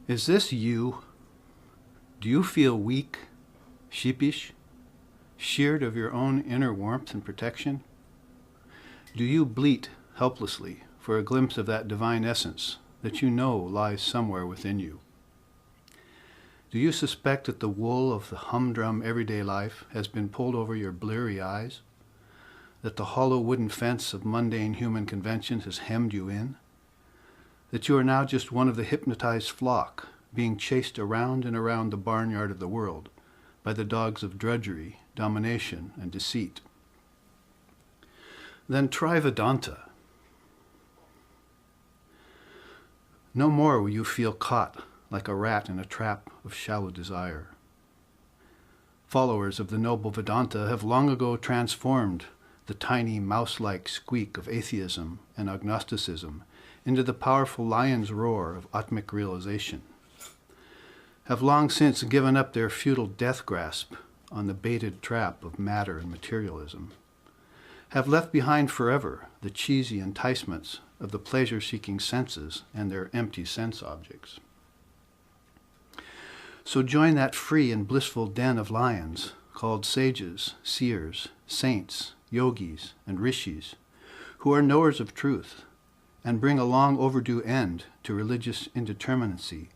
Is this you? Do you feel weak, sheepish, sheared of your own inner warmth and protection? Do you bleat helplessly for a glimpse of that divine essence that you know lies somewhere within you? Do you suspect that the wool of the humdrum everyday life has been pulled over your bleary eyes? That the hollow wooden fence of mundane human conventions has hemmed you in? That you are now just one of the hypnotized flock, being chased around and around the barnyard of the world by the dogs of drudgery, domination, and deceit? Then try Vedanta. No more will you feel caught like a rat in a trap of shallow desire. Followers of the noble Vedanta have long ago transformed the tiny mouse-like squeak of atheism and agnosticism into the powerful lion's roar of Atmic realization, have long since given up their futile death grasp on the baited trap of matter and materialism, have left behind forever the cheesy enticements of the pleasure-seeking senses and their empty sense objects. So join that free and blissful den of lions called sages, seers, saints, yogis, and rishis, who are knowers of truth and bring a long overdue end to religious indeterminacy,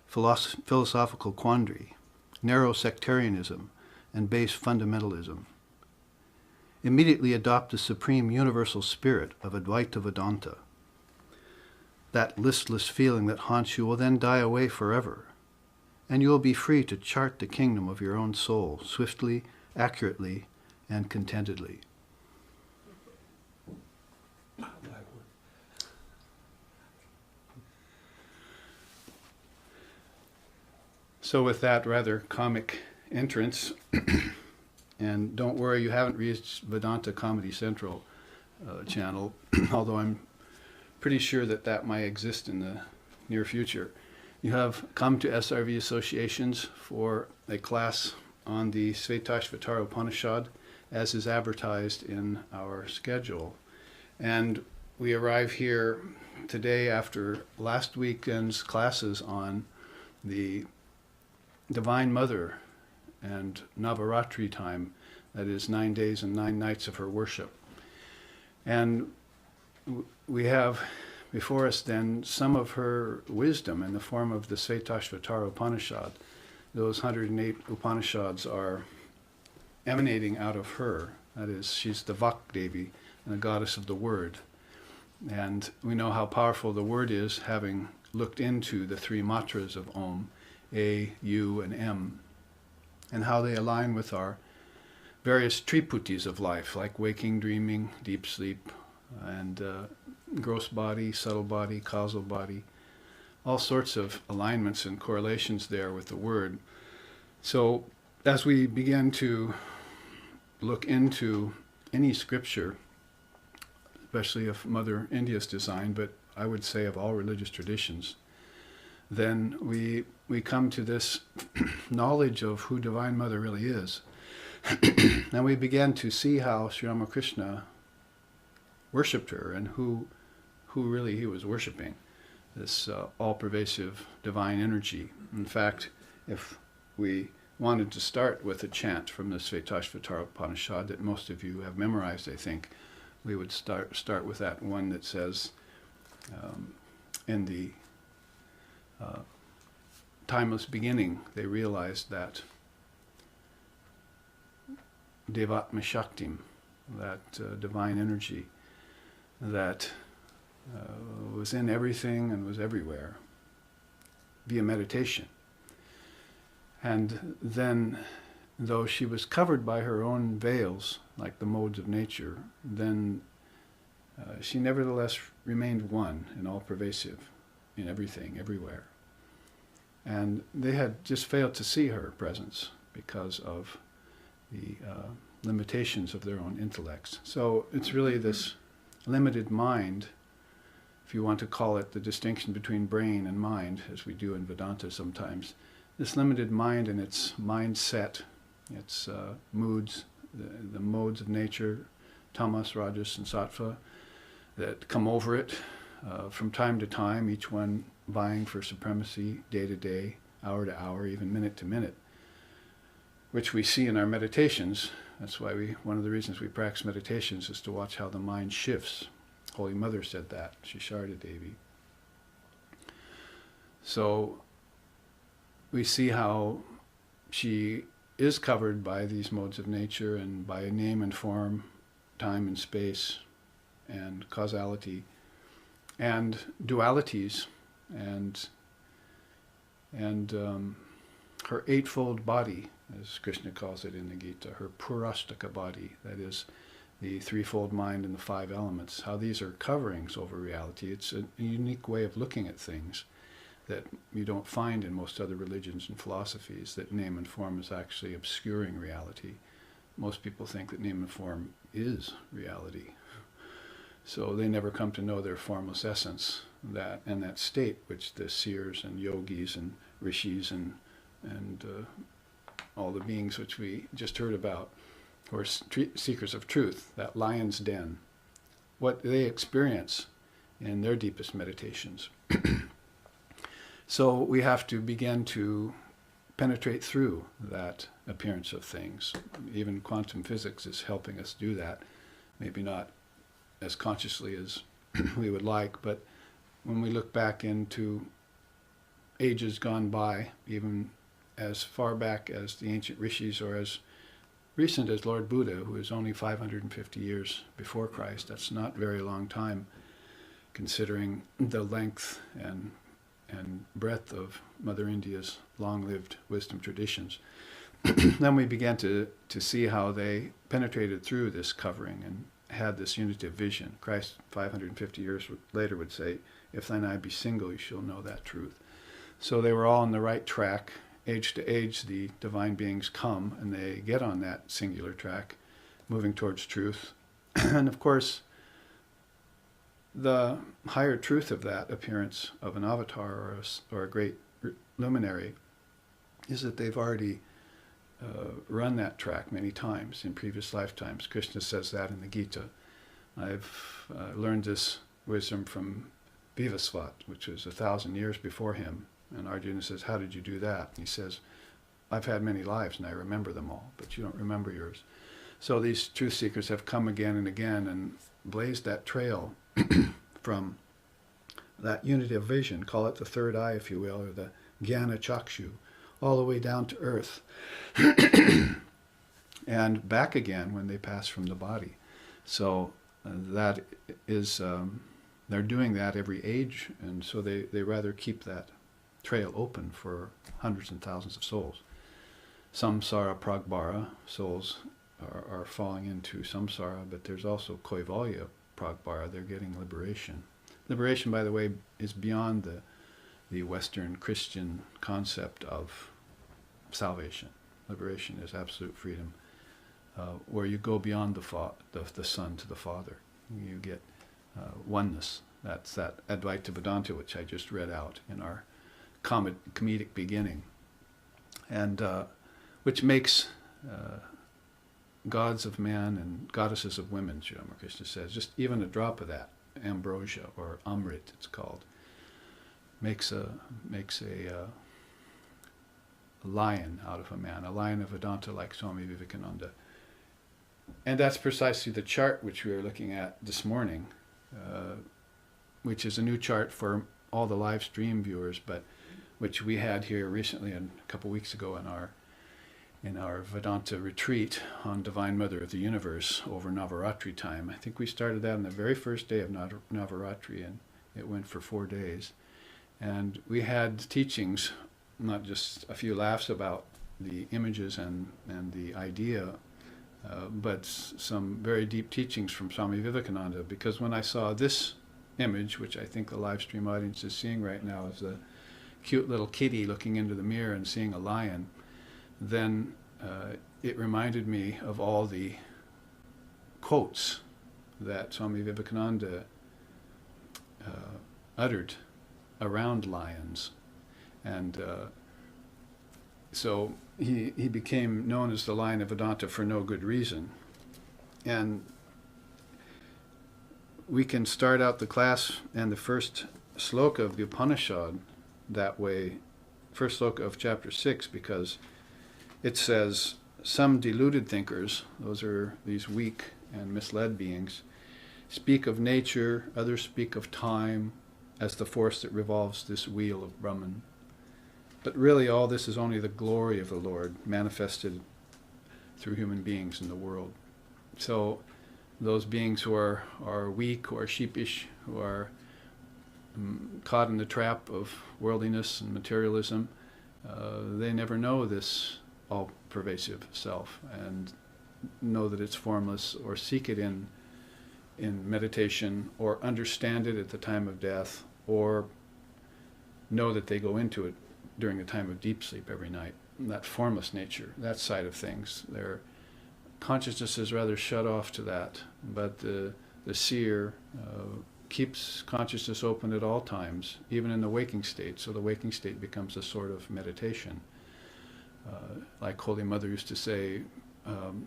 philosophical quandary, narrow sectarianism, and base fundamentalism. Immediately adopt the supreme universal spirit of Advaita Vedanta. That listless feeling that haunts you will then die away forever, and you will be free to chart the kingdom of your own soul swiftly, accurately, and contentedly. So with that rather comic entrance, and don't worry, you haven't reached Vedanta Comedy Central channel, although I'm pretty sure that that might exist in the near future. You have come to SRV Associations for a class on the Shvetashvatara Upanishad, as is advertised in our schedule. And we arrive here today after last weekend's classes on the Divine Mother and Navaratri time, that is 9 days and 9 nights of her worship. And we have before us then some of her wisdom in the form of the Shvetashvatara Upanishad. Those 108 Upanishads are emanating out of her. That is, she's the Vak Devi, and the goddess of the word. And we know how powerful the word is, having looked into the 3 matras of Om, A, U, and M, and how they align with our various triputis of life, like waking, dreaming, deep sleep, and gross body, subtle body, causal body, all sorts of alignments and correlations there with the word. So as we begin to look into any scripture, especially of Mother India's design, but I would say of all religious traditions, then we come to this knowledge of who Divine Mother really is. And we begin to see how Sri Ramakrishna worshipped her and who really he was worshiping, this all-pervasive divine energy. In fact, if we wanted to start with a chant from the Shvetashvatara Upanishad that most of you have memorized, I think, we would start with that one that says, in the timeless beginning, they realized that Devatma Shaktim, that divine energy that was in everything and was everywhere via meditation. And then, though she was covered by her own veils, like the modes of nature, then she nevertheless remained one and all-pervasive in everything, everywhere. And they had just failed to see her presence because of the limitations of their own intellects. So it's really this limited mind, if you want to call it the distinction between brain and mind, as we do in Vedanta sometimes, this limited mind and its mindset, its moods, the modes of nature, tamas, rajas, and sattva, that come over it from time to time, each one vying for supremacy day to day, hour to hour, even minute to minute, which we see in our meditations. That's why one of the reasons we practice meditations is to watch how the mind shifts. Holy Mother said that, Shisharda Devi. So we see how she is covered by these modes of nature and by name and form, time and space, and causality, and dualities, and her eightfold body, as Krishna calls it in the Gita, her purastaka body, that is the threefold mind and the five elements, how these are coverings over reality. It's a unique way of looking at things that you don't find in most other religions and philosophies, that name and form is actually obscuring reality. Most people think that name and form is reality. So they never come to know their formless essence, that state which the seers and yogis and rishis and all the beings which we just heard about, who are seekers of truth, that lion's den, what they experience in their deepest meditations. So we have to begin to penetrate through that appearance of things. Even quantum physics is helping us do that. Maybe not as consciously as we would like, but when we look back into ages gone by, even as far back as the ancient rishis, or as recent as Lord Buddha, who is only 550 years before Christ, that's not very long time, considering the length and breadth of Mother India's long-lived wisdom traditions. Then we began to see how they penetrated through this covering and had this unity of vision. Christ, 550 years later, would say, "If thine eye be single, you shall know that truth." So they were all on the right track. Age to age, the divine beings come and they get on that singular track, moving towards truth. And of course, the higher truth of that appearance of an avatar or a great luminary is that they've already run that track many times in previous lifetimes. Krishna says that in the Gita. I've learned this wisdom from Vivasvat, which was 1,000 years before him. And Arjuna says, "How did you do that?" And he says, "I've had many lives and I remember them all, but you don't remember yours." So these truth seekers have come again and again and blazed that trail from that unity of vision, call it the third eye, if you will, or the Jnana Chakshu, all the way down to earth, and back again when they pass from the body. So that is, they're doing that every age, and so they rather keep that trail open for hundreds and thousands of souls. Samsara pragbara, souls are falling into samsara, but there's also koivalya pragbara, they're getting liberation. Liberation, by the way, is beyond the Western Christian concept of salvation. Liberation is absolute freedom, where you go beyond the Son to the Father. You get oneness. That's that Advaita Vedanta, which I just read out in our comedic beginning, and which makes gods of man and goddesses of women, Sri Ramakrishna says, just even a drop of that, ambrosia or amrit it's called, makes a lion out of a man, a lion of Vedanta like Swami Vivekananda. And that's precisely the chart which we are looking at this morning, which is a new chart for all the live stream viewers, but which we had here recently, and a couple weeks ago in our Vedanta retreat on Divine Mother of the Universe over Navaratri time. I think we started that on the very first day of Navaratri, and it went for 4 days. And we had teachings, not just a few laughs about the images and the idea, but some very deep teachings from Swami Vivekananda, because when I saw this image, which I think the live stream audience is seeing right now, is a cute little kitty looking into the mirror and seeing a lion, then it reminded me of all the quotes that Swami Vivekananda uttered around lions. And so he became known as the Lion of Vedanta for no good reason. And we can start out the class and the first sloka of the Upanishad that way, first sloka of chapter 6, because it says, some deluded thinkers, those are these weak and misled beings, speak of nature, others speak of time as the force that revolves this wheel of Brahman. But really all this is only the glory of the Lord manifested through human beings in the world. So those beings who are weak, who are sheepish, who are caught in the trap of worldliness and materialism, they never know this all-pervasive self and know that it's formless, or seek it in meditation, or understand it at the time of death, or know that they go into it during the time of deep sleep every night. And that formless nature, that side of things, their consciousness is rather shut off to that, but the seer keeps consciousness open at all times, even in the waking state. So the waking state becomes a sort of meditation. Like Holy Mother used to say,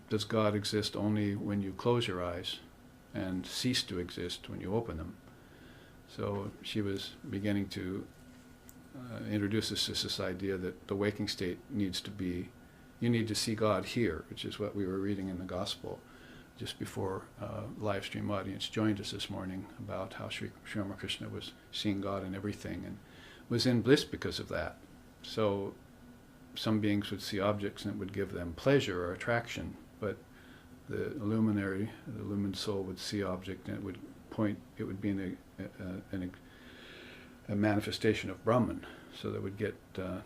does God exist only when you close your eyes and cease to exist when you open them? So she was beginning to introduce us to this idea that the waking state needs to be, you need to see God here, which is what we were reading in the Gospel just before live stream audience joined us this morning, about how Sri Ramakrishna was seeing God in everything and was in bliss because of that. So some beings would see objects and it would give them pleasure or attraction, but the luminary, the illumined soul, would see object and it would be a manifestation of Brahman. So they would get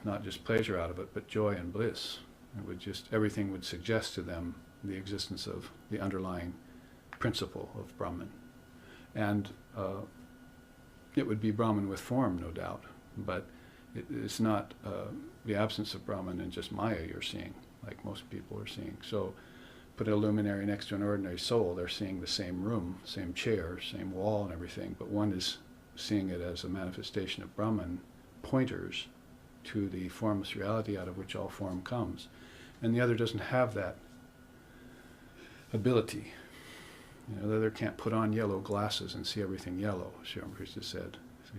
not just pleasure out of it, but joy and bliss. It would everything would suggest to them the existence of the underlying principle of Brahman. And it would be Brahman with form, no doubt, but it's not the absence of Brahman and just Maya you're seeing, like most people are seeing. So put a luminary next to an ordinary soul, they're seeing the same room, same chair, same wall and everything, but one is seeing it as a manifestation of Brahman, pointers to the formless reality out of which all form comes. And the other doesn't have that ability. The other can't put on yellow glasses and see everything yellow, Sri Ramakrishna said. So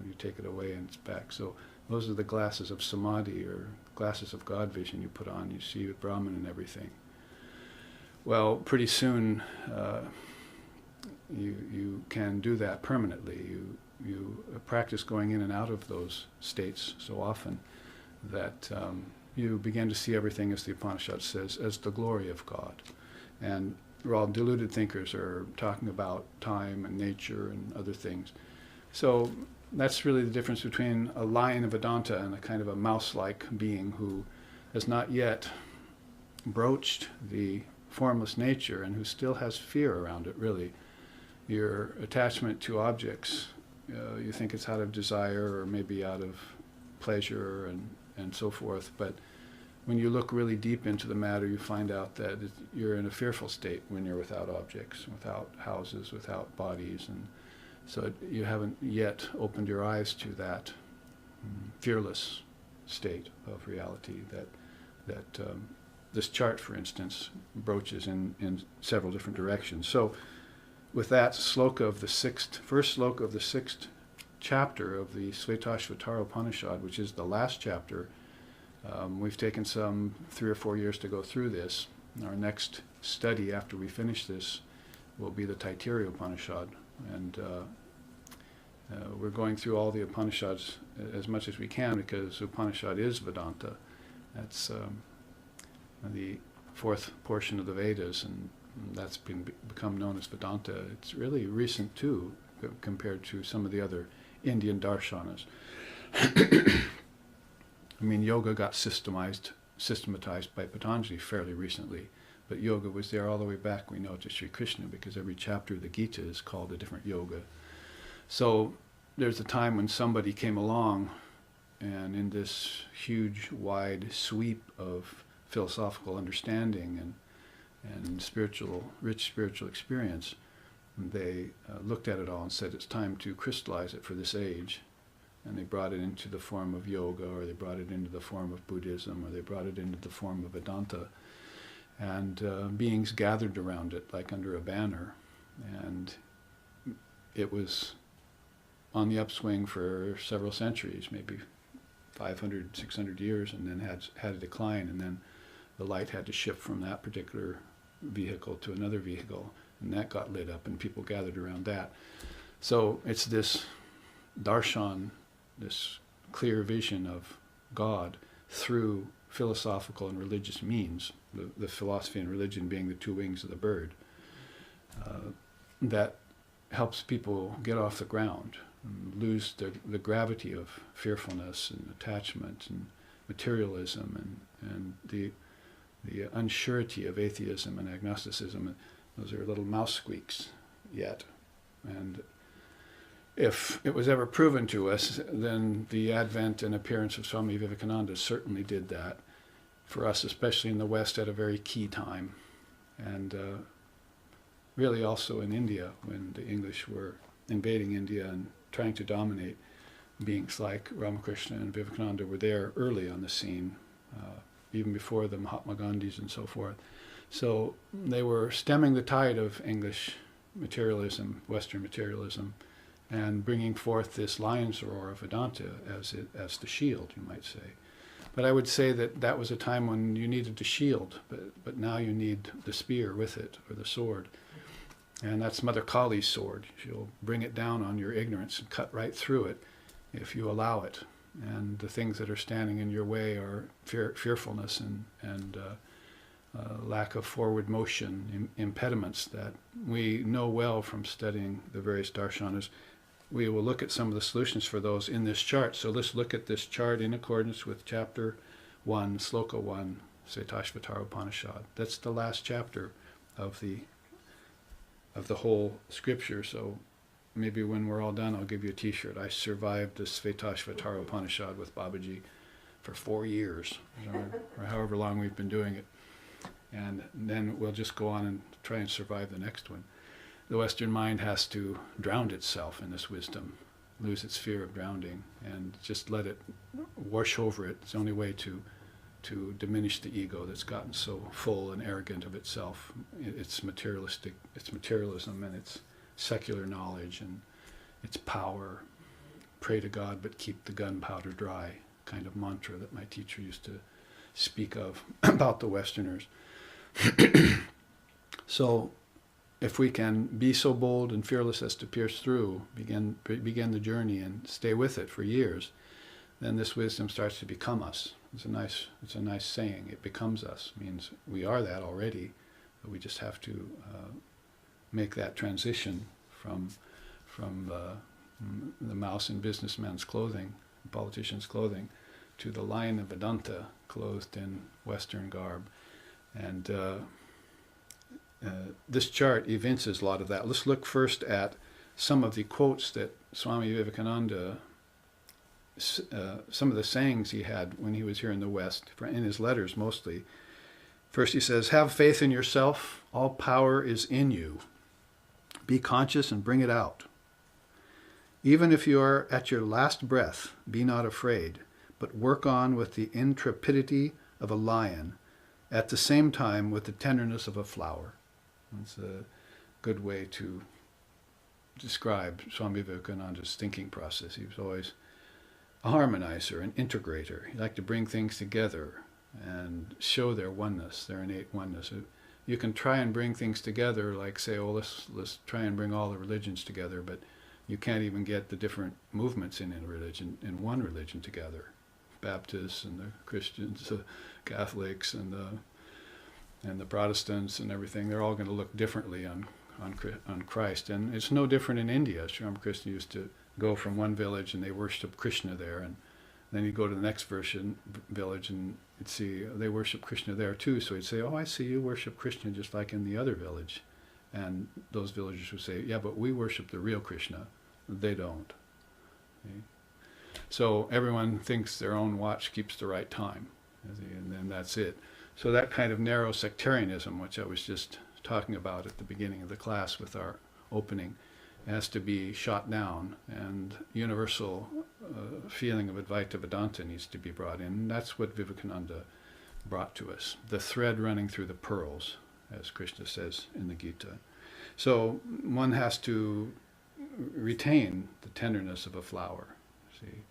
you take it away and it's back. So those are the glasses of samadhi, or glasses of God vision you put on. You see Brahman and everything. Well, pretty soon you can do that permanently. You practice going in and out of those states so often that you begin to see everything, as the Upanishad says, as the glory of God. And all deluded thinkers are talking about time and nature and other things. So that's really the difference between a lion of Vedanta and a kind of a mouse-like being who has not yet broached the formless nature and who still has fear around it, really. Your attachment to objects, you think it's out of desire or maybe out of pleasure and so forth, but when you look really deep into the matter, you find out that you're in a fearful state when you're without objects, without houses, without bodies, and so you haven't yet opened your eyes to that fearless state of reality that this chart, for instance, broaches in several different directions. So with that sloka of the first sloka of the sixth chapter of the Shvetashvatara Upanishad, which is the last chapter, we've taken some 3 or 4 years to go through this. Our next study after we finish this will be the Taittiriya Upanishad, and we're going through all the Upanishads as much as we can, because Upanishad is Vedanta. That's the fourth portion of the Vedas, and that's become known as Vedanta. It's really recent too, compared to some of the other Indian darshanas. I mean, yoga got systematized by Patanjali fairly recently, but yoga was there all the way back, we know, to Sri Krishna, because every chapter of the Gita is called a different yoga. So there's a time when somebody came along, and in this huge, wide sweep of philosophical understanding and rich spiritual experience, they looked at it all and said, it's time to crystallize it for this age. And they brought it into the form of yoga, or they brought it into the form of Buddhism, or they brought it into the form of Vedanta. And beings gathered around it like under a banner. And it was on the upswing for several centuries, maybe 500, 600 years, and then had a decline, and then the light had to shift from that particular vehicle to another vehicle, and that got lit up, and people gathered around that. So it's this darshan, this clear vision of God through philosophical and religious means, the philosophy and religion being the two wings of the bird, that helps people get off the ground and lose the gravity of fearfulness and attachment and materialism and the unsurety of atheism and agnosticism. Those are little mouse squeaks yet. And if it was ever proven to us, then the advent and appearance of Swami Vivekananda certainly did that for us, especially in the West at a very key time. And really also in India, when the English were invading India and trying to dominate, beings like Ramakrishna and Vivekananda were there early on the scene, even before the Mahatma Gandhis and so forth. So they were stemming the tide of English materialism, Western materialism, and bringing forth this lion's roar of Vedanta as the shield, you might say. But I would say that was a time when you needed the shield, but now you need the spear with it, or the sword. And that's Mother Kali's sword. She'll bring it down on your ignorance and cut right through it if you allow it. And the things that are standing in your way are fearfulness and lack of forward motion, impediments that we know well from studying the various darshanas. We will look at some of the solutions for those in this chart. So let's look at this chart in accordance with chapter 1, sloka 1, Shvetashvatara Upanishad. That's the last chapter of the whole scripture. So maybe when we're all done, I'll give you a t-shirt. I survived the Shvetashvatara Upanishad with Babaji for 4 years, or however long we've been doing it. And then we'll just go on and try and survive the next one. The Western mind has to drown itself in this wisdom, lose its fear of drowning, and just let it wash over it. It's the only way to diminish the ego that's gotten so full and arrogant of itself. It's materialistic, it's materialism, and it's secular knowledge, and it's power. Pray to God, but keep the gunpowder dry, kind of mantra that my teacher used to speak of about the Westerners. So if we can be so bold and fearless as to pierce through, begin the journey and stay with it for years, then this wisdom starts to become us. It's a nice saying. It becomes us. It means we are that already, but we just have to make that transition from the mouse in businessman's clothing, politician's clothing, to the lion of Vedanta, clothed in Western garb. And this chart evinces a lot of that. Let's look first at some of the quotes that Swami Vivekananda, some of the sayings he had when he was here in the West, in his letters mostly. First he says, "Have faith in yourself. All power is in you. Be conscious and bring it out. Even if you are at your last breath, be not afraid, but work on with the intrepidity of a lion, at the same time with the tenderness of a flower." That's a good way to describe Swami Vivekananda's thinking process. He was always a harmonizer, an integrator. He liked to bring things together and show their oneness, their innate oneness. You can try and bring things together, like say, oh, let's try and bring all the religions together, but you can't even get the different movements in religion, in one religion together. Baptists and the Christians, the Catholics and the Protestants and everything, they're all going to look differently on Christ. And it's no different in India. Sri Ramakrishna used to go from one village and they worship Krishna there, and then he'd go to the next village and you'd see they worship Krishna there too. So he'd say, "Oh, I see you worship Krishna just like in the other village." And those villagers would say, "Yeah, but we worship the real Krishna." They don't. Okay? So everyone thinks their own watch keeps the right time, and then that's it. So that kind of narrow sectarianism, which I was just talking about at the beginning of the class with our opening, has to be shot down, and universal feeling of Advaita Vedanta needs to be brought in. And that's what Vivekananda brought to us, the thread running through the pearls, as Krishna says in the Gita. So one has to retain the tenderness of a flower. See,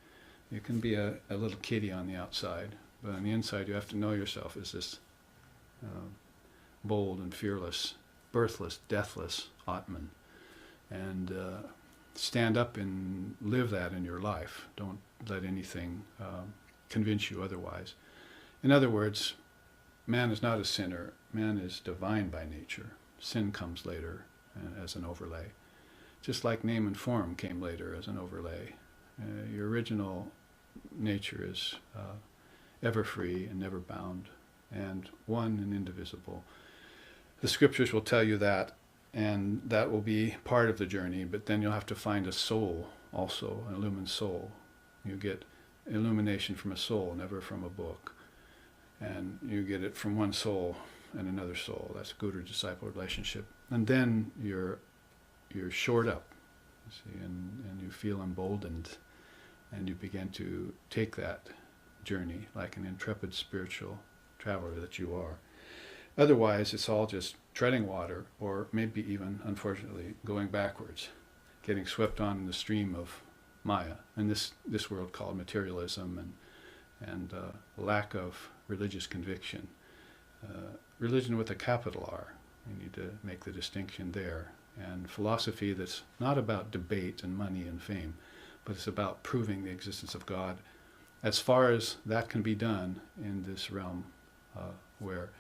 you can be a little kitty on the outside, but on the inside you have to know yourself as this bold and fearless, birthless, deathless Atman, and stand up and live that in your life. Don't let anything convince you otherwise. In other words, man is not a sinner. Man is divine by nature. Sin comes later as an overlay. Just like name and form came later as an overlay. Your original nature is ever free and never bound, and one and indivisible. The scriptures will tell you that, and that will be part of the journey, but then you'll have to find a soul also, an illumined soul. You get illumination from a soul, never from a book. And you get it from one soul and another soul. That's guru-disciple relationship. And then you're shored up, you see, and you feel emboldened, and you begin to take that journey like an intrepid spiritual traveler that you are. Otherwise, it's all just treading water, or maybe even, unfortunately, going backwards, getting swept on in the stream of Maya, and this world called materialism and lack of religious conviction. Religion with a capital R. You need to make the distinction there. And philosophy that's not about debate and money and fame, but it's about proving the existence of God as far as that can be done in this realm where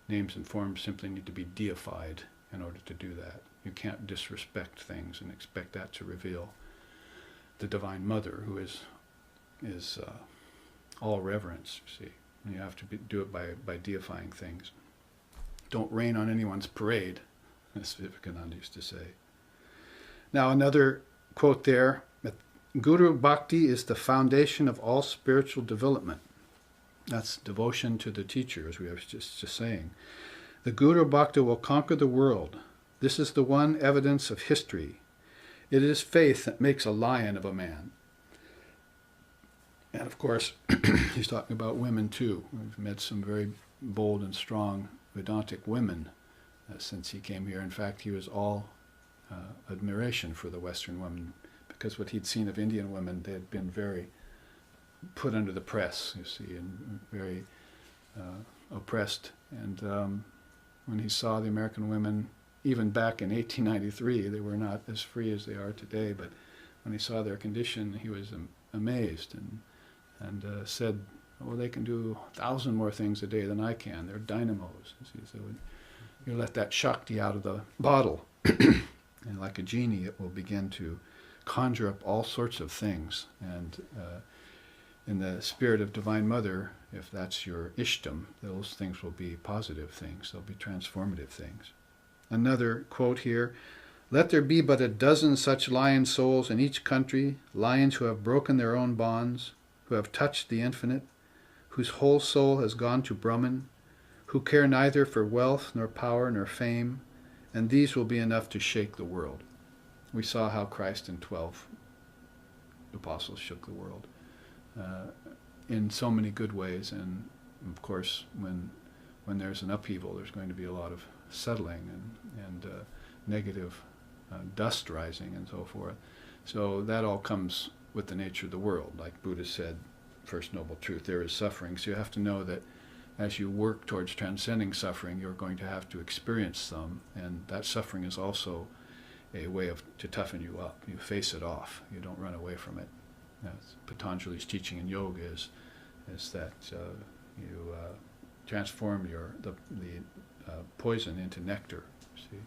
names and forms simply need to be deified in order to do that. You can't disrespect things and expect that to reveal the Divine Mother, who is all reverence, you see. And you have to do it by deifying things. Don't rain on anyone's parade, as Vivekananda used to say. Now another quote there, Guru Bhakti is the foundation of all spiritual development. That's devotion to the teacher, as we were just saying. The Guru Bhakti will conquer the world. This is the one evidence of history. It is faith that makes a lion of a man. And of course, he's talking about women too. We've met some very bold and strong Vedantic women since he came here. In fact, he was all admiration for the Western women, because what he'd seen of Indian women, they had been very put under the press, you see, and very oppressed. And when he saw the American women, even back in 1893, they were not as free as they are today, but when he saw their condition, he was amazed and said, "Oh, they can do 1,000 more things a day than I can. They're dynamos." You see, so you let that Shakti out of the bottle, and like a genie, it will begin to conjure up all sorts of things. And in the spirit of Divine Mother, if that's your Ishtam, those things will be positive things. They'll be transformative things. Another quote here, "Let there be but a dozen such lion souls in each country, lions who have broken their own bonds, who have touched the infinite, whose whole soul has gone to Brahman, who care neither for wealth nor power nor fame, and these will be enough to shake the world." We saw how Christ and 12 apostles shook the world in so many good ways, and of course when there's an upheaval, there's going to be a lot of settling and negative dust rising and so forth. So that all comes with the nature of the world. Like Buddha said, first noble truth, there is suffering. So you have to know that as you work towards transcending suffering, you're going to have to experience some, and that suffering is also a way to toughen you up. You face it off. You don't run away from it. As Patanjali's teaching in yoga is that you transform the poison into nectar. See,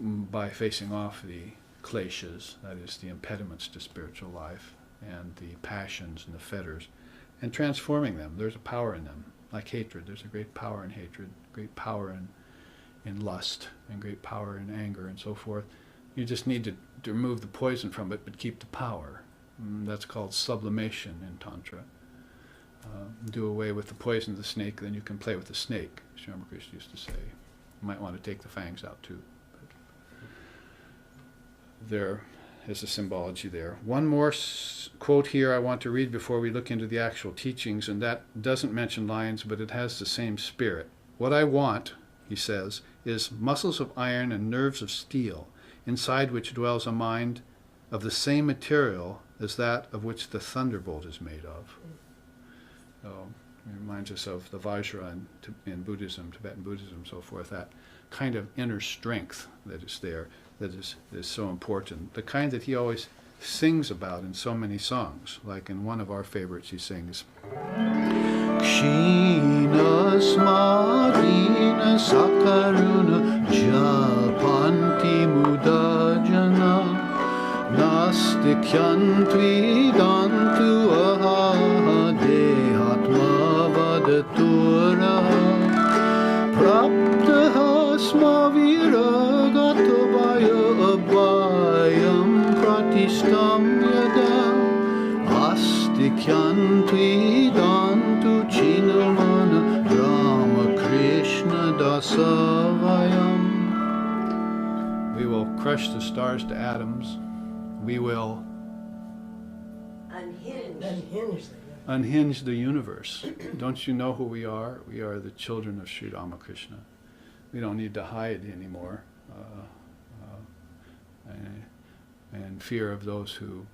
by facing off the kleshas, that is the impediments to spiritual life, and the passions and the fetters, and transforming them. There's a power in them. Like hatred, there's a great power in hatred, great power in lust, and great power in anger, and so forth. You just need to remove the poison from it, but keep the power. That's called sublimation in Tantra. Do away with the poison of the snake, then you can play with the snake, as Sri Ramakrishna used to say. You might want to take the fangs out too. But there is a symbology there. One more quote here I want to read before we look into the actual teachings, and that doesn't mention lions, but it has the same spirit. "What I want," he says, "is muscles of iron and nerves of steel, inside which dwells a mind of the same material as that of which the thunderbolt is made of. So it reminds us of the Vajra in Buddhism, Tibetan Buddhism, so forth, that kind of inner strength that is there, that is so important. The kind that he always sings about in so many songs. Like in one of our favorites he sings, Kshina smadina sakaruna japanti mudajana nastikyantvi dantu aha dehatma vadatura praptaha smaviragatabaya abhayam pratistam yada astikyantvi dantu chinamana Rama Krishna dasavayam. We will crush the stars to atoms. We will unhinge the universe. Don't you know who we are? We are the children of Sri Ramakrishna. We don't need to hide anymore and fear of those who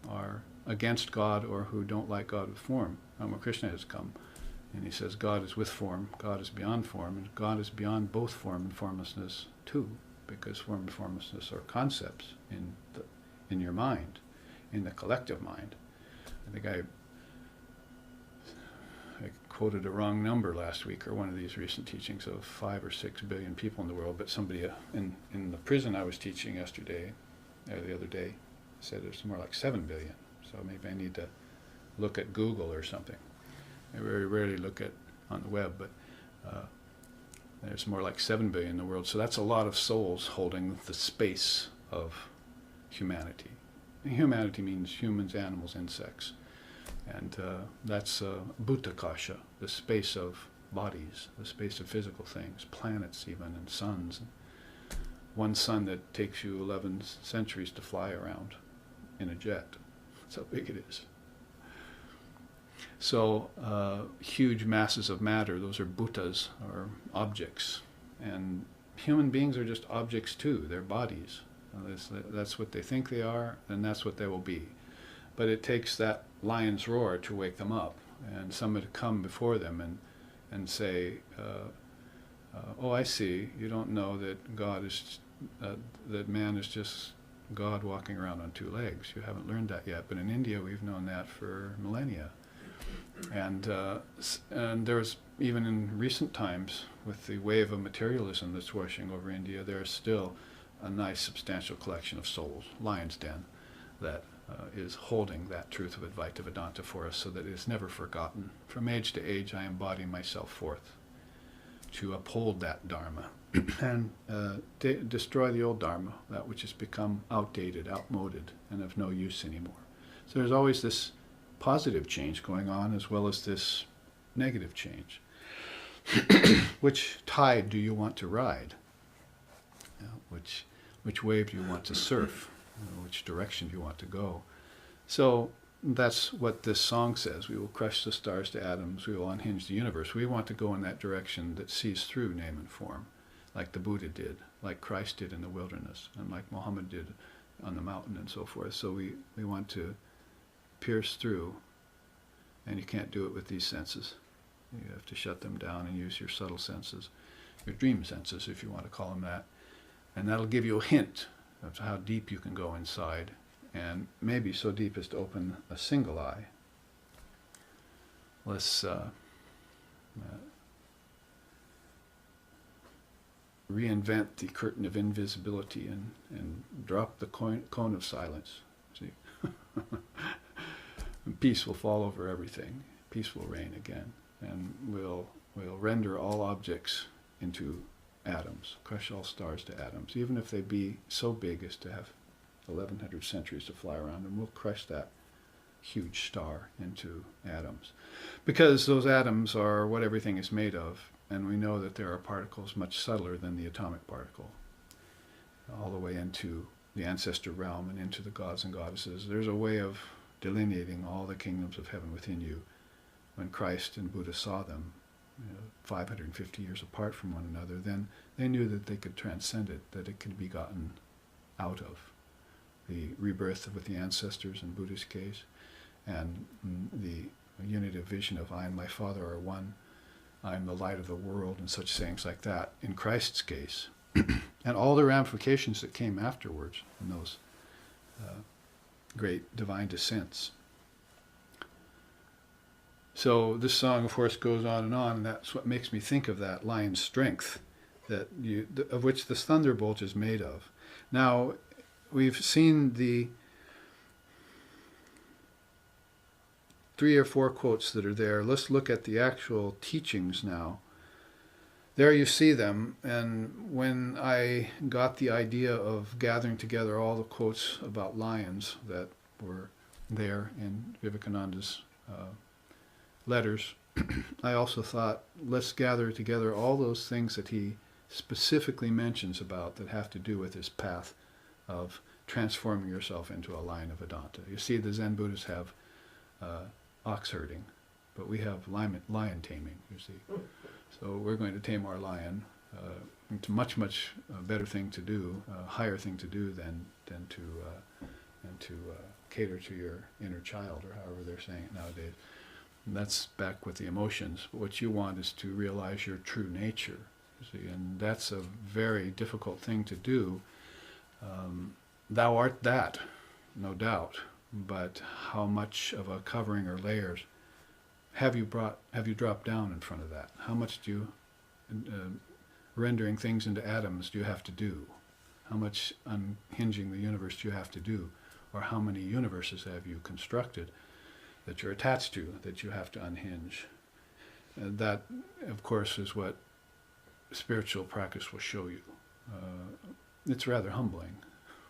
are against God or who don't like God with form. Ramakrishna has come and he says God is with form, God is beyond form, and God is beyond both form and formlessness too, because form and formlessness are concepts in your mind, in the collective mind. I think I quoted a wrong number last week or one of these recent teachings of 5 or 6 billion people in the world, but somebody in the prison I was teaching yesterday, or the other day, said there's more like 7 billion. So maybe I need to look at Google or something. I very rarely look at on the web, but there's more like 7 billion in the world. So that's a lot of souls holding the space of humanity. And humanity means humans, animals, insects. And that's Bhutakasha, the space of bodies, the space of physical things, planets even, and suns. One sun that takes you 11 centuries to fly around in a jet. That's how big it is. So huge masses of matter, those are bhutas, or objects. And human beings are just objects too, they're bodies. That's what they think they are, and that's what they will be. But it takes that lion's roar to wake them up, and somebody to come before them and say, oh, I see, you don't know that God is, that man is just God walking around on 2 legs. You haven't learned that yet, but in India we've known that for millennia. And there's, even in recent times, with the wave of materialism that's washing over India, there's still a nice substantial collection of souls, lion's den, that is holding that truth of Advaita Vedanta for us so that it is never forgotten. From age to age I embody myself forth to uphold that Dharma and destroy the old Dharma, that which has become outdated, outmoded, and of no use anymore. So there's always this positive change going on as well as this negative change. Which tide do you want to ride? Which wave do you want to surf? Which direction do you want to go? So that's what this song says. We will crush the stars to atoms. We will unhinge the universe. We want to go in that direction that sees through name and form, like the Buddha did, like Christ did in the wilderness, and like Muhammad did on the mountain and so forth. So we want to pierce through, and you can't do it with these senses. You have to shut them down and use your subtle senses, your dream senses, if you want to call them that. And that'll give you a hint of how deep you can go inside, and maybe so deep as to open a single eye. Let's reinvent the curtain of invisibility and drop the cone of silence. See? And peace will fall over everything. Peace will reign again, and we'll render all objects into atoms, crush all stars to atoms, even if they be so big as to have 1100 centuries to fly around, and we'll crush that huge star into atoms. Because those atoms are what everything is made of, and we know that there are particles much subtler than the atomic particle, all the way into the ancestor realm and into the gods and goddesses. There's a way of delineating all the kingdoms of heaven within you. When Christ and Buddha saw them, 550 years apart from one another, then they knew that they could transcend it, that it could be gotten out of. the rebirth with the ancestors in Buddha's case, and the unity of vision of I and my Father are one, I am the light of the world, and such sayings like that in Christ's case. And all the ramifications that came afterwards in those great divine descents. So this song, of course, goes on, and that's what makes me think of that lion's strength, of which this thunderbolt is made of. Now, we've seen the 3 or 4 quotes that are there. Let's look at the actual teachings now. There you see them, and when I got the idea of gathering together all the quotes about lions that were there in Vivekananda's letters, I also thought, let's gather together all those things that he specifically mentions about that have to do with his path of transforming yourself into a lion of Vedanta. You see, the Zen Buddhists have ox herding, but we have lion taming, you see. So we're going to tame our lion. It's a much, much better thing to do, a higher thing to do than to cater to your inner child, or however they're saying it nowadays. And that's back with the emotions. But what you want is to realize your true nature, you see, and that's a very difficult thing to do. Thou art that, no doubt, but how much of a covering or layers have you dropped down in front of that? How much do you, rendering things into atoms, do you have to do? How much unhinging the universe do you have to do? Or how many universes have you constructed that you're attached to, that you have to unhinge? That, of course, is what spiritual practice will show you. It's rather humbling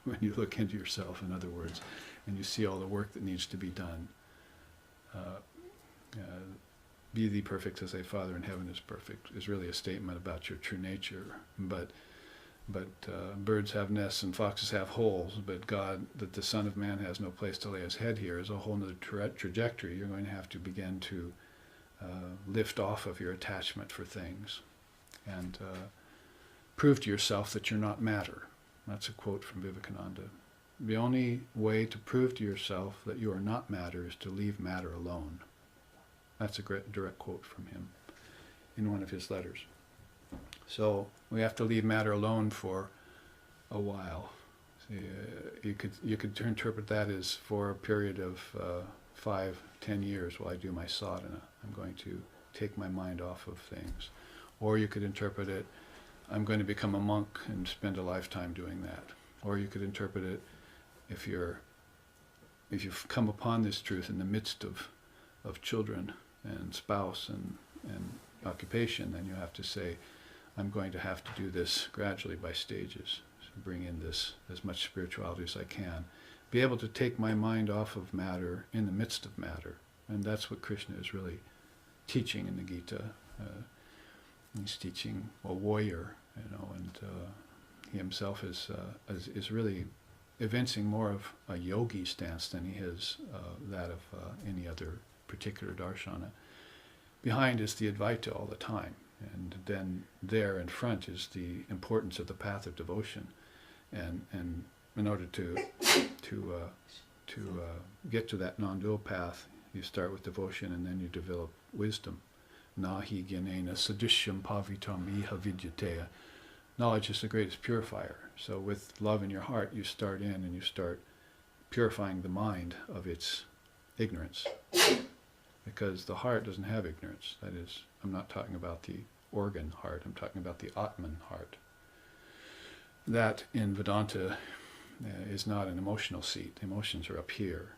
when you look into yourself, in other words, and you see all the work that needs to be done. Be thee perfect as thy Father in heaven is perfect is really a statement about your true nature. But birds have nests and foxes have holes, but God, that the Son of Man has no place to lay his head here, is a whole other trajectory. You're going to have to begin to lift off of your attachment for things and prove to yourself that you're not matter. That's a quote from Vivekananda. The only way to prove to yourself that you are not matter is to leave matter alone. That's a great direct quote from him in one of his letters. So we have to leave matter alone for a while. See, you could interpret that as for a period of 5-10 years while I do my sadhana. I'm going to take my mind off of things. Or you could interpret it, I'm going to become a monk and spend a lifetime doing that. Or you could interpret it, if you've come upon this truth in the midst of children and spouse and occupation, then you have to say, I'm going to have to do this gradually by stages. So bring in this as much spirituality as I can. Be able to take my mind off of matter in the midst of matter. And that's what Krishna is really teaching in the Gita. He's teaching a warrior, and he himself is really evincing more of a yogi stance than he is that of any other particular darshana. Behind is the Advaita all the time, and then there in front is the importance of the path of devotion. And in order to get to that non-dual path, you start with devotion and then you develop wisdom. Nahi gyanena sadishyam pavitam iha vidyateya. Knowledge is the greatest purifier. So with love in your heart, you start in and you start purifying the mind of its ignorance. Because the heart doesn't have ignorance. That is, I'm not talking about the organ heart, I'm talking about the Atman heart. That in Vedanta is not an emotional seat. The emotions are up here.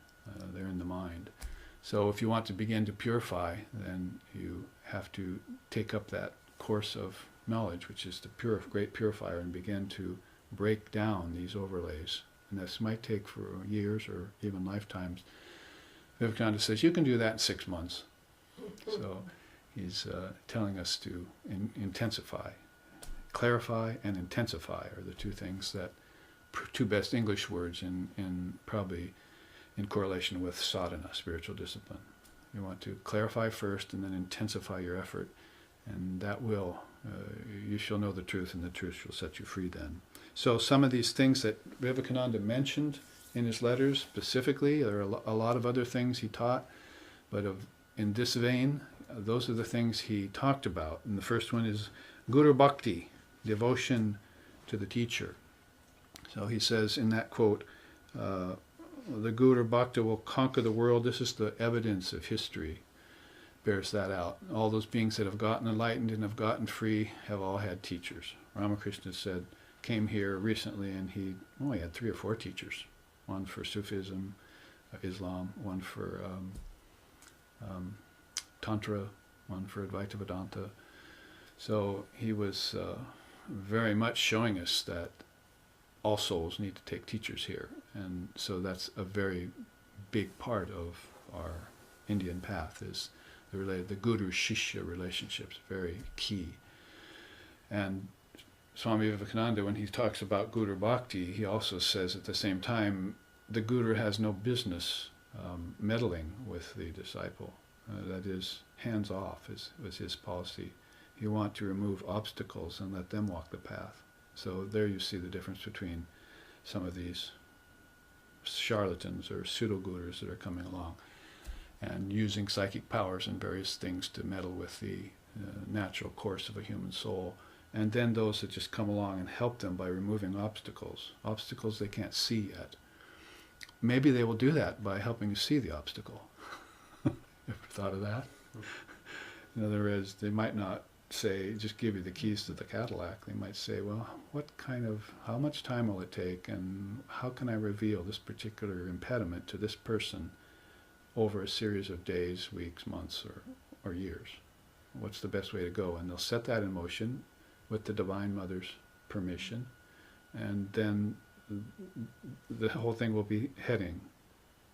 They're in the mind. So if you want to begin to purify, then you have to take up that course of knowledge, which is the great purifier, and begin to break down these overlays. And this might take for years or even lifetimes. Vivekananda says, you can do that in 6 months. So he's telling us to intensify. Clarify and intensify are the two things that, two best English words probably in correlation with sadhana, spiritual discipline. You want to clarify first and then intensify your effort, and that will, you shall know the truth, and the truth shall set you free then. So some of these things that Vivekananda mentioned in his letters specifically. There are a lot of other things he taught, but in this vein, those are the things he talked about. And the first one is Guru Bhakti, devotion to the teacher. So he says in that quote, the Guru Bhakti will conquer the world. This is the evidence of history, bears that out. All those beings that have gotten enlightened and have gotten free have all had teachers. Ramakrishna said, came here recently and he had 3 or 4 teachers. One for Sufism, Islam, one for Tantra, one for Advaita Vedanta. So he was very much showing us that all souls need to take teachers here. And so that's a very big part of our Indian path, is the Guru-Shishya relationships, very key. And Swami Vivekananda, when he talks about Guru Bhakti, he also says at the same time, the Guru has no business meddling with the disciple. That is, hands off was his policy. You want to remove obstacles and let them walk the path. So there you see the difference between some of these charlatans or pseudo-gurus that are coming along and using psychic powers and various things to meddle with the natural course of a human soul. And then those that just come along and help them by removing obstacles they can't see yet. Maybe they will do that by helping you see the obstacle. Ever thought of that? In other words, they might not say, just give you the keys to the Cadillac. They might say, well, how much time will it take, and how can I reveal this particular impediment to this person over a series of days, weeks, months, or years? What's the best way to go? And they'll set that in motion with the Divine Mother's permission, and then the whole thing will be heading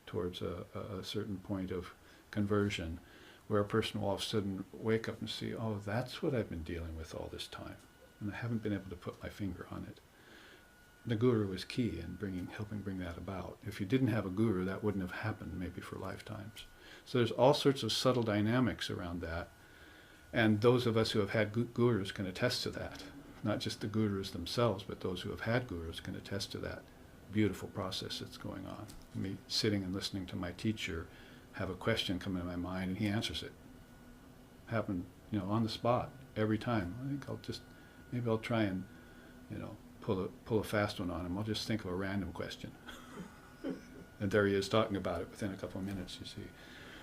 towards a certain point of conversion, where a person will all of a sudden wake up and see, oh, that's what I've been dealing with all this time, and I haven't been able to put my finger on it. The Guru is key in helping bring that about. If you didn't have a Guru, that wouldn't have happened maybe for lifetimes. So there's all sorts of subtle dynamics around that, and those of us who have had Gurus can attest to that. Not just the Gurus themselves, but those who have had Gurus can attest to that beautiful process that's going on. Me sitting and listening to my teacher have a question come into my mind, and he answers it. Happened, on the spot every time. I think maybe I'll try and, pull a fast one on him. I'll just think of a random question, and there he is talking about it within a couple of minutes. You see,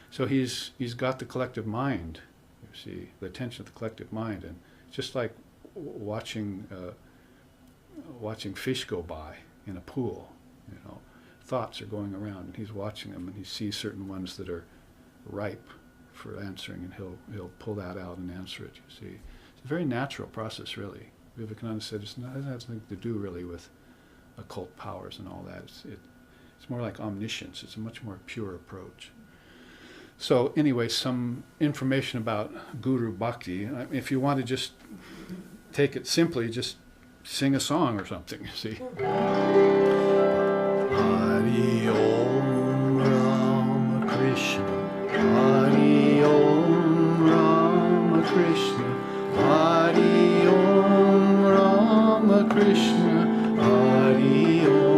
so he's got the collective mind. You see, the attention of the collective mind, and just like watching fish go by in a pool, thoughts are going around, and he's watching them, and he sees certain ones that are ripe for answering, and he'll pull that out and answer it. You see, it's a very natural process, really. Vivekananda said it doesn't have anything to do really with occult powers and all that. It's more like omniscience. It's a much more pure approach. So anyway, some information about Guru Bhakti. If you want to just take it simply, just sing a song or something, you see. Hari Om Rama Krishna, Hari Om Rama Krishna, Hari Om Rama Krishna, Hari Om.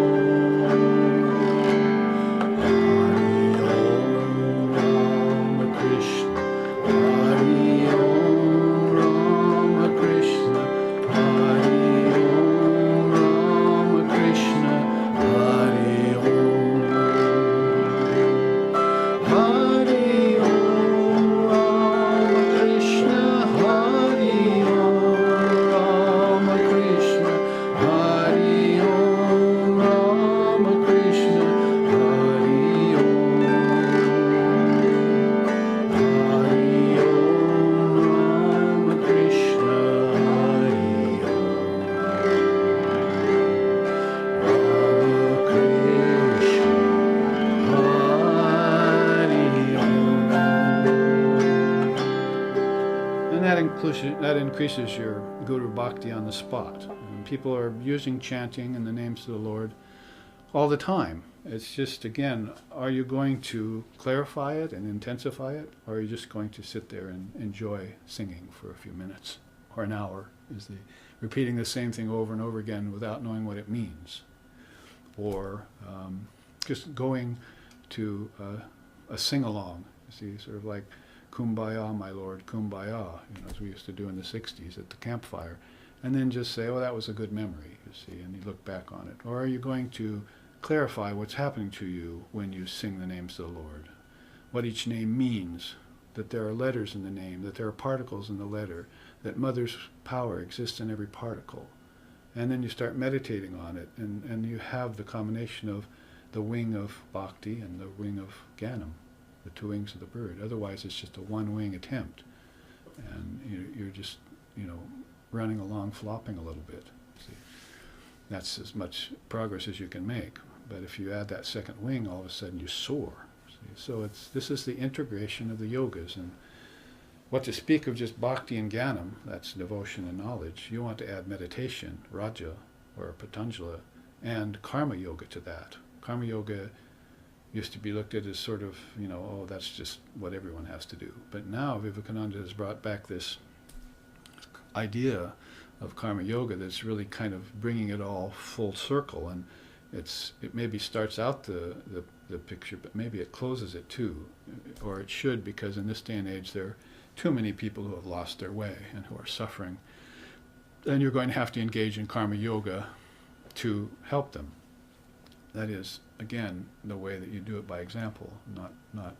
That increases your Guru Bhakti on the spot. And people are using chanting in the names of the Lord all the time. It's just, again, are you going to clarify it and intensify it, or are you just going to sit there and enjoy singing for a few minutes or an hour? Repeating the same thing over and over again without knowing what it means? Or just going to a sing-along, you see, sort of like Kumbaya, my Lord, Kumbaya, as we used to do in the 60s at the campfire, and then just say, oh, that was a good memory, you see, and you look back on it. Or are you going to clarify what's happening to you when you sing the names of the Lord, what each name means, that there are letters in the name, that there are particles in the letter, that Mother's power exists in every particle. And then you start meditating on it, and you have the combination of the wing of Bhakti and the wing of Jnanam, the two wings of the bird. Otherwise, it's just a one-wing attempt. And you're just, running along, flopping a little bit. See? That's as much progress as you can make. But if you add that second wing, all of a sudden you soar. See? So this is the integration of the yogas. And what to speak of just Bhakti and Jnanam, that's devotion and knowledge, you want to add meditation, Raja or Patanjala, and Karma Yoga to that. Karma Yoga used to be looked at as sort of, oh, that's just what everyone has to do. But now Vivekananda has brought back this idea of Karma Yoga that's really kind of bringing it all full circle. And it maybe starts out the picture, but maybe it closes it too. Or it should, because in this day and age there are too many people who have lost their way and who are suffering. Then you're going to have to engage in Karma Yoga to help them. That is, again, the way that you do it by example, not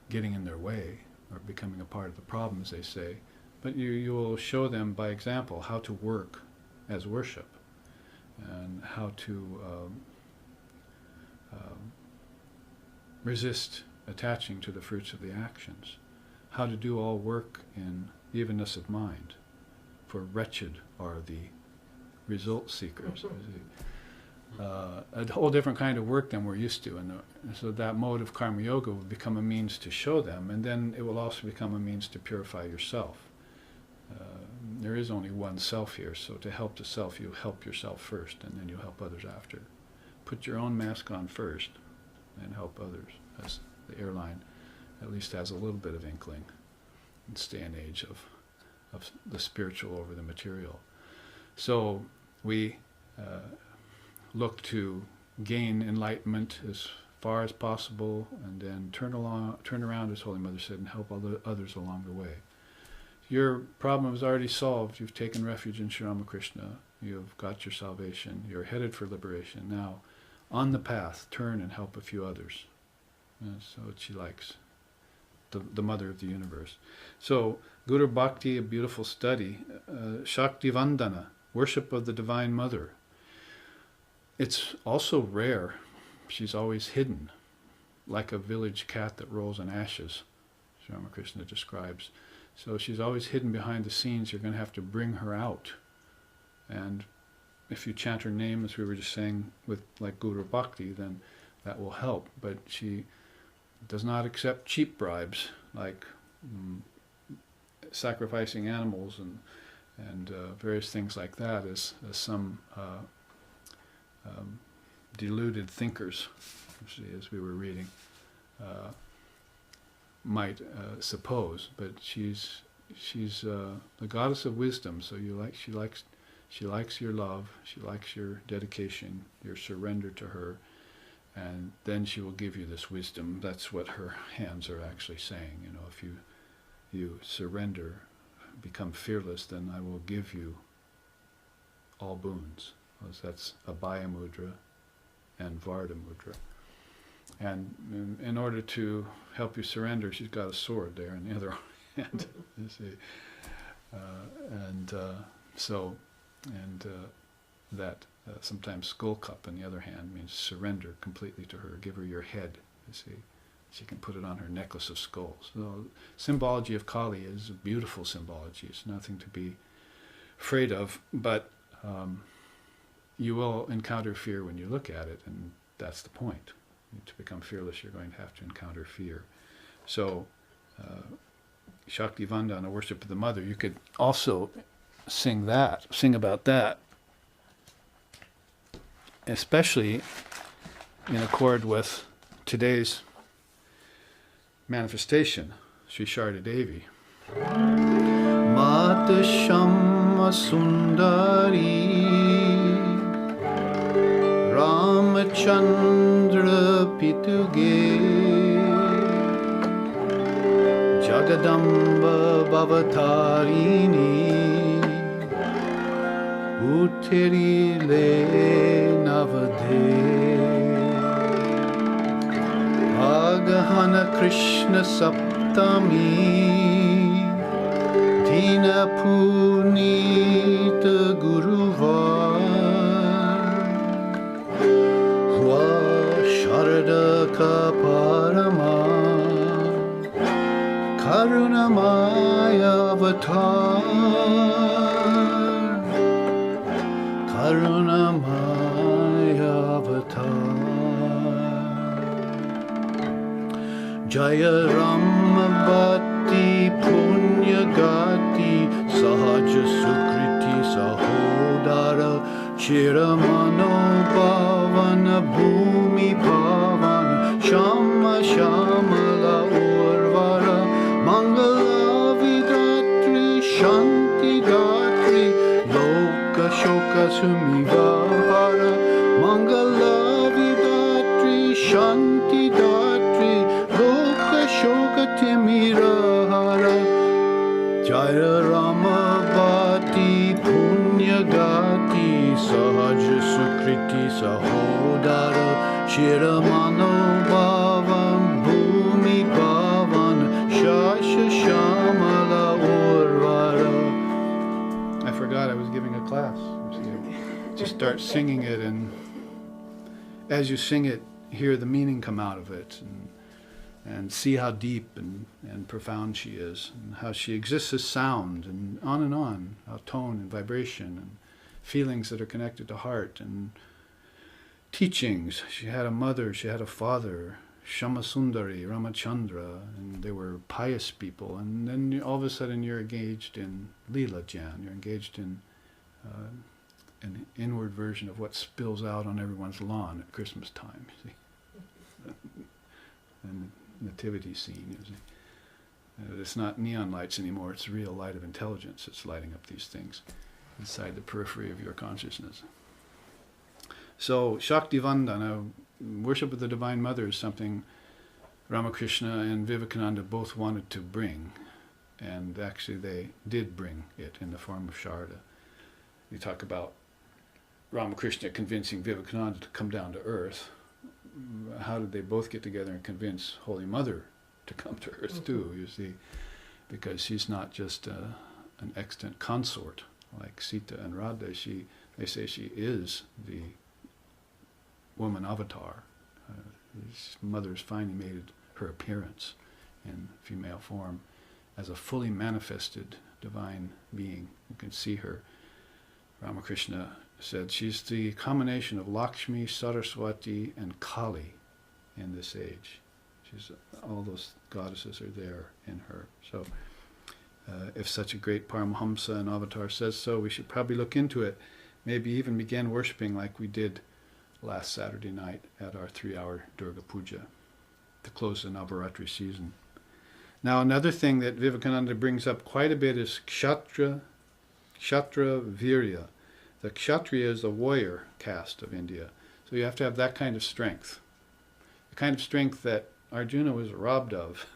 getting in their way or becoming a part of the problem, as they say. But you will show them by example how to work as worship and how to resist attaching to the fruits of the actions, how to do all work in evenness of mind, for wretched are the result seekers. A whole different kind of work than we're used to, and so that mode of Karma Yoga will become a means to show them, and then it will also become a means to purify yourself. There is only one self here, so to help the self, you help yourself first, and then you help others after. Put your own mask on first, and help others, as the airline at least has a little bit of inkling in this day and age of the spiritual over the material. So we look to gain enlightenment as far as possible, and then turn around, as Holy Mother said, and help others along the way. Your problem is already solved. You've taken refuge in Sri Ramakrishna. You've got your salvation. You're headed for liberation. Now, on the path, turn and help a few others. That's what she likes, the Mother of the Universe. So, Guru Bhakti, a beautiful study. Shakti Vandana, worship of the Divine Mother. It's also rare. She's always hidden, like a village cat that rolls in ashes, Sri Ramakrishna describes. So she's always hidden behind the scenes. You're going to have to bring her out. And if you chant her name, as we were just saying, with like Guru Bhakti, then that will help. But she does not accept cheap bribes, like sacrificing animals and various things like that, as some deluded thinkers, as we were reading, might suppose. But she's the goddess of wisdom. So she likes your love. She likes your dedication, your surrender to her, and then she will give you this wisdom. That's what her hands are actually saying. If you surrender, become fearless, then I will give you all boons. That's Abhaya Mudra and Vardha Mudra. And in order to help you surrender, she's got a sword there in the other hand. You see, that sometimes skull cup in the other hand means surrender completely to her. Give her your head. You see, she can put it on her necklace of skulls. So symbology of Kali is a beautiful symbology. It's nothing to be afraid of, but you will encounter fear when you look at it, and that's the point. To become fearless, you're going to have to encounter fear. So, Shakti Vandana, worship of the Mother, you could also sing about that, especially in accord with today's manifestation, Sri Sharda Devi. Mata Shamma Sundari Ram Ramachandra Pituge Jagadamba Bhavatarini Uttirile Navade Agahana Krishna Saptami Dina Punita Guruvar Hua Sharada Kaparama Karunamaya Avatar Karunamaya Avatar Jaya Rama Bhatti Punya Gati Sahaja Sukriti Sahodara Chiramano Bhavana Bhumi Bhavana Shama Shamala Urvara Mangala Vidatri Shanti Datri Loka Shoka Sumivahara Mangala Vidatri Shanti Datri Loka Shoka Timirahara Jaya Rama Bhatti Punya Gati Sahaja Sukriti Sahodara Shiramano Bhavan Bhumi Bhavan Shasha Shamala Urvara. I forgot I was giving a class. Just start singing it, and as you sing it, hear the meaning come out of it, and see how deep and profound she is, and how she exists as sound, and on, how tone and vibration and feelings that are connected to heart, and teachings. She had a mother, she had a father, Shamasundari, Ramachandra, and they were pious people, and then all of a sudden you're engaged in Leela Jan, you're engaged in an inward version of what spills out on everyone's lawn at Christmas time, you see. And nativity scene. It's not neon lights anymore, it's real light of intelligence that's lighting up these things inside the periphery of your consciousness. So Shakti Vandana, worship of the Divine Mother, is something Ramakrishna and Vivekananda both wanted to bring, and actually they did bring it in the form of Sharda. You talk about Ramakrishna convincing Vivekananda to come down to earth. How did they both get together and convince Holy Mother to come to earth too, you see? Because she's not just an extant consort like Sita and Radha. They say she is the woman avatar. Mother's finally made her appearance in female form as a fully manifested divine being. You can see her. Ramakrishna said she's the combination of Lakshmi, Saraswati, and Kali in this age. All those goddesses are there in her. So if such a great Paramahamsa and avatar says so, we should probably look into it. Maybe even begin worshipping like we did last Saturday night at our 3-hour Durga Puja to close the Navaratri season. Now another thing that Vivekananda brings up quite a bit is Kshatriya Virya. The Kshatriya is the warrior caste of India. So you have to have that kind of strength. The kind of strength that Arjuna was robbed of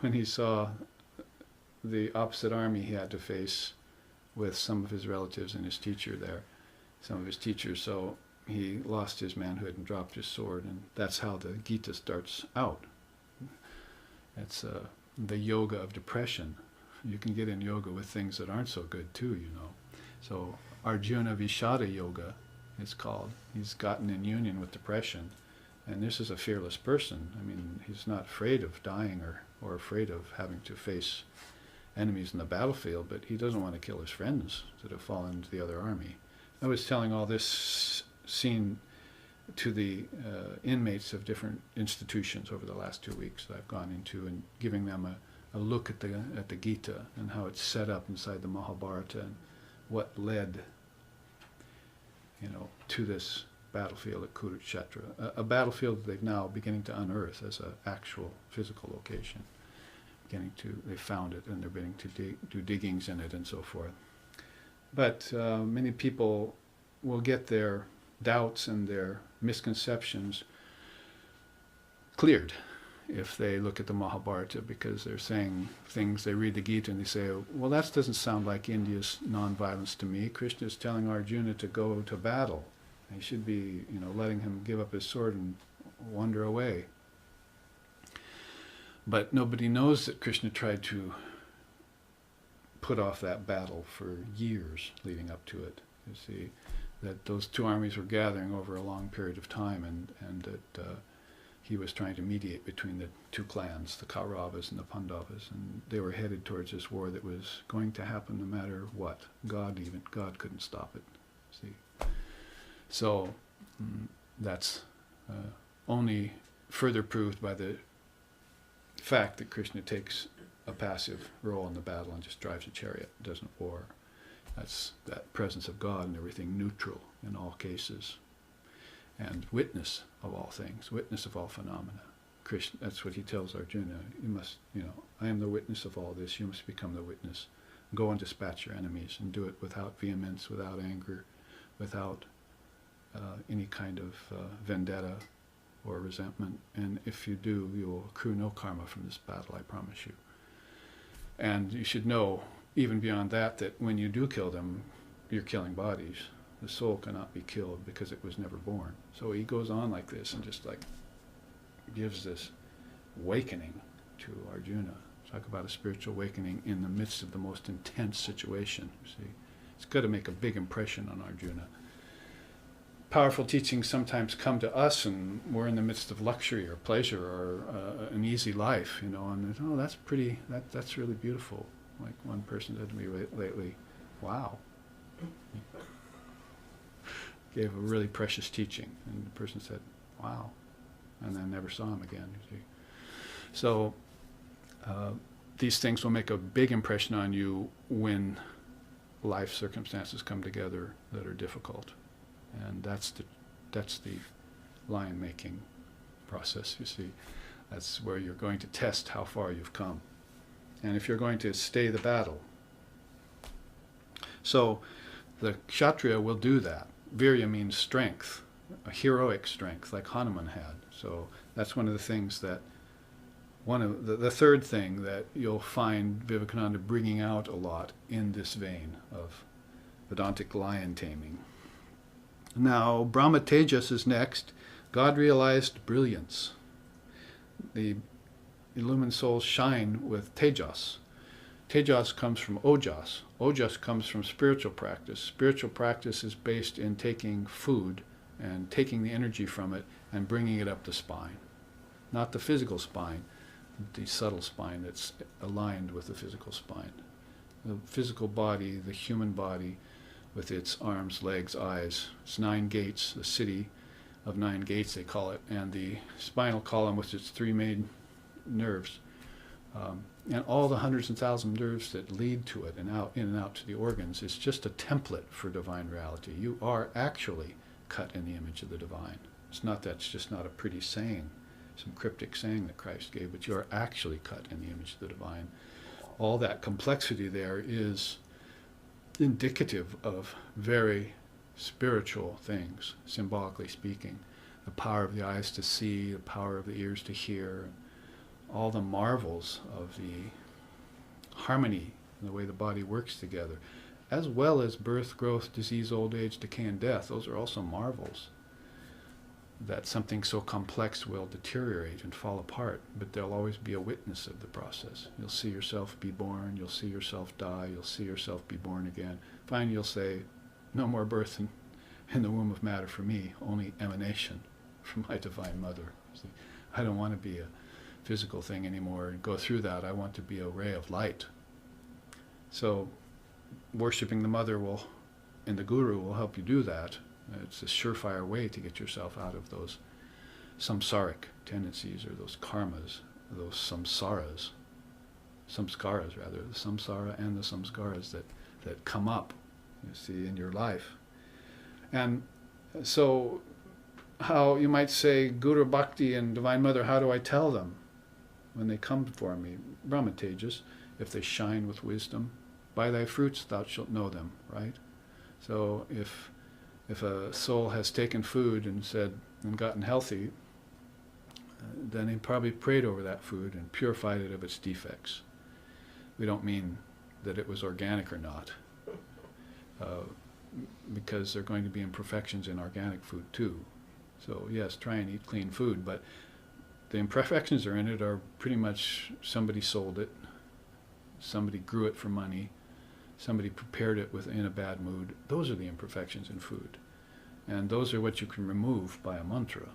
when he saw the opposite army he had to face with some of his relatives and his teacher there, some of his teachers. So he lost his manhood and dropped his sword, and that's how the Gita starts out. It's the yoga of depression. You can get in yoga with things that aren't so good too, you know. So Arjuna Vishada Yoga, it's called. He's gotten in union with depression, and this is a fearless person. I mean, he's not afraid of dying or afraid of having to face enemies in the battlefield, but he doesn't want to kill his friends that have fallen into the other army. I was telling all this scene to the inmates of different institutions over the last 2 weeks that I've gone into, and giving them a look at the Gita and how it's set up inside the Mahabharata and what led, to this battlefield at Kurukshetra, a battlefield that they've now beginning to unearth as an actual physical location. They found it and they're beginning to do diggings in it and so forth. But many people will get there doubts and their misconceptions cleared if they look at the Mahabharata, because they're saying things, they read the Gita and they say, well, that doesn't sound like India's nonviolence to me. Krishna is telling Arjuna to go to battle. He should be, letting him give up his sword and wander away. But nobody knows that Krishna tried to put off that battle for years leading up to it. You see, that those two armies were gathering over a long period of time, and that he was trying to mediate between the two clans, the Kauravas and the Pandavas, and they were headed towards this war that was going to happen no matter what. God couldn't stop it. See, so that's only further proved by the fact that Krishna takes a passive role in the battle and just drives a chariot, doesn't war. That's that presence of God and everything, neutral in all cases, and witness of all things, witness of all phenomena. Krishna, that's what he tells Arjuna. You must, I am the witness of all this. You must become the witness. Go and dispatch your enemies, and do it without vehemence, without anger, without any kind of vendetta or resentment. And if you do, you will accrue no karma from this battle, I promise you. And you should know, even beyond that, that when you do kill them, you're killing bodies. The soul cannot be killed because it was never born. So he goes on like this and just like gives this awakening to Arjuna. Talk about a spiritual awakening in the midst of the most intense situation. You see, it's got to make a big impression on Arjuna. Powerful teachings sometimes come to us, and we're in the midst of luxury or pleasure or an easy life, and that's pretty. That's really beautiful. Like one person said to me lately, "Wow." Gave a really precious teaching, and the person said, "Wow," and then never saw him again. You see, so these things will make a big impression on you when life circumstances come together that are difficult, and that's the line making process. You see, that's where you're going to test how far you've come, and if you're going to stay the battle. So the Kshatriya will do that. Virya means strength, a heroic strength like Hanuman had. So that's one of the things that, the third thing that you'll find Vivekananda bringing out a lot in this vein of Vedantic lion taming. Now, Brahma Tejas is next. God realized brilliance. The illumined souls shine with Tejas. Tejas comes from Ojas. Ojas comes from spiritual practice. Spiritual practice is based in taking food and taking the energy from it and bringing it up the spine. Not the physical spine, the subtle spine that's aligned with the physical spine. The physical body, the human body, with its arms, legs, eyes. It's 9 gates, the city of 9 gates they call it, and the spinal column with its 3 main nerves. And all the hundreds and thousands of nerves that lead to it and out, in and out to the organs, is just a template for divine reality. You are actually cut in the image of the divine. That's just not a pretty saying, some cryptic saying that Christ gave, but you are actually cut in the image of the divine. All that complexity there is indicative of very spiritual things, symbolically speaking. The power of the eyes to see, the power of the ears to hear, all the marvels of the harmony and the way the body works together, as well as birth, growth, disease, old age, decay, and death. Those are also marvels. That something so complex will deteriorate and fall apart, but there'll always be a witness of the process. You'll see yourself be born, you'll see yourself die, you'll see yourself be born again. Finally, you'll say, no more birth in the womb of matter for me, only emanation from my divine mother. See, I don't want to be a physical thing anymore and go through that. I want to be a ray of light. So worshipping the mother and the guru will help you do that. It's a surefire way to get yourself out of those samsaric tendencies, or those karmas, those samskaras rather, the samsara and the samskaras that come up, you see, in your life. And so how, you might say, Guru Bhakti and Divine Mother, how do I tell them when they come for me? Brahma Tejas, if they shine with wisdom, by thy fruits thou shalt know them, right? So if If a soul has taken food and gotten healthy, then he probably prayed over that food and purified it of its defects. We don't mean that it was organic or not, because there are going to be imperfections in organic food too. So yes, try and eat clean food, but the imperfections are in it are pretty much somebody sold it, somebody grew it for money, somebody prepared it in a bad mood. Those are the imperfections in food. And those are what you can remove by a mantra.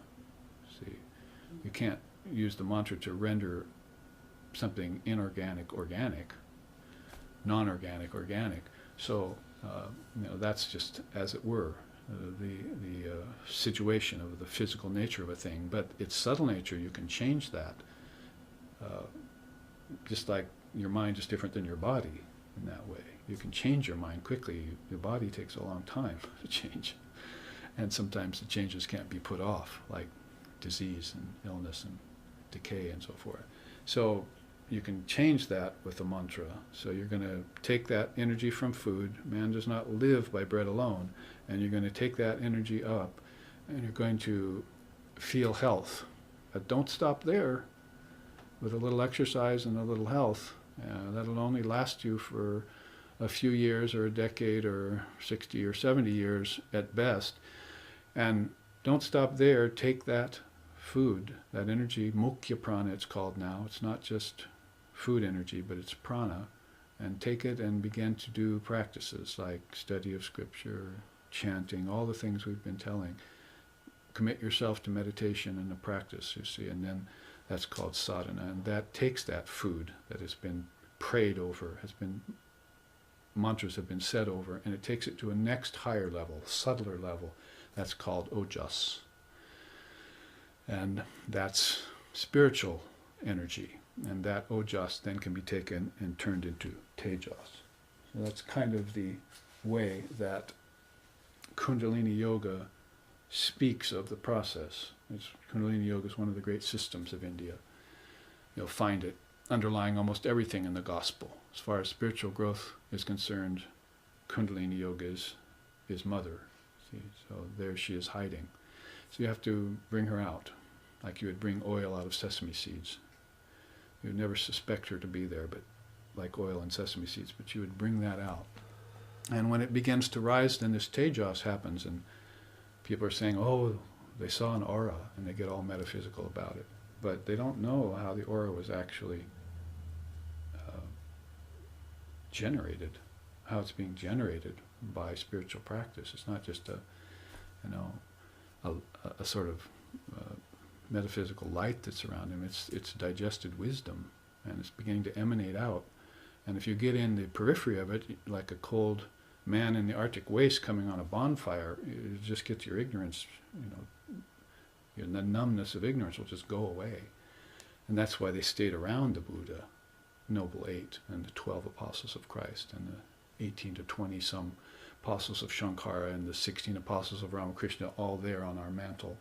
See, you can't use the mantra to render something inorganic organic, non-organic organic. So that's just, as it were, the situation of the physical nature of a thing. But its subtle nature, you can change that. Just like your mind is different than your body in that way. You can change your mind quickly. Your body takes a long time to change. And sometimes the changes can't be put off, like disease and illness and decay and so forth. So you can change that with a mantra. So you're going to take that energy from food. Man does not live by bread alone. And you're going to take that energy up and you're going to feel health. But don't stop there. With a little exercise and a little health, that'll only last you for a few years or a decade or 60 or 70 years at best. And don't stop there. Take that food, that energy, mukhya prana it's called now. It's not just food energy, but it's prana. And take it and begin to do practices like study of scripture, chanting, all the things we've been telling. Commit yourself to meditation and a practice, you see, and then that's called sadhana. And that takes that food that has been prayed over, mantras have been said over, and it takes it to a next higher level, subtler level. That's called ojas. And that's spiritual energy. And that ojas then can be taken and turned into tejas. So that's kind of the way that Kundalini Yoga speaks of the process. Kundalini Yoga is one of the great systems of India. You'll find it underlying almost everything in the gospel. As far as spiritual growth is concerned, Kundalini Yoga is mother. See? So there she is hiding. So you have to bring her out, like you would bring oil out of sesame seeds. You would never suspect her to be there, but like oil and sesame seeds, but you would bring that out. And when it begins to rise, then this tejas happens, and people are saying, oh, they saw an aura, and they get all metaphysical about it. But they don't know how the aura was actually generated, how it's being generated by spiritual practice. It's not just a sort of metaphysical light that's around him. It's digested wisdom, and it's beginning to emanate out. And if you get in the periphery of it, like a cold man in the Arctic waste coming on a bonfire, you just get your ignorance, the numbness of ignorance will just go away. And that's why they stayed around the Buddha, Noble Eight, and the 12 apostles of Christ, and the 18 to 20 some apostles of Shankara, and the 16 apostles of Ramakrishna, all there on our mantle,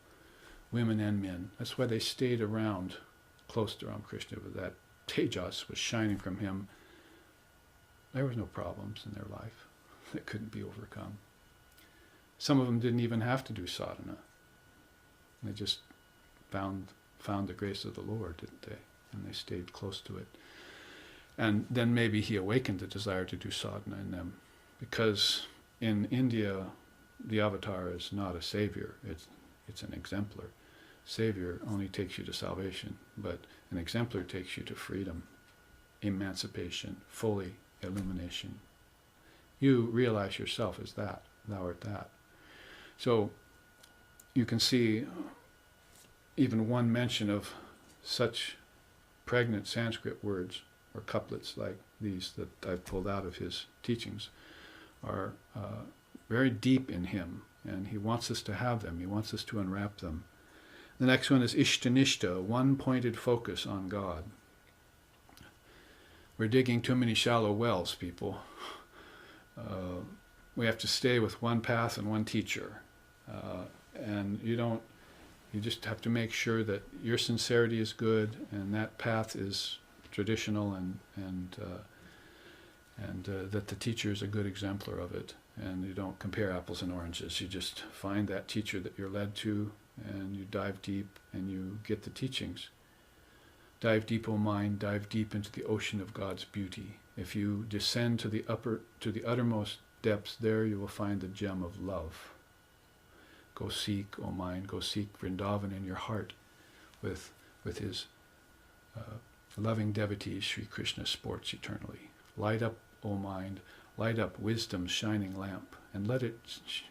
women and men. That's why they stayed around close to Ramakrishna, but that tejas was shining from him. There was no problems in their life that couldn't be overcome. Some of them didn't even have to do sadhana. They just found the grace of the Lord, didn't they? And they stayed close to it. And then maybe he awakened the desire to do sadhana in them. Because in India, the avatar is not a savior. It's an exemplar. Savior only takes you to salvation, but an exemplar takes you to freedom, emancipation, fully illumination. You realize yourself as that. Thou art that. So you can see even one mention of such pregnant Sanskrit words or couplets like these that I've pulled out of his teachings are very deep in him, and he wants us to have them. He wants us to unwrap them. The next one is Ishtanishta, one-pointed focus on God. We're digging too many shallow wells, people. We have to stay with one path and one teacher. And you just have to make sure that your sincerity is good and that path is traditional and that the teacher is a good exemplar of it. And you don't compare apples and oranges. You just find that teacher that you're led to, and you dive deep and you get the teachings. Dive deep, O mind, dive deep into the ocean of God's beauty. If you descend to the uttermost depths, there you will find the gem of love. Go seek, O mind, go seek Vrindavan in your heart with his loving devotees. Sri Krishna sports eternally. Light up, O mind, light up wisdom's shining lamp, and let it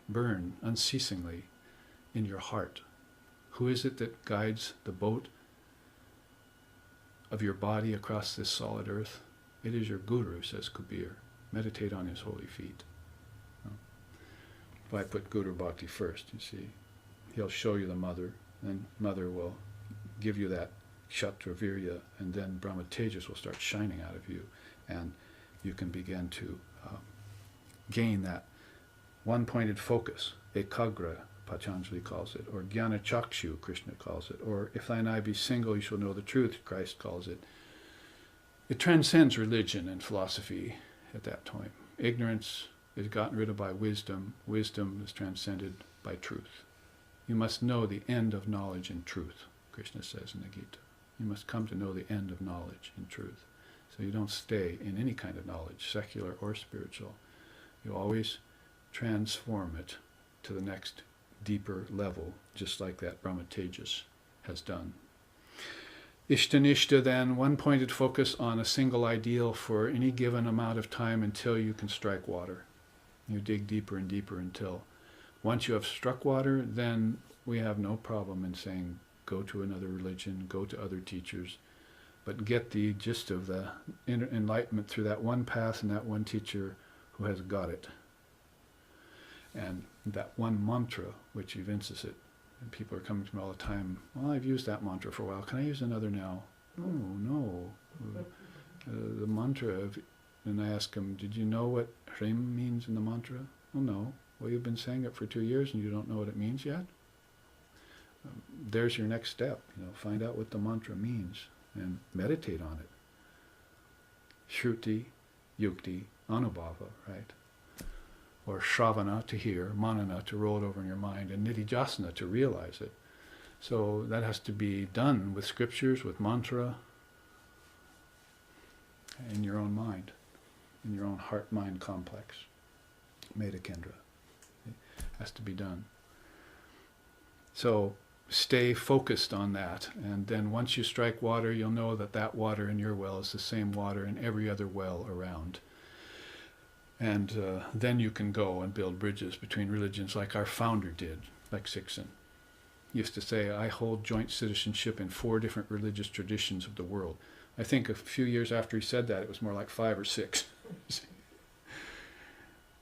burn unceasingly in your heart. Who is it that guides the boat of your body across this solid earth? It is your Guru, says Kabir. Meditate on his holy feet. If I put Guru Bhakti first, you see, he'll show you the mother, and mother will give you that Kshatra Virya, and then Brahma Tejas will start shining out of you, and you can begin to gain that one-pointed focus. Ekagra, Patanjali calls it, or Jnana Chakshu, Krishna calls it, or if thine eye be single, you shall know the truth, Christ calls it. It transcends religion and philosophy at that time. Ignorance is gotten rid of by wisdom. Wisdom is transcended by truth. You must know the end of knowledge and truth, Krishna says in the Gita. You must come to know the end of knowledge and truth. So you don't stay in any kind of knowledge, secular or spiritual. You always transform it to the next deeper level, just like that Brahma Tejas has done. Ishtanishta then, one-pointed focus on a single ideal for any given amount of time until you can strike water. You dig deeper and deeper until once you have struck water, then we have no problem in saying go to another religion, go to other teachers, but get the gist of the enlightenment through that one path and that one teacher who has got it. And that one mantra which evinces it. And people are coming to me all the time, well, I've used that mantra for a while, can I use another now? Oh, no. The mantra of, and I ask them, did you know what Hrim means in the mantra? Oh, no. Well, you've been saying it for 2 years and you don't know what it means yet? There's your next step, find out what the mantra means and meditate on it. Shruti, Yukti, Anubhava, right? Or Shravana, to hear, Manana, to roll it over in your mind, and Nididhyasana, to realize it. So that has to be done with scriptures, with mantra, in your own mind, in your own heart-mind complex. Meda Kendra. It has to be done. So stay focused on that, and then once you strike water, you'll know that that water in your well is the same water in every other well around. And then you can go and build bridges between religions like our founder did, like Sixon. He used to say, I hold joint citizenship in 4 different religious traditions of the world. I think a few years after he said that, it was more like 5 or 6.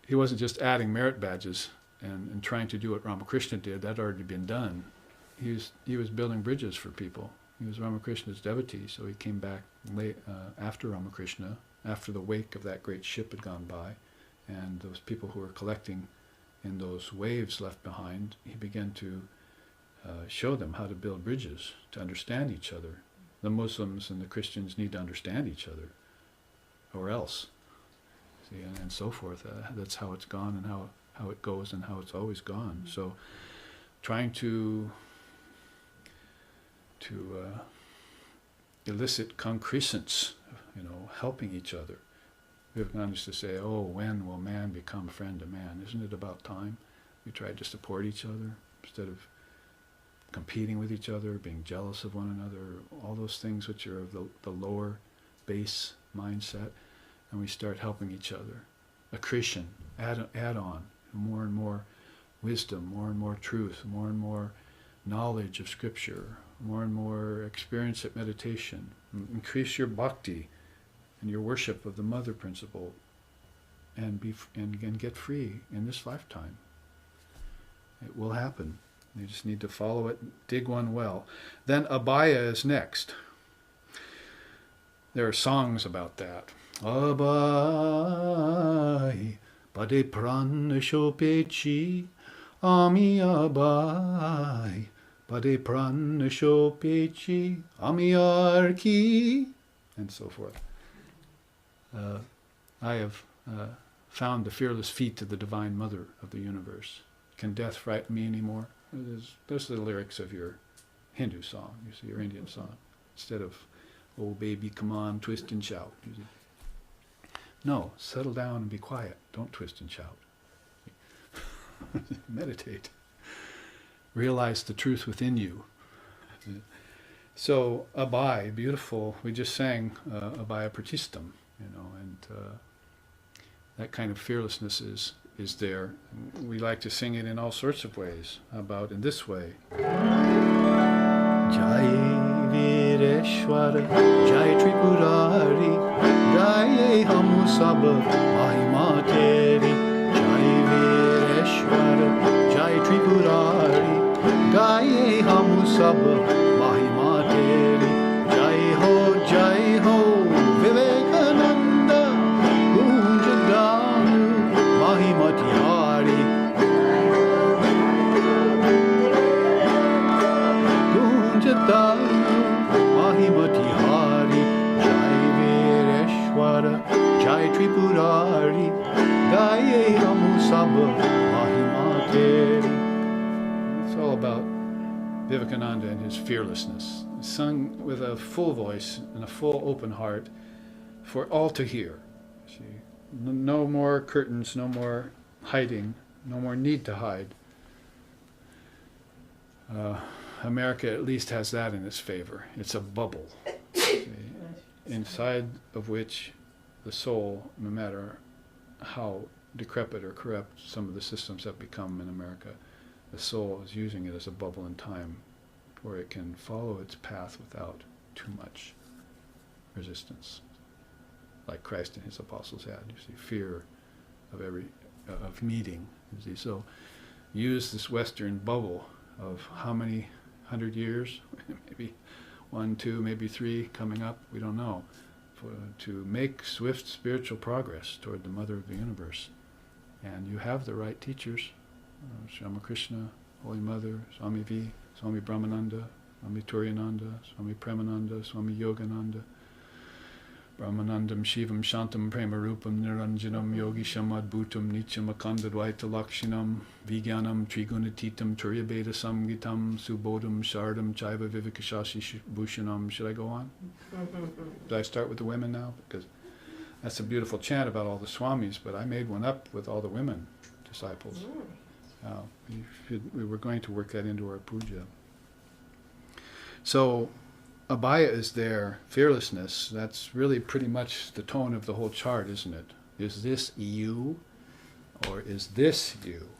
He wasn't just adding merit badges and trying to do what Ramakrishna did. That had already been done. He was building bridges for people. He was Ramakrishna's devotee, so he came back late, after Ramakrishna, after the wake of that great ship had gone by, and those people who were collecting in those waves left behind, he began to show them how to build bridges, to understand each other. The Muslims and the Christians need to understand each other, or else. See, and so forth. That's how it's gone and how it goes and how it's always gone. So trying to elicit concrescence, helping each other. Vivekananda used to say, oh, when will man become friend to man? Isn't it about time we tried to support each other instead of competing with each other, being jealous of one another, all those things which are of the lower base mindset, and we start helping each other. Accretion, add on, more and more wisdom, more and more truth, more and more knowledge of Scripture, more and more experience at meditation. Increase your bhakti and your worship of the mother principle, and get free in this lifetime. It will happen. You just need to follow it, dig one well. Then Abhaya is next. There are songs about that. Abhay, pade pran shopechi, ami abhay, pade pran shopechi, ami arki, and so forth. I have found the fearless feet of the Divine Mother of the universe. Can death frighten me anymore? Those are the lyrics of your Hindu song, you see, your Indian song. Instead of, oh baby, come on, twist and shout. You see. No, settle down and be quiet. Don't twist and shout. Meditate. Realize the truth within you. So, Abai, beautiful. We just sang Abhaya Pratistam, and that kind of fearlessness is there. We like to sing it in all sorts of ways. How about in this way? Jai Vireshwara, Jai Tripurari, Jai Hamu Sab Mahima Teri, Jai Vireshwara, Jai Tripurari, Jai Hamu Sab Mahima Teri, Jai Ho, Vivekananda, Gunjadanu, Mahimati Hari, Gunjadanu, Mahimati Hari, Jai Vireshwara, Jai Tripurari, Jai Hamu Sab Mahima Teri. It's all about Vivekananda and his fearlessness, sung with a full voice and a full open heart for all to hear. See, no more curtains, no more hiding, no more need to hide. America at least has that in its favor. It's a bubble, see, inside of which the soul, no matter how decrepit or corrupt some of the systems have become in America, the soul is using it as a bubble in time where it can follow its path without too much resistance, like Christ and his apostles had. You see, fear of meeting. You see, so use this Western bubble of how many 100 years, maybe 1, 2, maybe 3 coming up, we don't know, to make swift spiritual progress toward the Mother of the Universe. And you have the right teachers. Ramakrishna, Holy Mother, Swami V, Swami Brahmananda, Swami Turiyananda, Swami Premananda, Swami Yogananda, Brahmanandam Shivam Shantam Premarupam Niranjanam Yogisham Adbhutam Nityam Akanda Dvaita Lakshinam Vigyanam Trigunatitam Turyabeda Samgitam Subodham Shardam Chaiva Vivikashashi Bhushanam. Should I go on? Do I start with the women now? Because that's a beautiful chant about all the Swamis, but I made one up with all the women disciples. We were going to work that into our puja. So, Abhaya is there, fearlessness. That's really pretty much the tone of the whole chart, isn't it? Is this you, or is this you?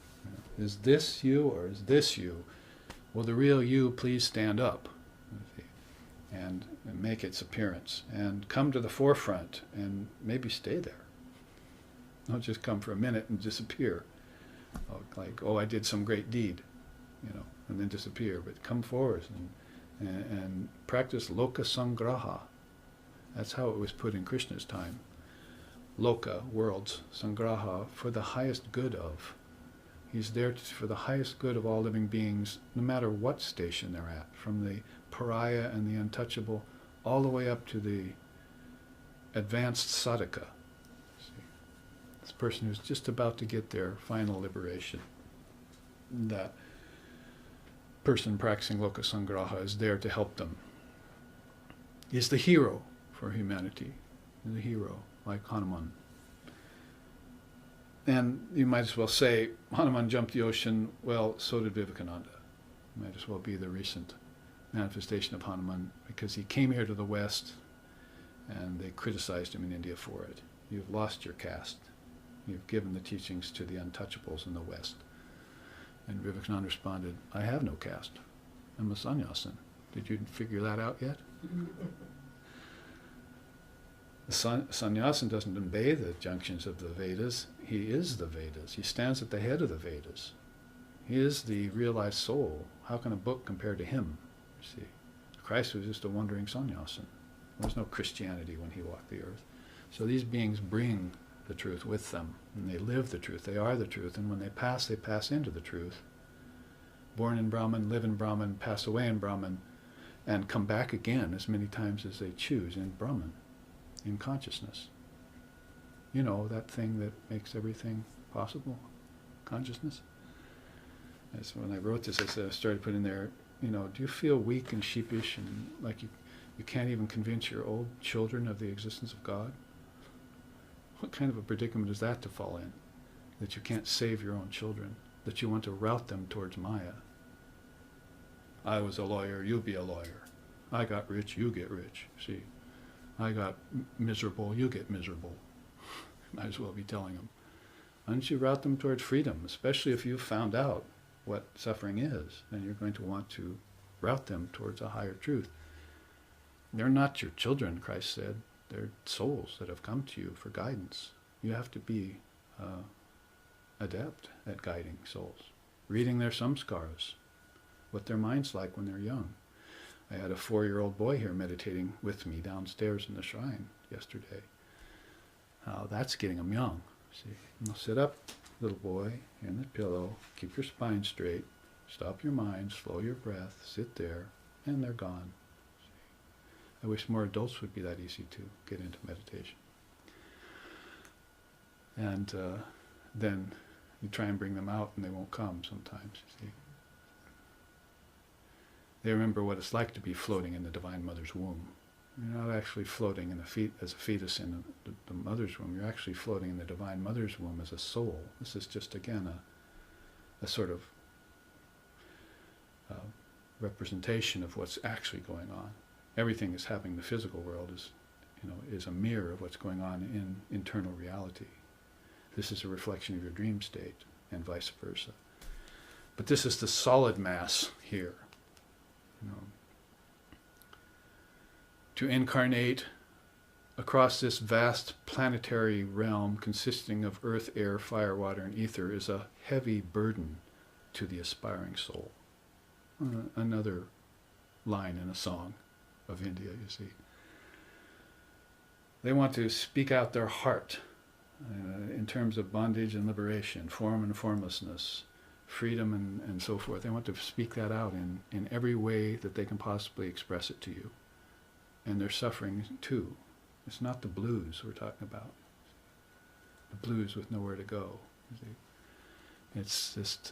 Is this you, or is this you? Will the real you please stand up and make its appearance and come to the forefront and maybe stay there? Don't just come for a minute and disappear. Like, oh, I did some great deed, and then disappear. But come forward and practice loka sangraha. That's how it was put in Krishna's time. Loka, worlds, sangraha, for the highest good of. He's there for the highest good of all living beings, no matter what station they're at, from the pariah and the untouchable, all the way up to the advanced sadhaka. This person who's just about to get their final liberation. That person practicing Loka Sangraha is there to help them. He's the hero for humanity. He's the hero, like Hanuman. And you might as well say, Hanuman jumped the ocean, well, so did Vivekananda. Might as well be the recent manifestation of Hanuman, because he came here to the West, and they criticized him in India for it. You've lost your caste. You've given the teachings to the untouchables in the West. And Vivekananda responded, I have no caste. I'm a sannyasin. Did you figure that out yet? The sannyasin doesn't obey the junctions of the Vedas. He is the Vedas. He stands at the head of the Vedas. He is the realized soul. How can a book compare to him? You see, Christ was just a wandering sannyasin. There was no Christianity when he walked the earth. So these beings bring the truth with them, and they live the truth. They are the truth, and when they pass into the truth. Born in Brahman, live in Brahman, pass away in Brahman, and come back again as many times as they choose in Brahman, in consciousness. You know, that thing that makes everything possible, consciousness. And so when I wrote this, I started putting there, do you feel weak and sheepish and like you can't even convince your old children of the existence of God? What kind of a predicament is that to fall in? That you can't save your own children, that you want to route them towards Maya. I was a lawyer, you be a lawyer. I got rich, you get rich. See, I got miserable, you get miserable. Might as well be telling them. Why don't you route them towards freedom, especially if you've found out what suffering is, then you're going to want to route them towards a higher truth. They're not your children, Christ said. They're souls that have come to you for guidance. You have to be adept at guiding souls, reading their samskaras, what their mind's like when they're young. I had a 4-year-old boy here meditating with me downstairs in the shrine yesterday. That's getting them young. See, now sit up, little boy, in the pillow, keep your spine straight, stop your mind, slow your breath, sit there, and they're gone. I wish more adults would be that easy to get into meditation. And then you try and bring them out and they won't come sometimes, you see. They remember what it's like to be floating in the Divine Mother's womb. You're not actually floating as a fetus in the mother's womb. You're actually floating in the Divine Mother's womb as a soul. This is just, again, a sort of representation of what's actually going on. Everything that's happening in the physical world is a mirror of what's going on in internal reality. This is a reflection of your dream state, and vice versa. But this is the solid mass here. To incarnate across this vast planetary realm consisting of earth, air, fire, water, and ether is a heavy burden to the aspiring soul. Another line in a song of India, you see. They want to speak out their heart in terms of bondage and liberation, form and formlessness, freedom and so forth. They want to speak that out in every way that they can possibly express it to you. And they're suffering too. It's not the blues we're talking about. The blues with nowhere to go. It's just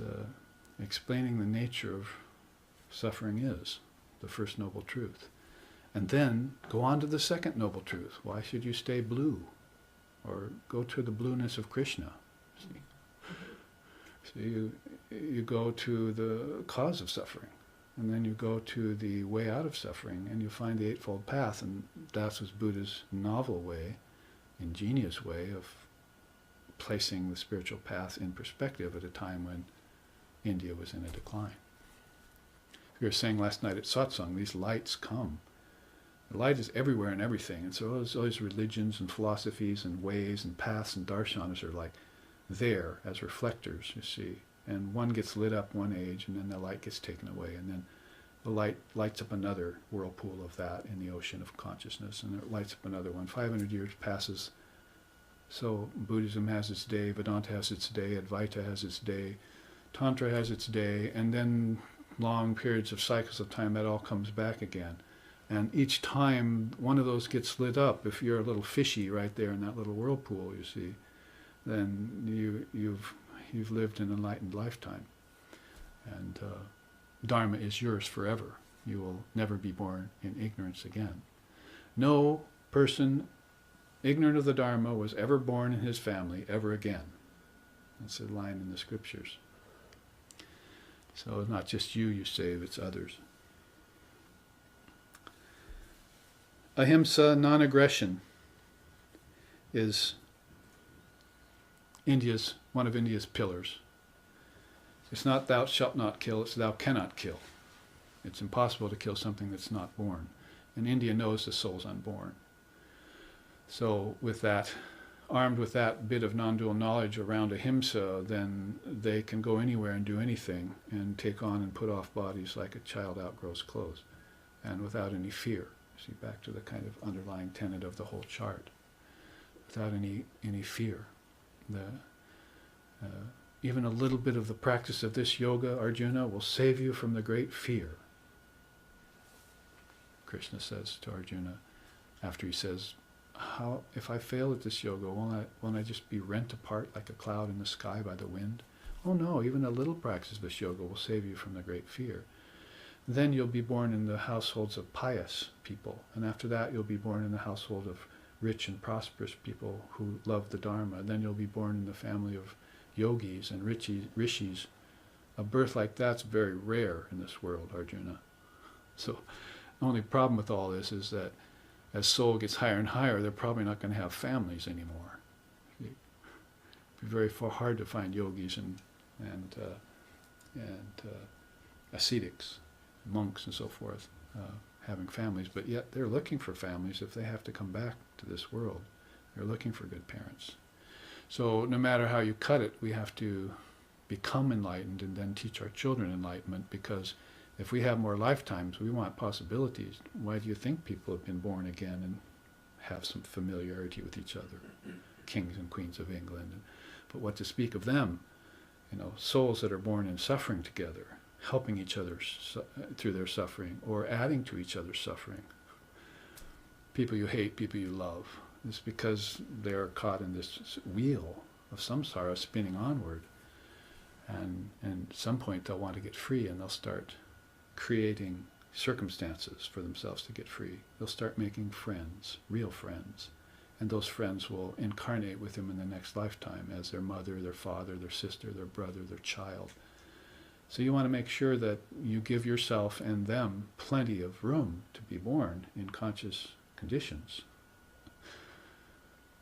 explaining the nature of suffering is, the first noble truth. And then go on to the second noble truth. Why should you stay blue? Or go to the blueness of Krishna. See? So you go to the cause of suffering. And then you go to the way out of suffering, and you find the Eightfold Path, and that was Buddha's novel way, ingenious way of placing the spiritual path in perspective at a time when India was in a decline. We were saying last night at satsang, these lights come. The light is everywhere and everything, and so all these religions and philosophies and ways and paths and darshanas are like there as reflectors, you see. And one gets lit up one age, and then the light gets taken away, and then the light lights up another whirlpool of that in the ocean of consciousness, and it lights up another one. 500 years passes. So Buddhism has its day, Vedanta has its day, Advaita has its day, Tantra has its day, and then long periods of cycles of time, that all comes back again. And each time one of those gets lit up, if you're a little fishy right there in that little whirlpool, you see, then you've lived an enlightened lifetime. And Dharma is yours forever. You will never be born in ignorance again. No person ignorant of the Dharma was ever born in his family ever again. That's a line in the scriptures. So it's not just you save, it's others. Ahimsa, non-aggression, is one of India's pillars. It's not thou shalt not kill, it's thou cannot kill. It's impossible to kill something that's not born. And India knows the soul's unborn. So with that, armed with that bit of non-dual knowledge around ahimsa, then they can go anywhere and do anything and take on and put off bodies like a child outgrows clothes, and without any fear. See, back to the kind of underlying tenet of the whole chart. Without any fear. Even a little bit of the practice of this yoga, Arjuna, will save you from the great fear. Krishna says to Arjuna, after he says, how, if I fail at this yoga, won't I just be rent apart like a cloud in the sky by the wind? Oh no, even a little practice of this yoga will save you from the great fear. Then you'll be born in the households of pious people, and after that you'll be born in the household of rich and prosperous people who love the Dharma. Then you'll be born in the family of yogis and rishis. A birth like that's very rare in this world, Arjuna. So the only problem with all this is that as soul gets higher and higher, they're probably not going to have families anymore. It'd be very hard to find yogis and ascetics, monks and so forth, having families, but yet they're looking for families if they have to come back to this world. They're looking for good parents. So no matter how you cut it, we have to become enlightened and then teach our children enlightenment, because if we have more lifetimes, we want possibilities. Why do you think people have been born again and have some familiarity with each other? Kings and queens of England. But what to speak of them? Souls that are born in suffering together, helping each other through their suffering, or adding to each other's suffering. People you hate, people you love. It's because they're caught in this wheel of samsara spinning onward. And at some point they'll want to get free, and they'll start creating circumstances for themselves to get free. They'll start making friends, real friends. And those friends will incarnate with them in the next lifetime as their mother, their father, their sister, their brother, their child. So you want to make sure that you give yourself and them plenty of room to be born in conscious conditions.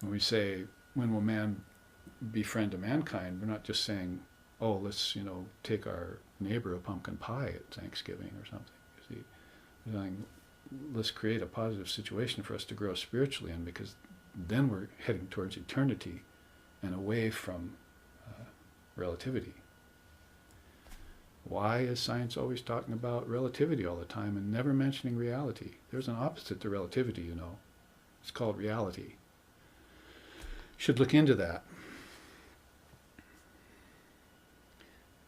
When we say, when will man be friend to mankind, we're not just saying, oh, let's, take our neighbor a pumpkin pie at Thanksgiving or something. You see, we're saying, let's create a positive situation for us to grow spiritually in, because then we're heading towards eternity and away from relativity. Why is science always talking about relativity all the time and never mentioning reality? There's an opposite to relativity, It's called reality. Should look into that.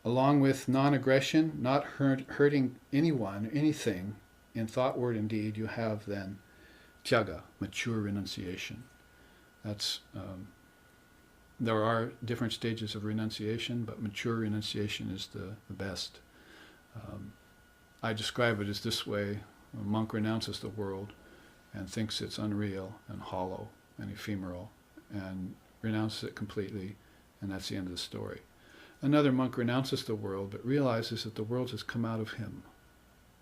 Along with non-aggression, not hurting anyone, anything, in thought, word, and deed, you have then tyaga, mature renunciation. That's there are different stages of renunciation, but mature renunciation is the best. I describe it as this way: a monk renounces the world and thinks it's unreal and hollow and ephemeral, and renounces it completely, and that's the end of the story. Another monk renounces the world, but realizes that the world has come out of him,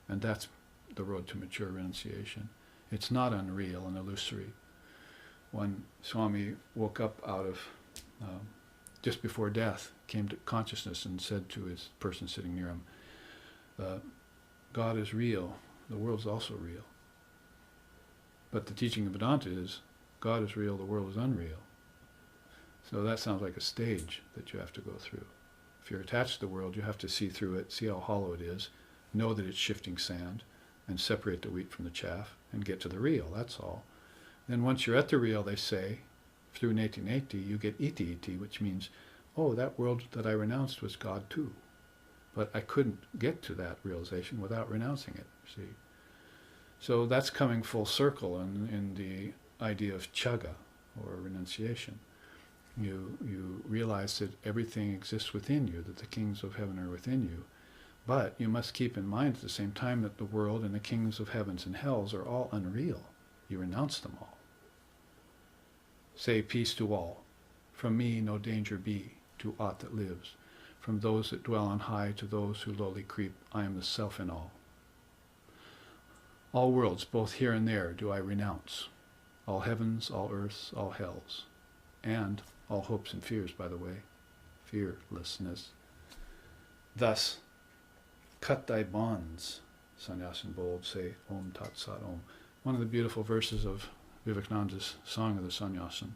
and that's the road to mature renunciation. It's not unreal and illusory. One Swami woke up out of, just before death, came to consciousness and said to his person sitting near him, God is real, the world's also real. But the teaching of Vedanta is, God is real, the world is unreal. So that sounds like a stage that you have to go through. If you're attached to the world, you have to see through it, see how hollow it is, know that it's shifting sand, and separate the wheat from the chaff, and get to the real, that's all. Then once you're at the real, they say, through neti neti, you get iti iti, which means, oh, that world that I renounced was God too. But I couldn't get to that realization without renouncing it, see. So that's coming full circle in the idea of tyaga, or renunciation. You realize that everything exists within you, that the kings of heaven are within you. But you must keep in mind at the same time that the world and the kings of heavens and hells are all unreal. You renounce them all. Say peace to all. From me no danger be to aught that lives. From those that dwell on high to those who lowly creep, I am the self in all. All worlds, both here and there, do I renounce. All heavens, all earths, all hells. And all hopes and fears, by the way. Fearlessness. Thus, cut thy bonds, Sannyasin bold, say Om Tat Sat Om. One of the beautiful verses of Vivekananda's Song of the Sannyasin.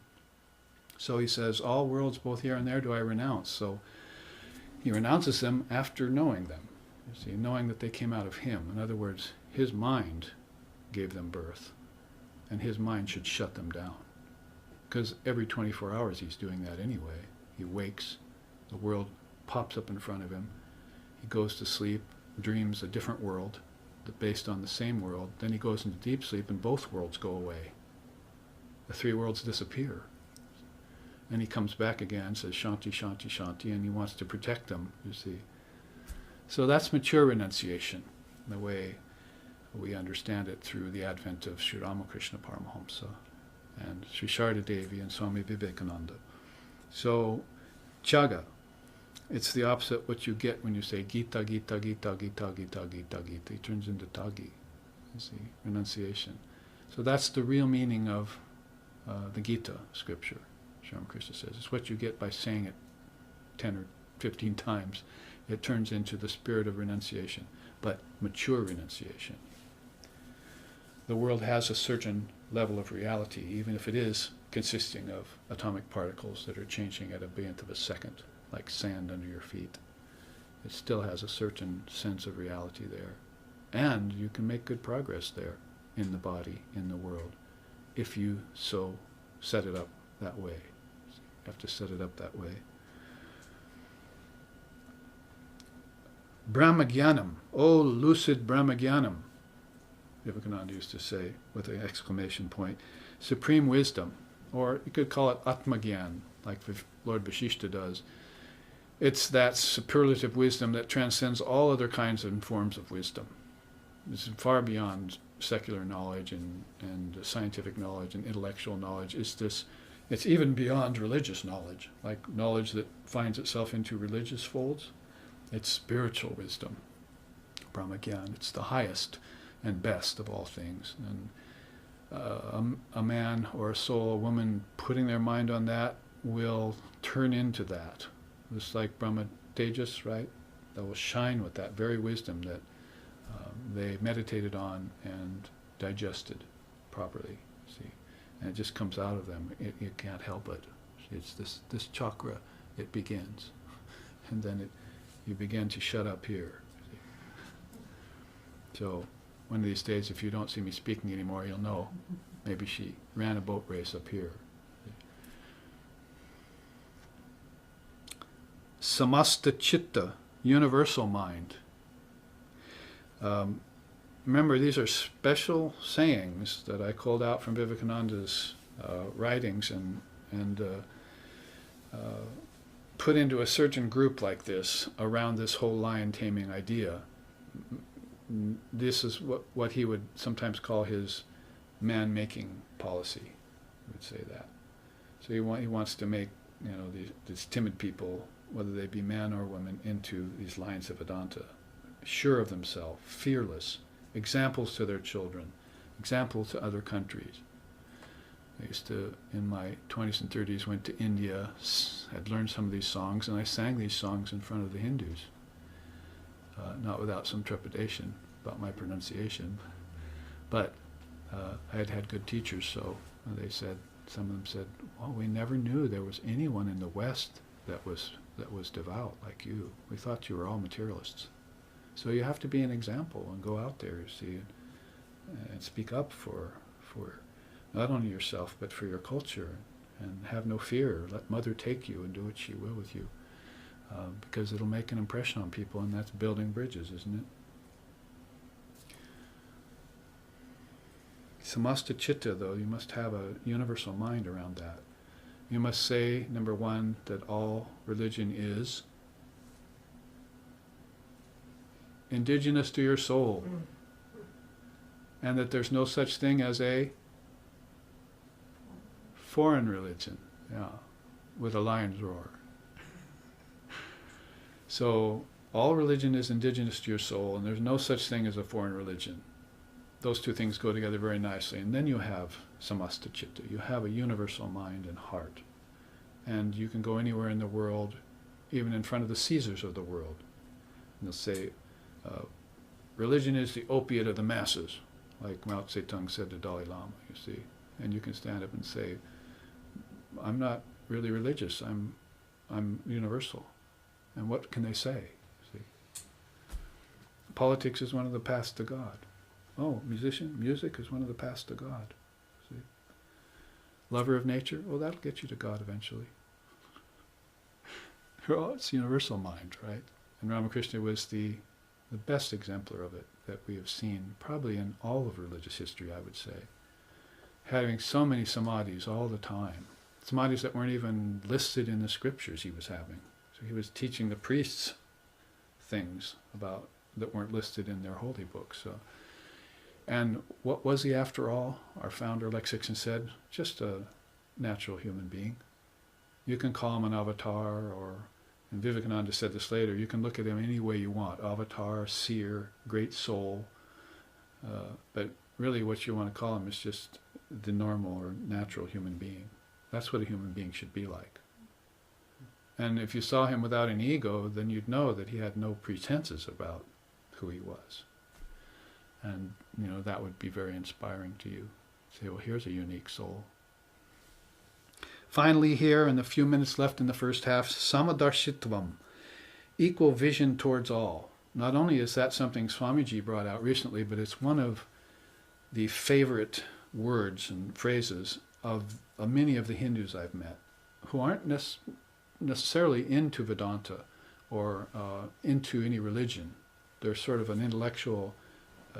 So he says, all worlds both here and there do I renounce. So he renounces them after knowing them. You see, knowing that they came out of him. In other words, his mind gave them birth, and his mind should shut them down. Because every 24 hours he's doing that anyway. He wakes, the world pops up in front of him, he goes to sleep, dreams a different world, based on the same world, then he goes into deep sleep and both worlds go away. the three worlds disappear. And he comes back again, says Shanti, Shanti, Shanti, and he wants to protect them, you see. So that's mature renunciation, the way we understand it through the advent of Sri Ramakrishna Paramahamsa and Sri Sharda Devi and Swami Vivekananda. So, Chaga, it's the opposite what you get when you say Gita, Gita, Gita, Gita, Gita, Gita, Gita. It turns into Tagi, you see, renunciation. So that's the real meaning of the Gita scripture, Sri Ramakrishna says. It's what you get by saying it 10 or 15 times. It turns into the spirit of renunciation, but mature renunciation. The world has a certain level of reality, even if it is consisting of atomic particles that are changing at a billionth of a second, like sand under your feet. It still has a certain sense of reality there. And you can make good progress there in the body, in the world, if you so set it up that way. You have to set it up that way. Brahmagyanam, oh lucid Brahmagyanam, Vivekananda used to say with an exclamation point. Supreme wisdom, or you could call it Atmagyan, like Lord Vashishta does. It's that superlative wisdom that transcends all other kinds and forms of wisdom. It's far beyond secular knowledge and scientific knowledge and intellectual knowledge. It's even beyond religious knowledge, like knowledge that finds itself into religious folds. It's spiritual wisdom, Brahmagyan. It's the highest and best of all things. And a man or a soul, a woman putting their mind on that will turn into that. Just like Brahma Tejas, right? That will shine with that very wisdom that they meditated on and digested properly, see. And it just comes out of them. You can't help it. It's this chakra, it begins. And then you begin to shut up here. See. So one of these days, if you don't see me speaking anymore, you'll know. Maybe she ran a boat race up here. Samasta Chitta, universal mind. Remember, these are special sayings that I called out from Vivekananda's writings and put into a certain group like this around this whole lion-taming idea. This is what he would sometimes call his man-making policy. He would say that. So he wants to make these timid people, whether they be men or women, into these lions of Vedanta, sure of themselves, fearless, examples to their children, examples to other countries. I used to, in my 20s and 30s, went to India, had learned some of these songs, and I sang these songs in front of the Hindus. Not without some trepidation about my pronunciation, but I had had good teachers, so they said, some of them said, well, we never knew there was anyone in the West that was devout like you. We thought you were all materialists. So you have to be an example and go out there, see, and speak up for not only yourself, but for your culture, and have no fear. Let Mother take you and do what she will with you. Because it'll make an impression on people, and that's building bridges, isn't it? Samasta Chitta, though, you must have a universal mind around that. You must say, number one, that all religion is indigenous to your soul, and that there's no such thing as a foreign religion, with a lion's roar. So all religion is indigenous to your soul, and there's no such thing as a foreign religion. Those two things go together very nicely. And then you have samasta chitta. You have a universal mind and heart. And you can go anywhere in the world, even in front of the Caesars of the world. And they'll say, religion is the opiate of the masses, like Mao Zedong said to Dalai Lama, you see. And you can stand up and say, I'm not really religious, I'm universal. And what can they say? See? Politics is one of the paths to God. Oh, music is one of the paths to God. See? Lover of nature, well, that'll get you to God eventually. Oh, it's universal mind, right? And Ramakrishna was the best exemplar of it that we have seen, probably in all of religious history, I would say. having so many samadhis all the time. Samadhis that weren't even listed in the scriptures he was having. So he was teaching the priests things about that weren't listed in their holy books. So, and what was he after all? Our founder, like Sixon said, just a natural human being. You can call him an avatar, or, and Vivekananda said this later, you can look at him any way you want. Avatar, seer, great soul. But really what you want to call him is just the normal or natural human being. That's what a human being should be like. And if you saw him without an ego, then you'd know that he had no pretenses about who he was. And, that would be very inspiring to you. Say, well, here's a unique soul. Finally here, in the few minutes left in the first half, samadarshitvam, equal vision towards all. Not only is that something Swamiji brought out recently, but it's one of the favorite words and phrases of many of the Hindus I've met, who aren't necessarily into Vedanta or into any religion. They're sort of an intellectual,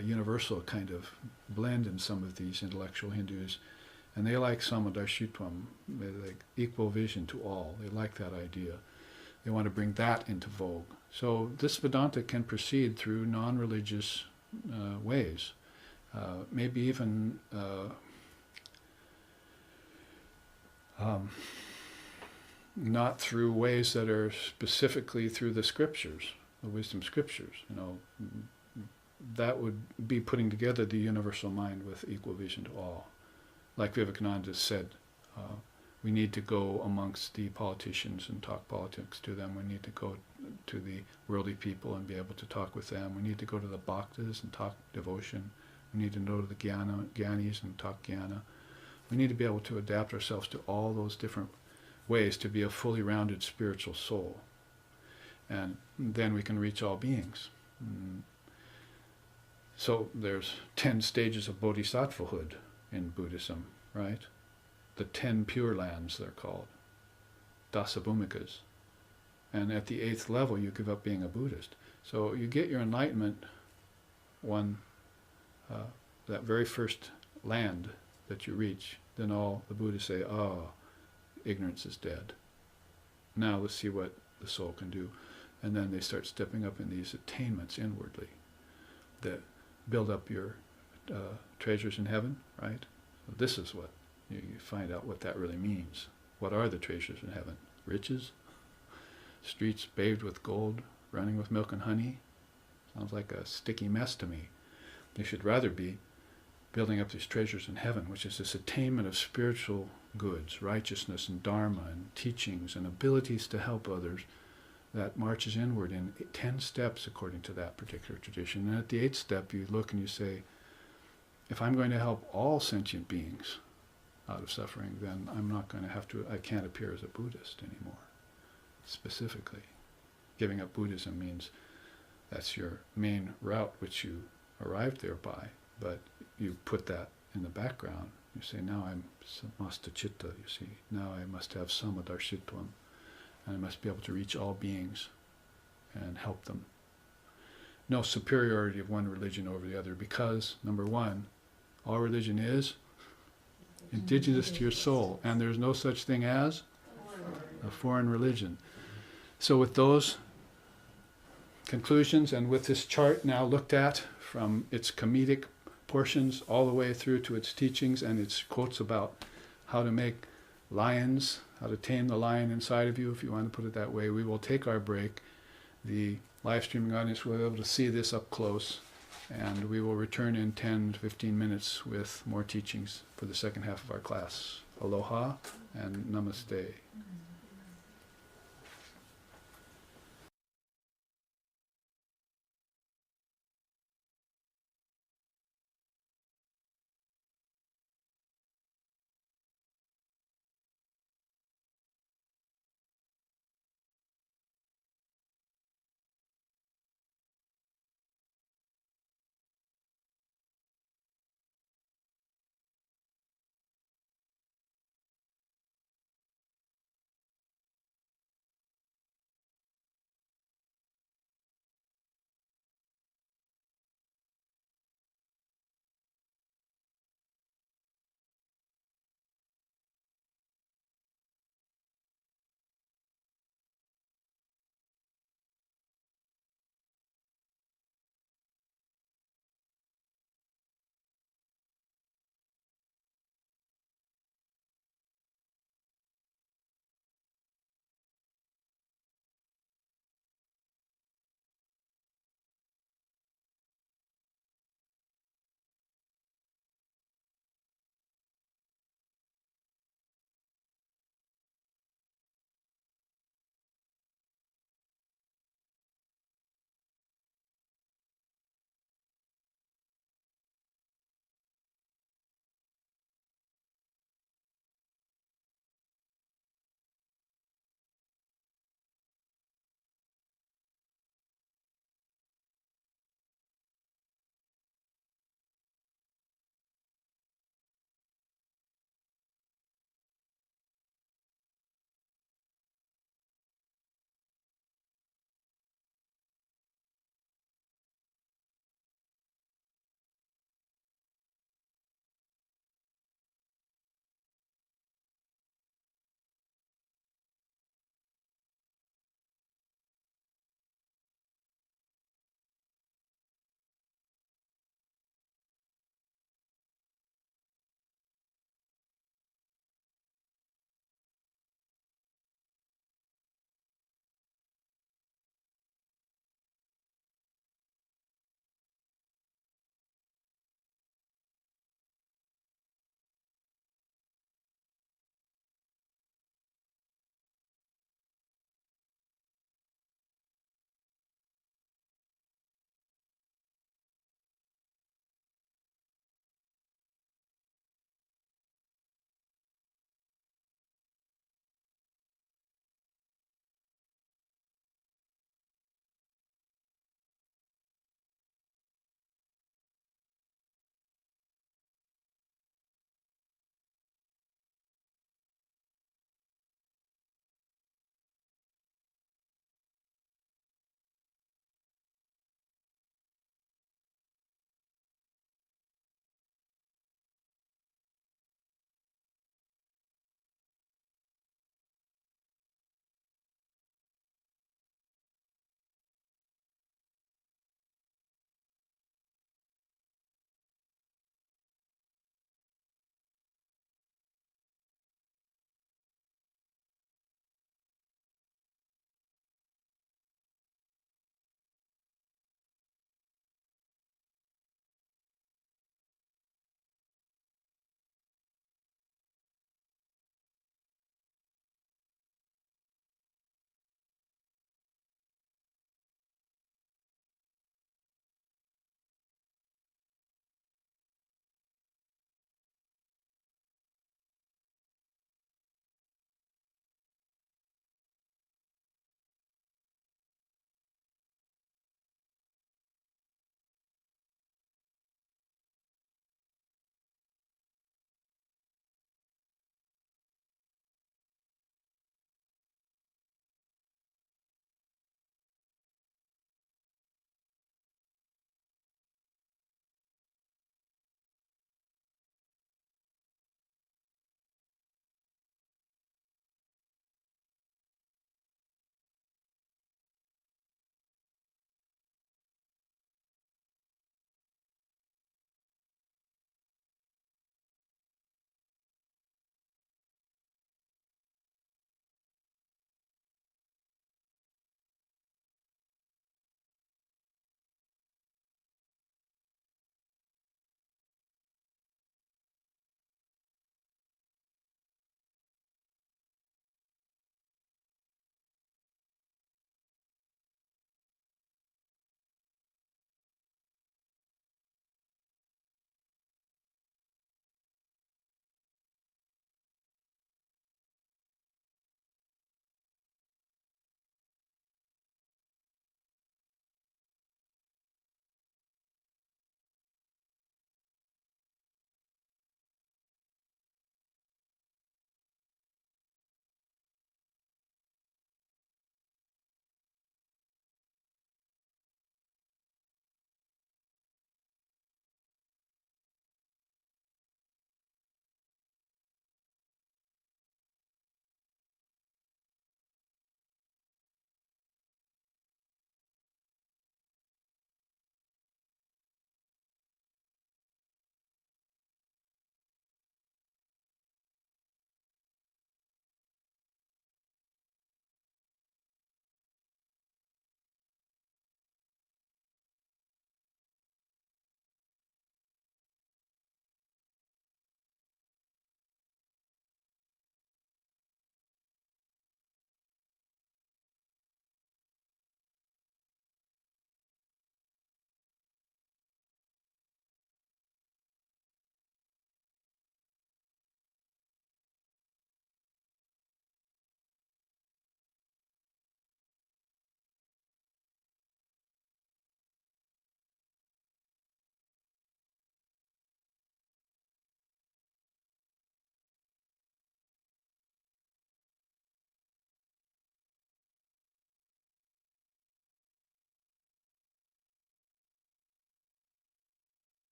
universal kind of blend in some of these intellectual Hindus. And they like samadarshitvam, they like equal vision to all. They like that idea. They want to bring that into vogue. So this Vedanta can proceed through non-religious ways. Maybe even not through ways that are specifically through the scriptures, the wisdom scriptures. That would be putting together the universal mind with equal vision to all. Like Vivekananda said, we need to go amongst the politicians and talk politics to them. We need to go to the worldly people and be able to talk with them. We need to go to the bhaktas and talk devotion. We need to go to the gyanis and talk jnana. We need to be able to adapt ourselves to all those different ways to be a fully rounded spiritual soul. And then we can reach all beings. So there's 10 stages of bodhisattvahood in Buddhism, right? The 10 pure lands, they're called. Dasabhumikas. And at the 8th level, you give up being a Buddhist. So you get your enlightenment, that very first land that you reach, then all the Buddhas say, ignorance is dead. Now let's see what the soul can do. And then they start stepping up in these attainments inwardly that build up your treasures in heaven, right? So this is what you find out what that really means. What are the treasures in heaven? Riches? Streets paved with gold, running with milk and honey? Sounds like a sticky mess to me. They should rather be building up these treasures in heaven, which is this attainment of spiritual goods, righteousness and dharma and teachings and abilities to help others that marches inward in 10 steps according to that particular tradition. And at the 8th step you look and you say, if I'm going to help all sentient beings out of suffering, then I can't appear as a Buddhist anymore, specifically. Giving up Buddhism means that's your main route which you arrived there by, but you put that in the background. You say, now I'm samasta chitta, you see. Now I must have samadarshitvam, and I must be able to reach all beings and help them. No superiority of one religion over the other, because, number one, all religion is indigenous to your soul, and there's no such thing as a foreign religion. So with those conclusions, and with this chart now looked at from its comedic portions all the way through to its teachings and its quotes about how to make lions, how to tame the lion inside of you, if you want to put it that way, we will take our break. The live streaming audience will be able to see this up close, and we will return in 10 to 15 minutes with more teachings for the second half of our class. Aloha and namaste.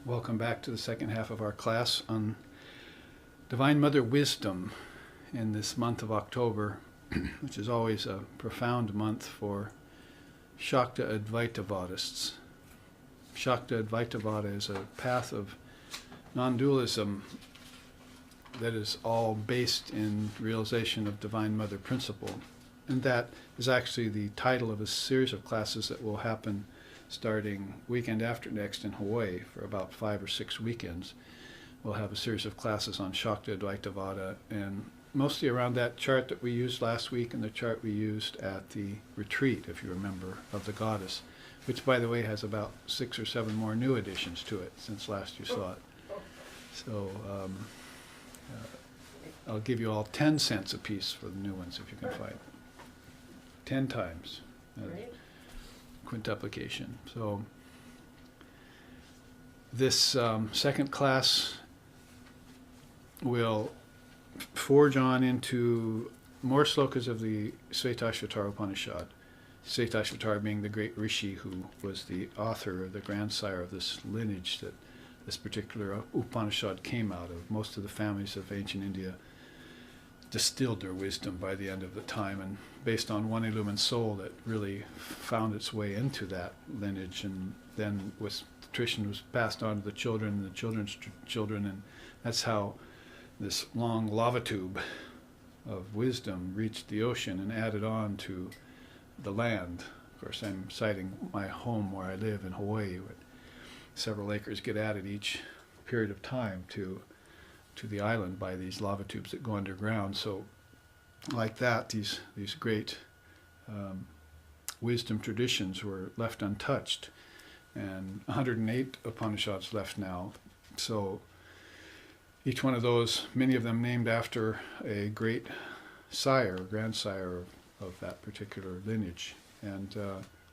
Welcome back to the second half of our class on Divine Mother Wisdom in this month of October, which is always a profound month for Shakta Advaitavadists. Shakta Advaitavada is a path of non-dualism that is all based in realization of Divine Mother principle. And that is actually the title of a series of classes that will happen starting weekend after next in Hawaii for about 5 or 6 weekends. We'll have a series of classes on Shakta Advaitavada, and mostly around that chart that we used last week and the chart we used at the retreat, if you remember, of the goddess, which, by the way, has about 6 or 7 more new additions to it since last you saw it. So I'll give you all 10 cents a piece for the new ones if you can find 10 times. Quintuplication. So this second class will forge on into more slokas of the Shvetashvatara Upanishad. Shvetashvatara being the great Rishi who was the author or the grandsire of this lineage that this particular Upanishad came out of. Most of the families of ancient India distilled their wisdom by the end of the time, and based on one illumined soul that really found its way into that lineage, and then the tradition was passed on to the children and the children's children, and that's how this long lava tube of wisdom reached the ocean and added on to the land. Of course, I'm citing my home where I live in Hawaii, where several acres get added each period of time to the island by these lava tubes that go underground. So like that, these great wisdom traditions were left untouched, and 108 Upanishads left now. So each one of those, many of them named after a great sire, grandsire of that particular lineage, and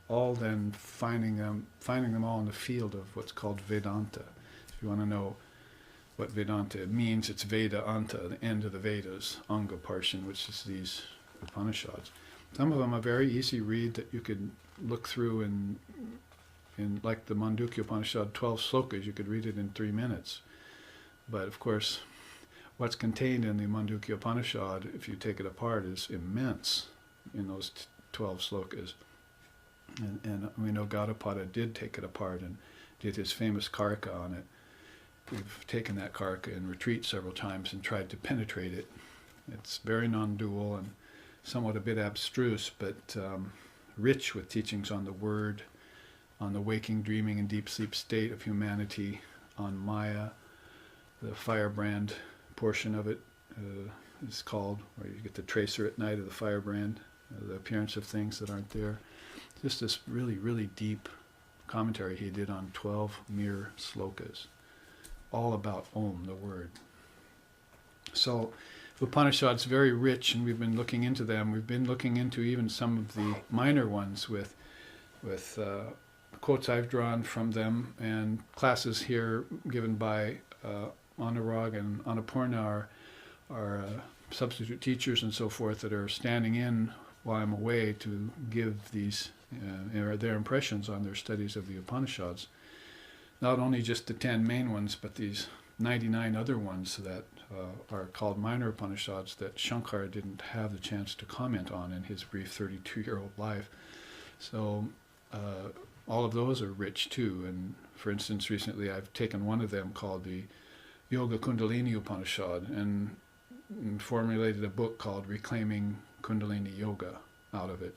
all then finding them all in the field of what's called Vedanta. If you want to know what Vedanta means, it's Veda Anta, the end of the Vedas, Anga Parshan, which is these Upanishads. Some of them are very easy read that you could look through in like the Mandukya Upanishad, 12 slokas, you could read it in 3 minutes. But of course, what's contained in the Mandukya Upanishad, if you take it apart, is immense in those 12 slokas. And we know Gaudapada did take it apart and did his famous karaka on it. We've taken that karaka in retreat several times and tried to penetrate it. It's very non-dual and somewhat a bit abstruse, but rich with teachings on the word, on the waking, dreaming, and deep sleep state of humanity, on Maya. The firebrand portion of it is called, where you get the tracer at night of the firebrand, the appearance of things that aren't there. Just this really, really deep commentary he did on 12 mere slokas, all about Om, the word. So Upanishad's very rich, and we've been looking into them. We've been looking into even some of the minor ones with quotes I've drawn from them, and classes here given by Anurag and Annapurna, are substitute teachers and so forth that are standing in while I'm away to give these their impressions on their studies of the Upanishads. Not only just the 10 main ones, but these 99 other ones that are called minor Upanishads that Shankara didn't have the chance to comment on in his brief 32-year-old life. So all of those are rich too. And for instance, recently I've taken one of them called the Yoga Kundalini Upanishad and formulated a book called Reclaiming Kundalini Yoga out of it,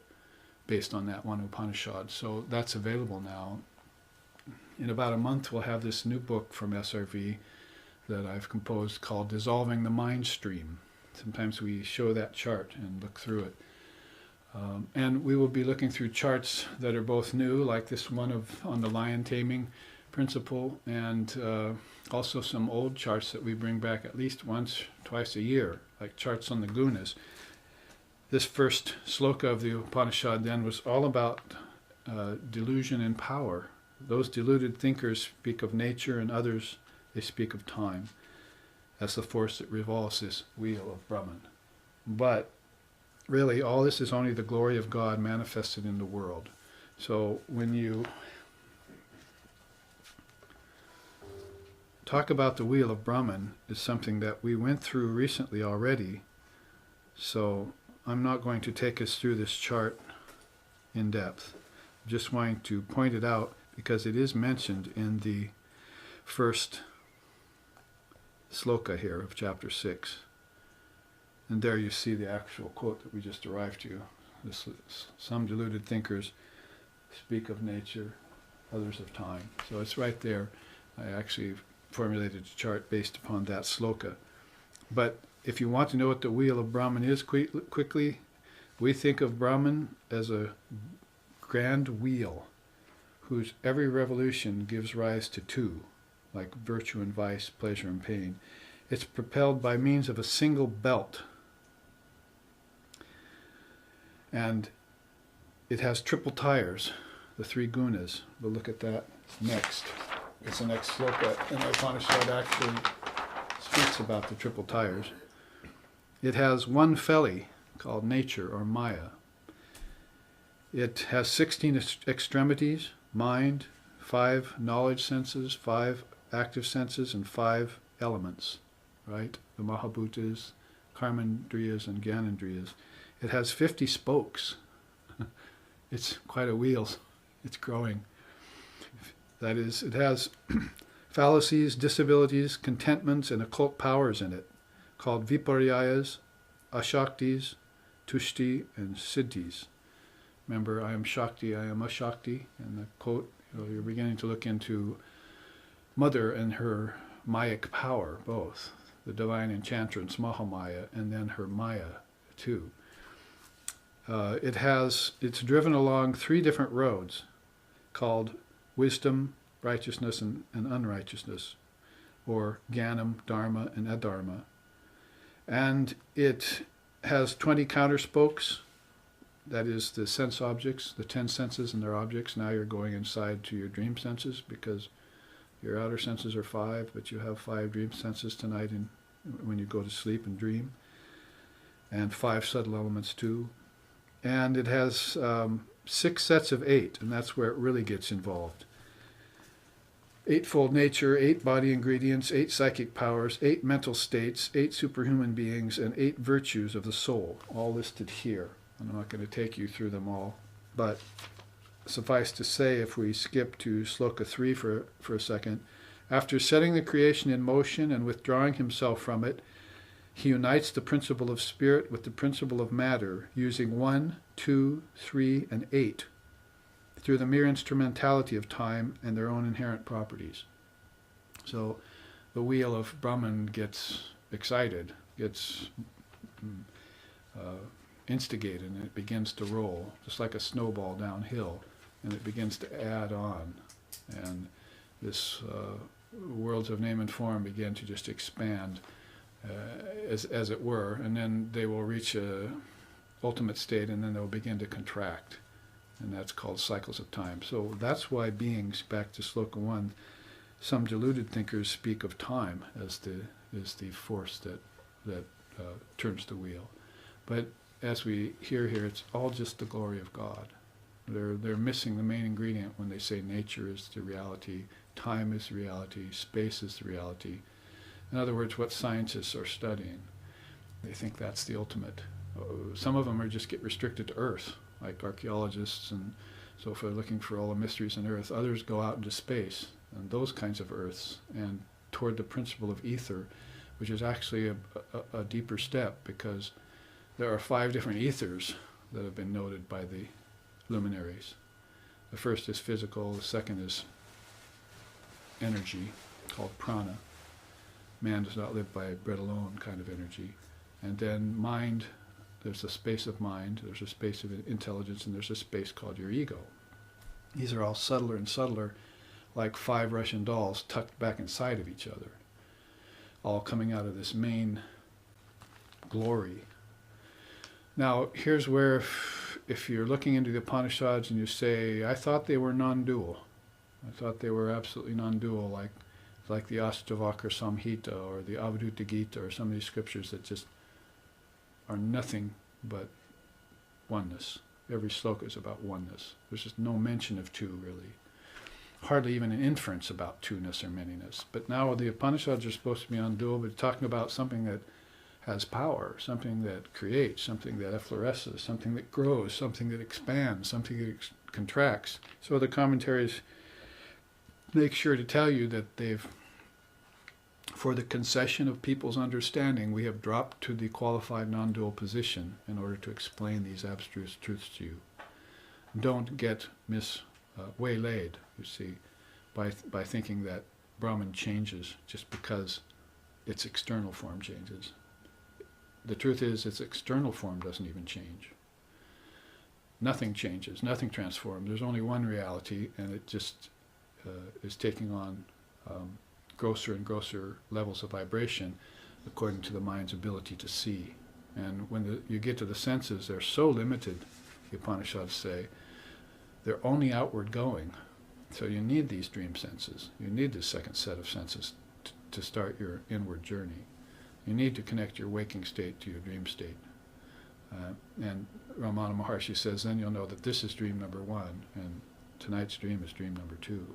based on that one Upanishad. So that's available now. In about a month, we'll have this new book from SRV that I've composed called Dissolving the Mind Stream. Sometimes we show that chart and look through it. And we will be looking through charts that are both new, like this one on the lion taming principle, and also some old charts that we bring back at least once, twice a year, like charts on the gunas. This first sloka of the Upanishad then was all about delusion and power. Those deluded thinkers speak of nature, and others, they speak of time as the force that revolves this wheel of Brahman. But really, all this is only the glory of God manifested in the world. So when you talk about the wheel of Brahman is something that we went through recently already, so I'm not going to take us through this chart in depth. I'm just wanting to point it out because it is mentioned in the first sloka here of chapter 6. And there you see the actual quote that we just arrived to. Some deluded thinkers speak of nature, others of time. So it's right there. I actually formulated a chart based upon that sloka. But if you want to know what the wheel of Brahman is quickly, we think of Brahman as a grand wheel whose every revolution gives rise to two, like virtue and vice, pleasure and pain. It's propelled by means of a single belt. And it has triple tires, the three gunas. We'll look at that next. It's the next sloka, and the Upanishad actually speaks about the triple tires. It has one felly called nature or Maya. It has 16 extremities, mind, 5 knowledge senses, 5 active senses, and 5 elements, right? The Mahabhutas, Karmendriyas, and Gyanendriyas. It has 50 spokes. It's quite a wheel. It's growing. That is, it has fallacies, disabilities, contentments, and occult powers in it, called viparyayas, ashaktis, tushti, and siddhis. Remember, I am Shakti, I am Ashakti, and the quote, you're beginning to look into Mother and her Mayic power, both, the divine enchantress Mahamaya, and then her Maya, too. It's driven along 3 different roads called wisdom, righteousness, and unrighteousness, or Jnanam, Dharma, and Adharma. And it has 20 counter spokes, that is the sense objects, the 10 senses and their objects. Now you're going inside to your dream senses because your outer senses are 5, but you have 5 dream senses tonight when you go to sleep and dream, and 5 subtle elements too. And it has 6 sets of 8, and that's where it really gets involved. 8-fold nature, 8 body ingredients, 8 psychic powers, 8 mental states, 8 superhuman beings, and 8 virtues of the soul, all listed here. I'm not going to take you through them all, but suffice to say, if we skip to sloka 3 for a second, after setting the creation in motion and withdrawing himself from it, he unites the principle of spirit with the principle of matter, using 1, 2, 3, and 8 through the mere instrumentality of time and their own inherent properties. So the wheel of Brahman gets excited, gets instigated, and it begins to roll, just like a snowball downhill, and it begins to add on. And this worlds of name and form begin to just expand, as it were, and then they will reach a ultimate state, and then they'll begin to contract, and that's called cycles of time. So that's why beings, back to sloka 1, some deluded thinkers speak of time as the force that turns the wheel. But as we hear here, it's all just the glory of God. They're missing the main ingredient when they say nature is the reality, time is the reality, space is the reality. In other words, what scientists are studying, they think that's the ultimate. Some of them are just get restricted to Earth, like archaeologists, and so if they're looking for all the mysteries on Earth, others go out into space and those kinds of Earths, and toward the principle of ether, which is actually a deeper step, because there are 5 different ethers that have been noted by the luminaries. The first is physical, the second is energy, called prana. Man does not live by bread alone kind of energy. And then mind, there's a space of mind, there's a space of intelligence, and there's a space called your ego. These are all subtler and subtler, like 5 Russian dolls tucked back inside of each other, all coming out of this main glory. Now, here's where, if you're looking into the Upanishads and you say, I thought they were non-dual. I thought they were absolutely non-dual, like the Ashtavakra Samhita or the Avadhuta Gita or some of these scriptures that just are nothing but oneness. Every sloka is about oneness. There's just no mention of 2, really. hardly even an inference about two-ness or manyness. But now the Upanishads are supposed to be undual, but talking about something that has power, something that creates, something that effloresces, something that grows, something that expands, something that contracts. So the commentaries make sure to tell you that for the concession of people's understanding, we have dropped to the qualified non-dual position in order to explain these abstruse truths to you. Don't get waylaid, you see, by thinking that Brahman changes just because its external form changes. The truth is, its external form doesn't even change. Nothing changes, nothing transforms. There's only one reality, and it just is taking on grosser and grosser levels of vibration according to the mind's ability to see. And when you get to the senses, they're so limited, the Upanishads say, they're only outward going. So you need these dream senses. You need this second set of senses to start your inward journey. You need to connect your waking state to your dream state. And Ramana Maharshi says, then you'll know that this is dream number 1, and tonight's dream is dream number 2.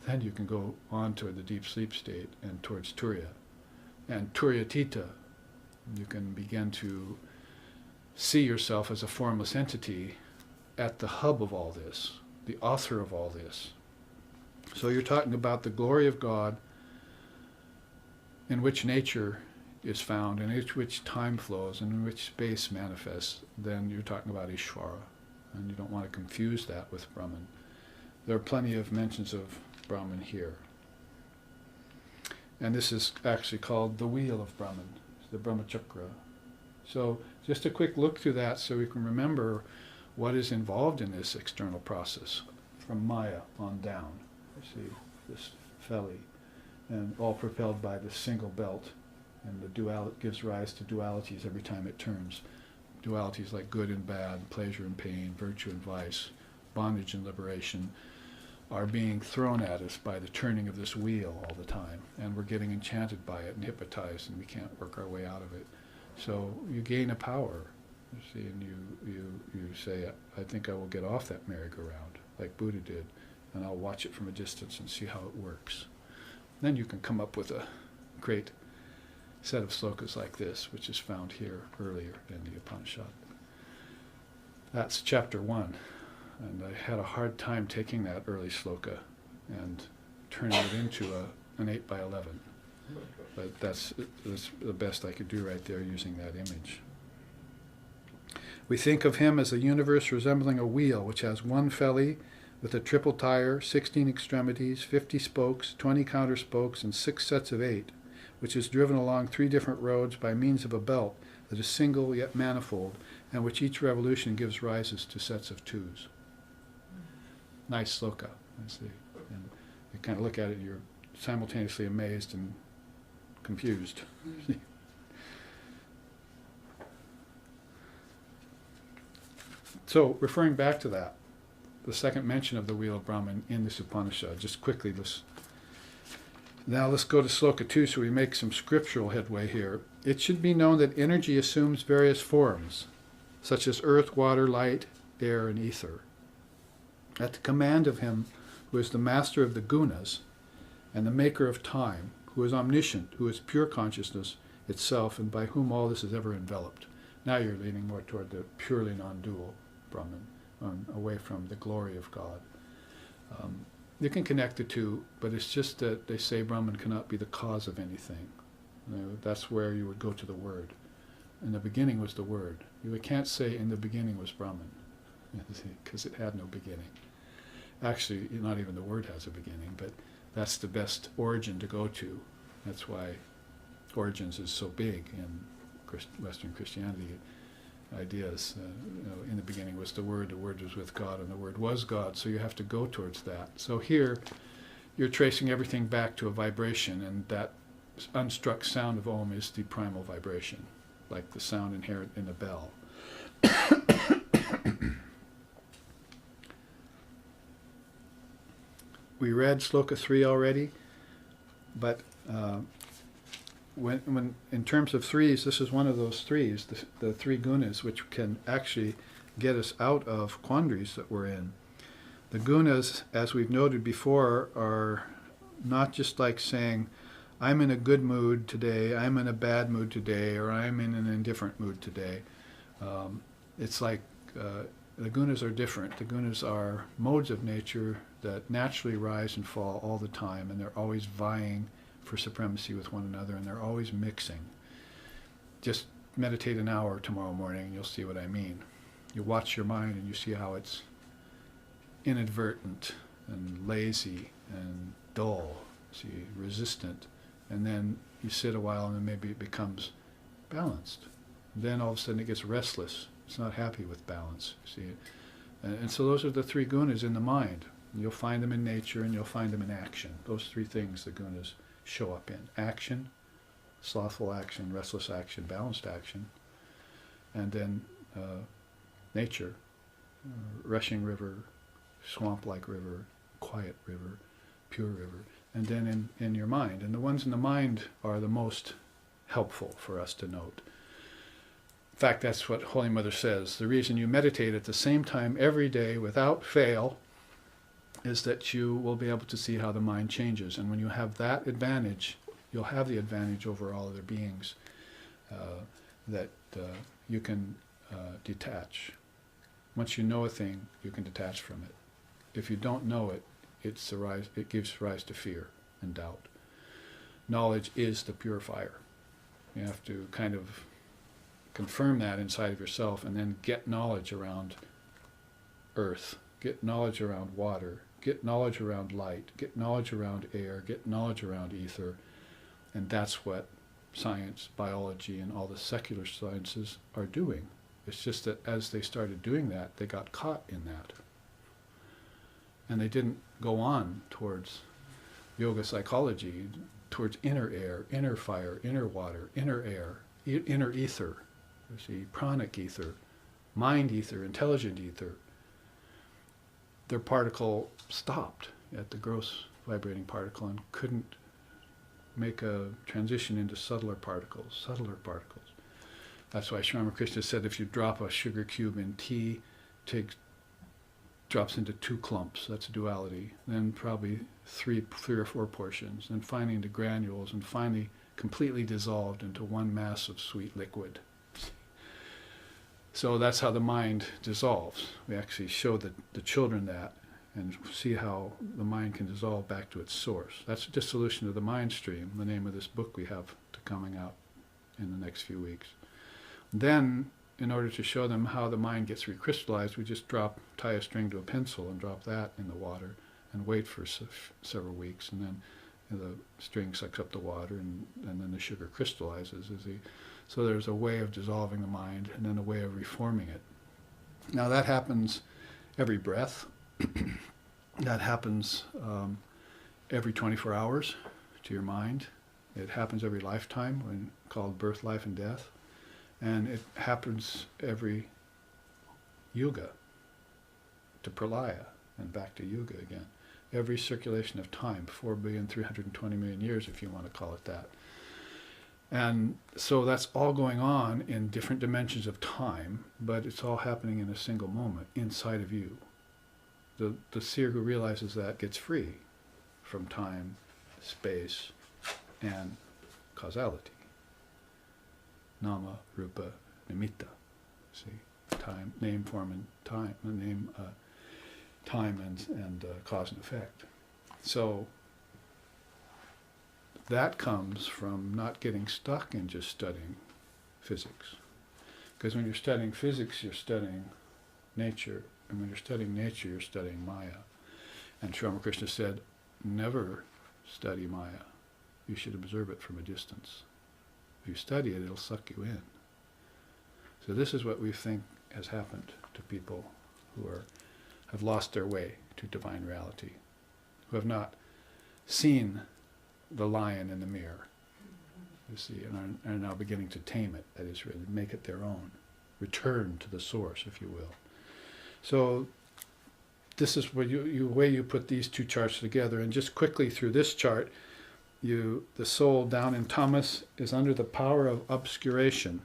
Then you can go on toward the deep sleep state and towards Turiya. And Turiyatita, you can begin to see yourself as a formless entity at the hub of all this, the author of all this. So you're talking about the glory of God in which nature is found, in which time flows, and in which space manifests. Then you're talking about Ishvara, and you don't want to confuse that with Brahman. There are plenty of mentions of Brahman here. And this is actually called the wheel of Brahman, the Brahmachakra. So just a quick look through that so we can remember what is involved in this external process from Maya on down. You see this felly, and all propelled by this single belt, and the gives rise to dualities every time it turns. Dualities like good and bad, pleasure and pain, virtue and vice, bondage and liberation are being thrown at us by the turning of this wheel all the time, and we're getting enchanted by it and hypnotized, and we can't work our way out of it. So you gain a power, you see, and you say, I think I will get off that merry-go-round, like Buddha did, and I'll watch it from a distance and see how it works. Then you can come up with a great set of slokas like this, which is found here earlier in the Upanishad. That's chapter 1. And I had a hard time taking that early sloka and turning it into an 8 by 11. But that's the best I could do right there using that image. We think of him as a universe resembling a wheel which has one felly with a triple tire, 16 extremities, 50 spokes, 20 counter spokes, and 6 sets of 8, which is driven along 3 different roads by means of a belt that is single yet manifold, and which each revolution gives rises to sets of 2s. Nice sloka, I see. And you kind of look at it, you're simultaneously amazed and confused. So, referring back to that, the second mention of the wheel of Brahman in this Upanishad, just quickly, now let's go to sloka 2 so we make some scriptural headway here. It should be known that energy assumes various forms, such as earth, water, light, air, and ether. At the command of him who is the master of the gunas and the maker of time, who is omniscient, who is pure consciousness itself, and by whom all this is ever enveloped. Now you're leaning more toward the purely non-dual Brahman, away from the glory of God. You can connect the two, but it's just that they say Brahman cannot be the cause of anything. That's where you would go to the Word. In the beginning was the Word. You can't say in the beginning was Brahman, because it had no beginning. Actually, not even the Word has a beginning, but that's the best origin to go to. That's why origins is so big in Western Christianity. Ideas, in the beginning was the Word was with God, and the Word was God, so you have to go towards that. So here, you're tracing everything back to a vibration, and that unstruck sound of Om is the primal vibration, like the sound inherent in a bell. We read Sloka 3 already, but when in terms of threes, this is one of those threes, the 3 gunas, which can actually get us out of quandaries that we're in. The gunas, as we've noted before, are not just like saying, I'm in a good mood today, I'm in a bad mood today, or I'm in an indifferent mood today. It's like the gunas are different. The gunas are modes of nature that naturally rise and fall all the time, and they're always vying for supremacy with one another, and they're always mixing. Just meditate an hour tomorrow morning, and you'll see what I mean. You watch your mind, and you see how it's inadvertent and lazy and dull, see, resistant, and then you sit a while, and then maybe it becomes balanced. Then all of a sudden it gets restless. It's not happy with balance. See, and so those are the three gunas in the mind. You'll find them in nature, and you'll find them in action. Those three things the gunas show up in: action, slothful action, restless action, balanced action, and then nature, rushing river, swamp-like river, quiet river, pure river, and then in your mind. And the ones in the mind are the most helpful for us to note. In fact, that's what Holy Mother says. The reason you meditate at the same time every day without fail is that you will be able to see how the mind changes. And when you have that advantage, you'll have the advantage over all other beings, that you can detach. Once you know a thing, you can detach from it. If you don't know it, it gives rise to fear and doubt. Knowledge is the purifier. You have to kind of confirm that inside of yourself, and then get knowledge around earth, get knowledge around water, get knowledge around light, get knowledge around air, get knowledge around ether. And that's what science, biology, and all the secular sciences are doing. It's just that as they started doing that, they got caught in that. And they didn't go on towards yoga psychology, towards inner air, inner fire, inner water, inner air, inner ether. You see, pranic ether, mind ether, intelligent ether. Their particle stopped at the gross vibrating particle and couldn't make a transition into subtler particles. That's why Sri Ramakrishna said if you drop a sugar cube in tea, drops into 2 clumps, that's duality, then probably three or four portions, then finally into granules, and finally completely dissolved into one mass of sweet liquid. So that's how the mind dissolves. We actually show the children that and see how the mind can dissolve back to its source. That's dissolution of the mind stream, the name of this book we have coming out in the next few weeks. Then, in order to show them how the mind gets recrystallized, we just tie a string to a pencil and drop that in the water and wait for several weeks, and then the string sucks up the water, and then the sugar crystallizes. So there's a way of dissolving the mind, and then a way of reforming it. Now that happens every breath. That happens every 24 hours to your mind. It happens every lifetime, when called birth, life, and death. And it happens every yuga, to pralaya, and back to yuga again. Every circulation of time, 4,320,000,000 years, if you want to call it that. And so that's all going on in different dimensions of time, but it's all happening in a single moment inside of you. The seer who realizes that gets free from time, space, and causality. Nama, rupa, nimitta. See, time, name, form, and time. Name, time, and cause and effect. So that comes from not getting stuck in just studying physics. Because when you're studying physics, you're studying nature. And when you're studying nature, you're studying Maya. And Sri Ramakrishna said, never study Maya. You should observe it from a distance. If you study it, it'll suck you in. So this is what we think has happened to people who have lost their way to divine reality, who have not seen the lion in the mirror, you see, and are now beginning to tame it, that is, really make it their own, return to the source, if you will. So this is where way you put these two charts together, and just quickly through this chart, the soul down in tamas is under the power of obscuration.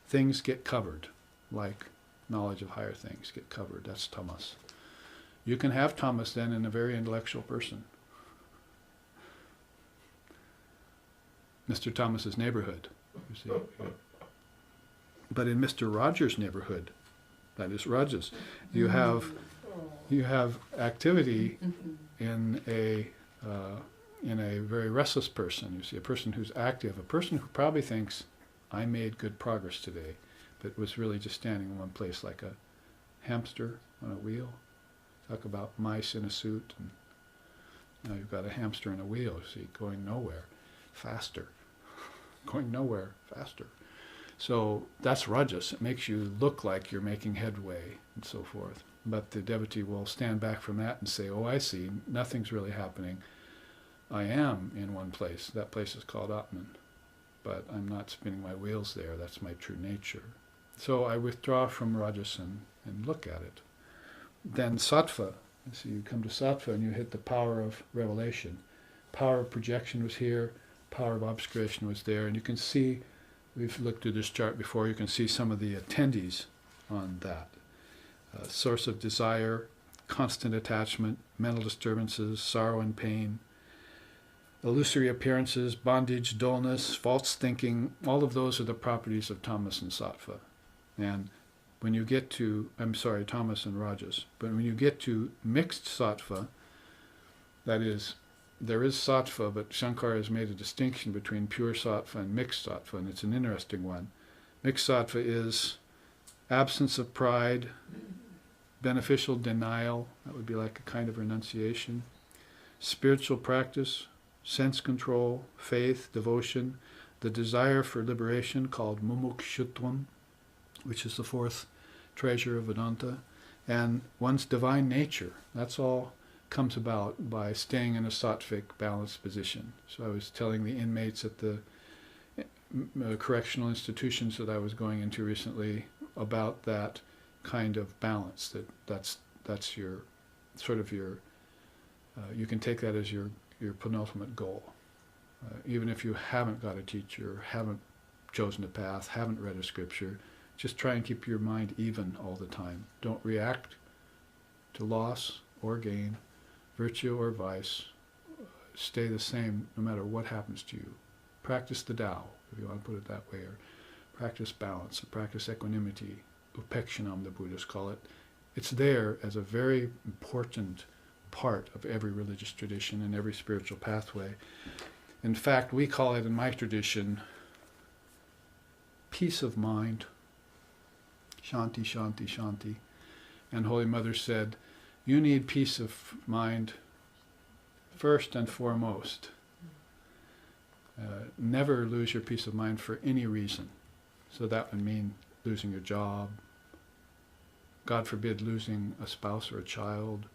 Things get covered, like knowledge of higher things get covered. That's tamas. You can have tamas then in a very intellectual person. Mr. Thomas's neighborhood, you see. But in Mr. Rogers' neighborhood, that is Rajas, you have activity in a very restless person. You see, a person who's active, a person who probably thinks, I made good progress today, but was really just standing in one place like a hamster on a wheel. Talk about mice in a suit, and now you've got a hamster in a wheel, you see, going nowhere faster. Going nowhere faster. So that's rajas. It makes you look like you're making headway and so forth. But the devotee will stand back from that and say, oh, I see, nothing's really happening. I am in one place. That place is called Atman. But I'm not spinning my wheels there. That's my true nature. So I withdraw from rajas and look at it. Then sattva. So you come to sattva and you hit the power of revelation. Power of projection was here. Power of obscuration was there. And you can see, we've looked at this chart before, you can see some of the attendees on that. Source of desire, constant attachment, mental disturbances, sorrow and pain, illusory appearances, bondage, dullness, false thinking, all of those are the properties of tamas and sattva. And when you get to, tamas and rajas, but when you get to mixed sattva, that is, there is sattva, but Shankara has made a distinction between pure sattva and mixed sattva, and it's an interesting one. Mixed sattva is absence of pride, beneficial denial, that would be like a kind of renunciation, spiritual practice, sense control, faith, devotion, the desire for liberation called mumukshutvam, which is the fourth treasure of Vedanta, and one's divine nature. That's all comes about by staying in a sattvic balanced position. So I was telling the inmates at the correctional institutions that I was going into recently about that kind of balance. That's your sort of your you can take that as your penultimate goal. Even if you haven't got a teacher, haven't chosen a path, haven't read a scripture, just try and keep your mind even all the time. Don't react to loss or gain, virtue or vice. Stay the same no matter what happens to you. Practice the Tao, if you want to put it that way, or practice balance, or practice equanimity, upekshanam, the Buddhists call it. It's there as a very important part of every religious tradition and every spiritual pathway. In fact, we call it in my tradition peace of mind, shanti, shanti, shanti. And Holy Mother said, you need peace of mind first and foremost. Never lose your peace of mind for any reason. So that would mean losing your job, God forbid losing a spouse or a child,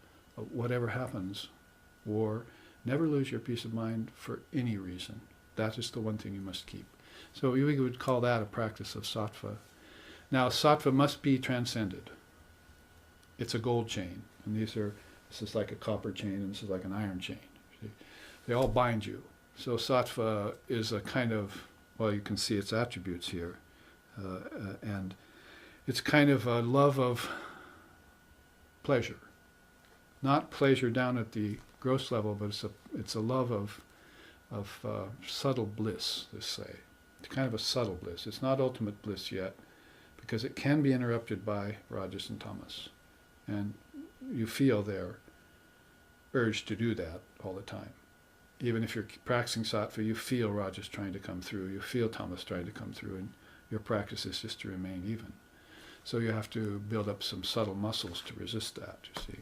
whatever happens, or never lose your peace of mind for any reason. That is the one thing you must keep. So we would call that a practice of sattva. Now, sattva must be transcended. It's a gold chain, and this is like a copper chain, and this is like an iron chain. See? They all bind you. So sattva is a kind of, well, you can see its attributes here, and it's kind of a love of pleasure. Not pleasure down at the gross level, but it's a love of subtle bliss, let's say. It's kind of a subtle bliss. It's not ultimate bliss yet, because it can be interrupted by rajas and tamas. And you feel their urge to do that all the time. Even if you're practicing sattva, you feel rajas trying to come through, you feel tamas trying to come through, and your practice is just to remain even. So you have to build up some subtle muscles to resist that, you see.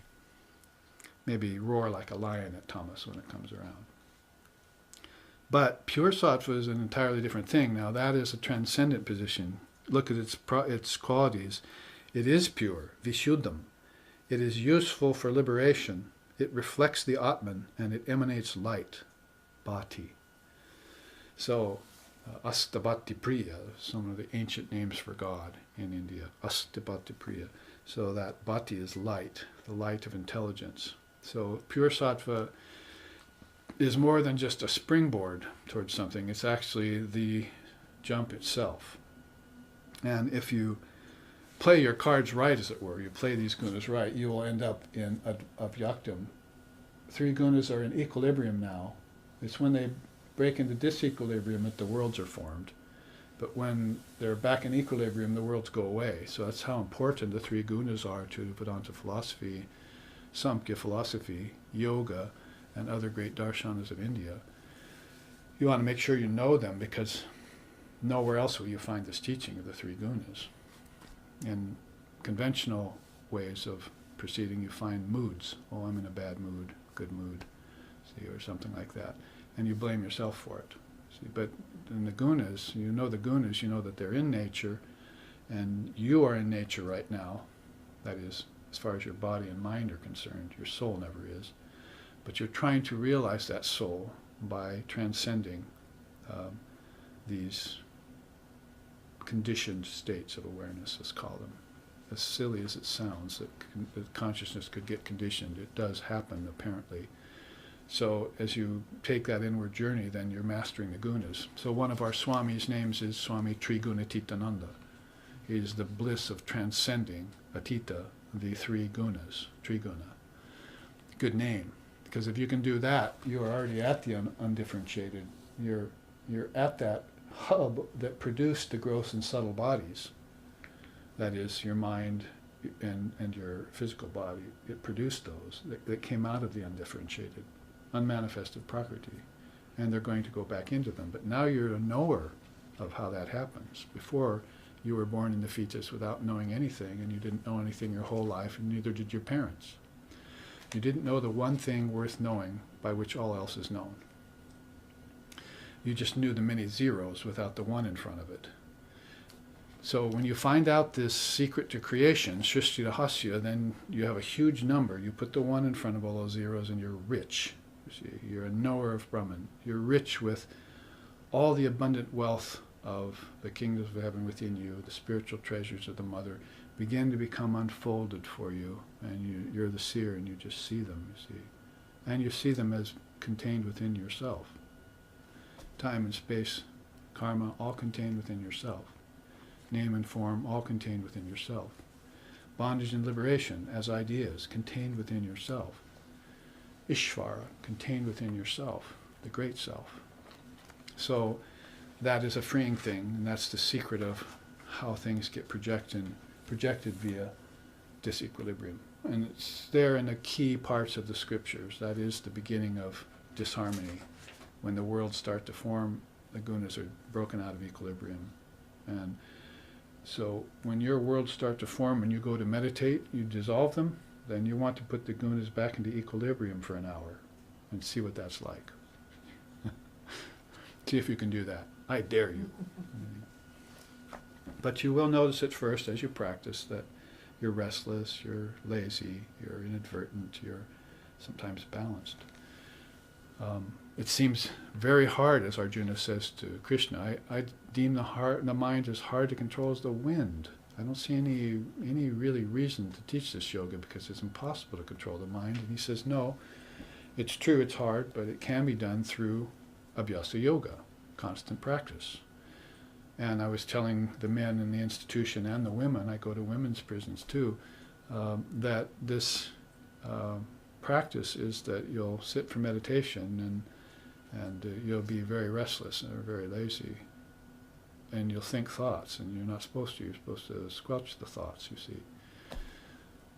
Maybe roar like a lion at tamas when it comes around. But pure sattva is an entirely different thing. Now that is a transcendent position. Look at its qualities. It is pure, vishuddham. It is useful for liberation. It reflects the Atman and it emanates light, bhati. So, Astabhati Priya, some of the ancient names for God in India, Astabhati Priya. So that bhati is light, the light of intelligence. So pure sattva is more than just a springboard towards something. It's actually the jump itself. And if you play your cards right, as it were, you play these gunas right, you will end up in Adhyatma. 3 gunas are in equilibrium now. It's when they break into disequilibrium that the worlds are formed. But when they're back in equilibrium, the worlds go away. So that's how important the 3 gunas are to Vedanta philosophy, Samkhya philosophy, yoga, and other great darshanas of India. You want to make sure you know them, because nowhere else will you find this teaching of the 3 gunas. In conventional ways of proceeding, you find moods. Oh, I'm in a bad mood, good mood, see, or something like that. And you blame yourself for it. See, but in the gunas, you know that they're in nature, and you are in nature right now. That is, as far as your body and mind are concerned. Your soul never is. But you're trying to realize that soul by transcending these conditioned states of awareness, let's call them. As silly as it sounds, that consciousness could get conditioned, it does happen apparently. So as you take that inward journey, then you're mastering the gunas. So one of our Swami's names is Swami Trigunatitananda. He is the bliss of transcending atita, the 3 gunas, triguna. Good name, because if you can do that, you are already at the undifferentiated. You're at that hub that produced the gross and subtle bodies. That is, your mind and your physical body. It produced those that came out of the undifferentiated, unmanifested prakriti, and they're going to go back into them. But now you're a knower of how that happens. Before, you were born in the fetus without knowing anything, and you didn't know anything your whole life, and neither did your parents. You didn't know the one thing worth knowing by which all else is known. You just knew the many zeros without the one in front of it. So when you find out this secret to creation, Srishti Rahasya, then you have a huge number. You put the one in front of all those zeros and you're rich. You see, you're a knower of Brahman. You're rich with all the abundant wealth of the kingdoms of heaven within you. The spiritual treasures of the mother begin to become unfolded for you, and you're the seer, and you just see them, you see. And you see them as contained within yourself. Time and space, karma, all contained within yourself. Name and form, all contained within yourself. Bondage and liberation, as ideas, contained within yourself. Ishvara, contained within yourself, the great self. So that is a freeing thing, and that's the secret of how things get projected via disequilibrium. And it's there in the key parts of the scriptures. That is the beginning of disharmony. When the worlds start to form, the gunas are broken out of equilibrium. And so when your worlds start to form and you go to meditate, you dissolve them, then you want to put the gunas back into equilibrium for an hour and see what that's like. See if you can do that. I dare you. But you will notice at first as you practice that you're restless, you're lazy, you're inadvertent, you're sometimes balanced. It seems very hard, as Arjuna says to Krishna. I deem the mind as hard to control as the wind. I don't see any really reason to teach this yoga because it's impossible to control the mind. And he says, no, it's true, it's hard, but it can be done through Abhyasa Yoga, constant practice. And I was telling the men in the institution and the women, I go to women's prisons too, that this practice is that you'll sit for meditation and you'll be very restless and very lazy. And you'll think thoughts, and you're not supposed to. You're supposed to squelch the thoughts, you see.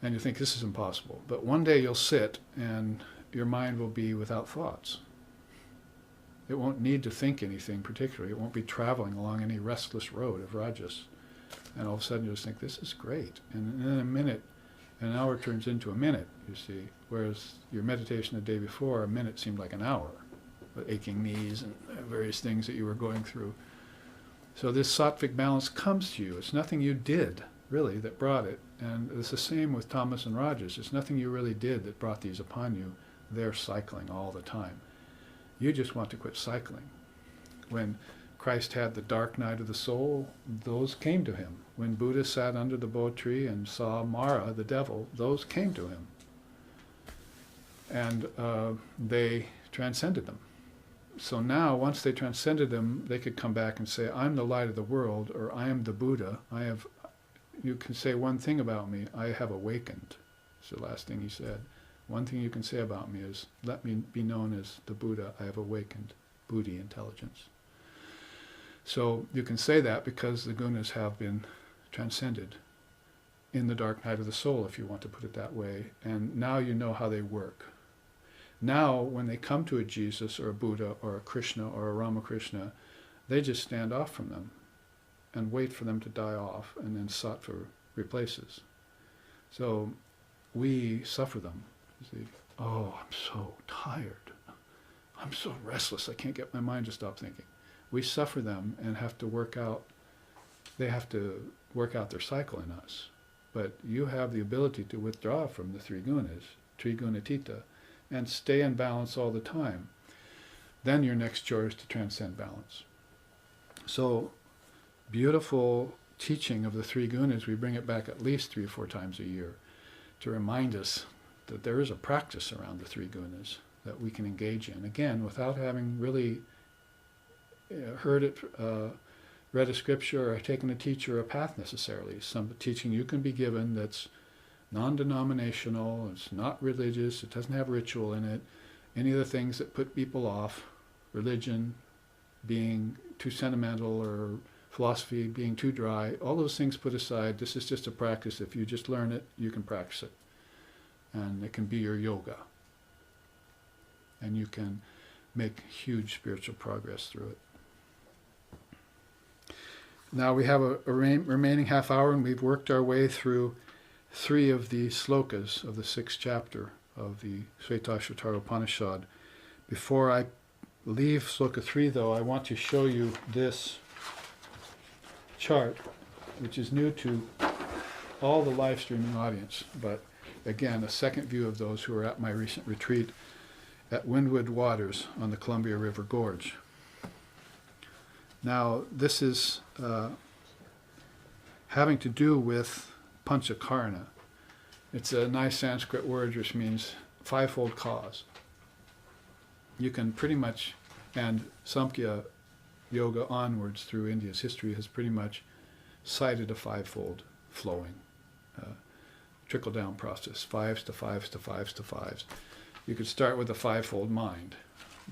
And you think this is impossible. But one day you'll sit and your mind will be without thoughts. It won't need to think anything particularly. It won't be traveling along any restless road of rajas. And all of a sudden you'll just think, this is great. And in a minute, an hour turns into a minute, you see. Whereas your meditation the day before, a minute seemed like an hour. With aching knees and various things that you were going through. So this sattvic balance comes to you. It's nothing you did, really, that brought it. And it's the same with tamas and rajas. It's nothing you really did that brought these upon you. They're cycling all the time. You just want to quit cycling. When Christ had the dark night of the soul, those came to him. When Buddha sat under the bo tree and saw Mara, the devil, those came to him. And they transcended them. So now, once they transcended them, they could come back and say, I'm the light of the world, or I am the Buddha. I have you can say one thing about me, I have awakened. It's the last thing he said. One thing you can say about me is, let me be known as the Buddha, I have awakened Buddhi intelligence. So you can say that because the gunas have been transcended in the dark night of the soul, if you want to put it that way, and now you know how they work. Now, when they come to a Jesus or a Buddha or a Krishna or a Ramakrishna, they just stand off from them and wait for them to die off, and then sattva replaces. So we suffer them. You see, oh, I'm so tired. I'm so restless. I can't get my mind to stop thinking. We suffer them and have to work out. They have to work out their cycle in us. But you have the ability to withdraw from the three gunas, trigunatita, and stay in balance all the time. Then your next chore is to transcend balance. So, beautiful teaching of the three gunas, we bring it back at least 3 or 4 times a year to remind us that there is a practice around the three gunas that we can engage in. Again, without having really heard it, read a scripture, or taken a teacher or a path necessarily. Some teaching you can be given that's non-denominational, it's not religious, it doesn't have ritual in it, any of the things that put people off, religion, being too sentimental, or philosophy being too dry, all those things put aside. This is just a practice. If you just learn it, you can practice it. And it can be your yoga. And you can make huge spiritual progress through it. Now we have a remaining half hour, and we've worked our way through 3 of the slokas of the 6th chapter of the Shvetashvatara Upanishad. Before I leave sloka 3, though, I want to show you this chart, which is new to all the live streaming audience, but again, a second view of those who were at my recent retreat at Windward Waters on the Columbia River Gorge. Now, this is having to do with panchakarna. It's a nice Sanskrit word which means 5-fold cause. You can pretty much, and Samkhya Yoga onwards through India's history has pretty much cited a 5-fold flowing, trickle-down process, 5s to 5s to 5s to 5s. You could start with a 5-fold mind,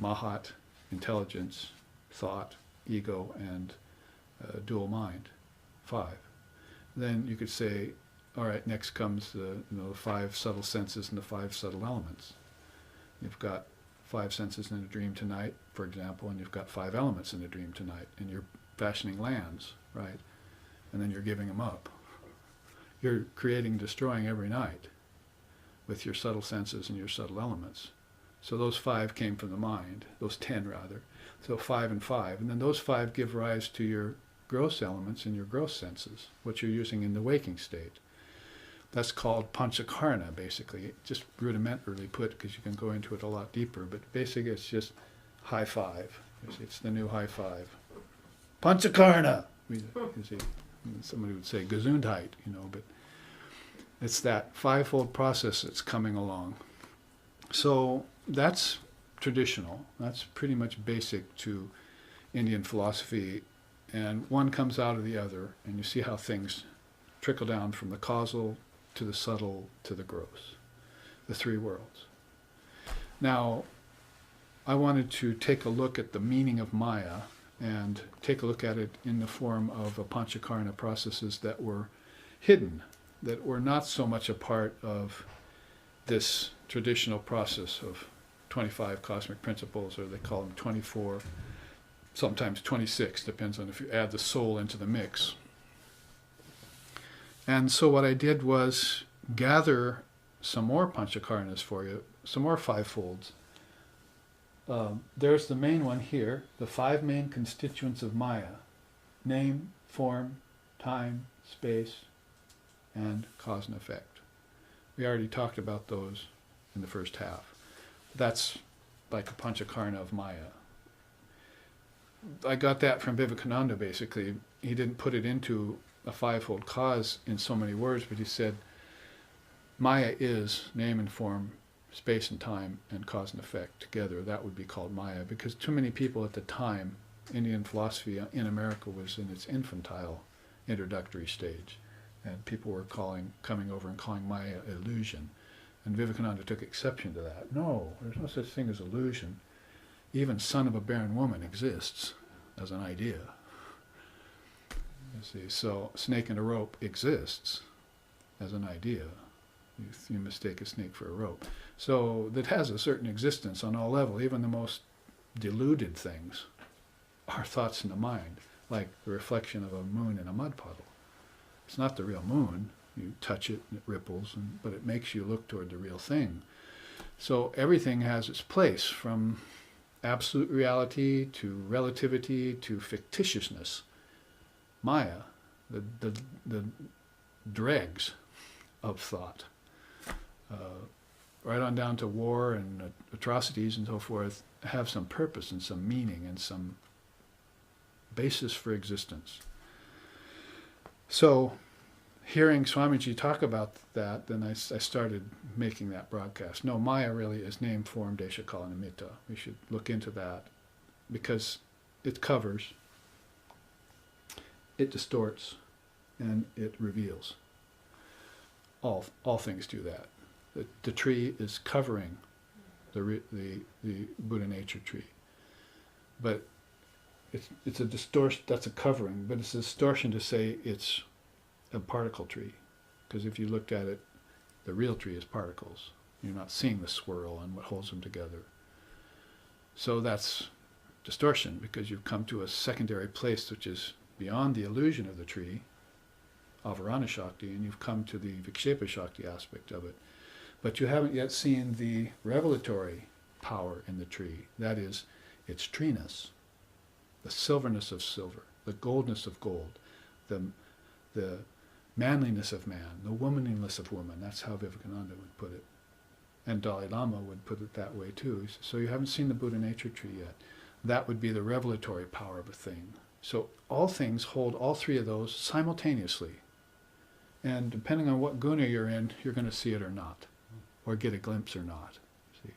mahat, intelligence, thought, ego, and dual mind, 5. Then you could say, all right, next comes the 5 subtle senses and the 5 subtle elements. You've got 5 senses in a dream tonight, for example, and you've got 5 elements in a dream tonight, and you're fashioning lands, right? And then you're giving them up. You're creating and destroying every night with your subtle senses and your subtle elements. So those 5 came from the mind, those 10 rather. So 5 and 5. And then those 5 give rise to your gross elements and your gross senses, what you're using in the waking state. That's called panchakarna, basically, just rudimentarily put, because you can go into it a lot deeper. But basically it's just high 5. It's the new high 5. Panchakarna! You see, somebody would say Gesundheit, but it's that 5-fold process that's coming along. So that's traditional. That's pretty much basic to Indian philosophy, and one comes out of the other, and you see how things trickle down from the causal to the subtle to the gross, the 3 worlds. Now, I wanted to take a look at the meaning of Maya and take a look at it in the form of panchakarna processes that were hidden, that were not so much a part of this traditional process of 25 cosmic principles, or they call them 24, sometimes 26, depends on if you add the soul into the mix. And so what I did was gather some more panchakarnas for you, some more 5-folds. There's the main one here, the 5 main constituents of Maya: name, form, time, space, and cause and effect. We already talked about those in the first half. That's like a panchakarna of Maya. I got that from Vivekananda, basically. He didn't put it into a 5-fold cause in so many words, but he said Maya is name and form, space and time, and cause and effect together. That would be called Maya, because too many people at the time, Indian philosophy in America was in its infantile introductory stage, And people were coming over and calling Maya illusion. And Vivekananda took exception to that. No, there's no such thing as illusion. Even son of a barren woman exists as an idea. You see, so snake and a rope exists as an idea. You mistake a snake for a rope. So that has a certain existence on all levels. Even the most deluded things are thoughts in the mind, like the reflection of a moon in a mud puddle. It's not the real moon. You touch it and it ripples, but it makes you look toward the real thing. So everything has its place, from absolute reality to relativity to fictitiousness. Maya, the dregs of thought, right on down to war and atrocities and so forth, have some purpose and some meaning and some basis for existence. So, hearing Swamiji talk about that, then I started making that broadcast. No, Maya really is name, form, desha, kala, nimitta. We should look into that because it covers, it distorts, and it reveals. All things do that. The tree is covering the Buddha nature tree, but it's a distortion. That's a covering, but it's a distortion to say it's a particle tree, because if you looked at it, the real tree is particles. You're not seeing the swirl and what holds them together. So that's distortion, because you've come to a secondary place which is beyond the illusion of the tree, Avarana Shakti, and you've come to the Vikshepa Shakti aspect of it. But you haven't yet seen the revelatory power in the tree. That is, its treeness, the silverness of silver, the goldness of gold, the manliness of man, the womanliness of woman. That's how Vivekananda would put it. And Dalai Lama would put it that way too. So you haven't seen the Buddha nature tree yet. That would be the revelatory power of a thing. So all things hold all three of those simultaneously. And depending on what guna you're in, you're going to see it or not, or get a glimpse or not. See?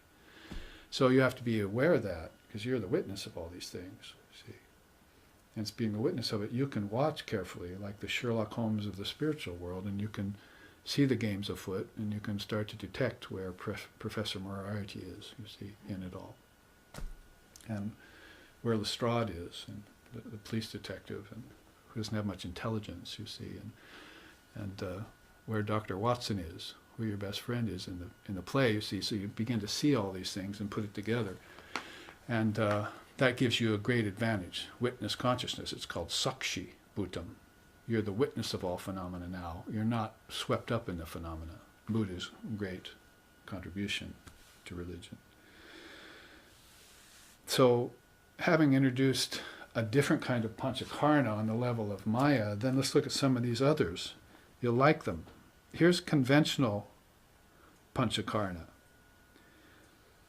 So you have to be aware of that, because you're the witness of all these things. See? And it's being the witness of it. You can watch carefully, like the Sherlock Holmes of the spiritual world, and you can see the games afoot, and you can start to detect where Professor Moriarty is, you see, in it all. And where Lestrade is, and the police detective, and who doesn't have much intelligence, you see, and where Dr. Watson is, where your best friend is in the play, you see. So you begin to see all these things and put it together. And that gives you a great advantage. Witness consciousness, it's called Sakshi Bhutam. You're the witness of all phenomena now. You're not swept up in the phenomena. Buddha's great contribution to religion. So, having introduced a different kind of panchakarna on the level of Maya, then let's look at some of these others. You'll like them. Here's conventional panchakarna.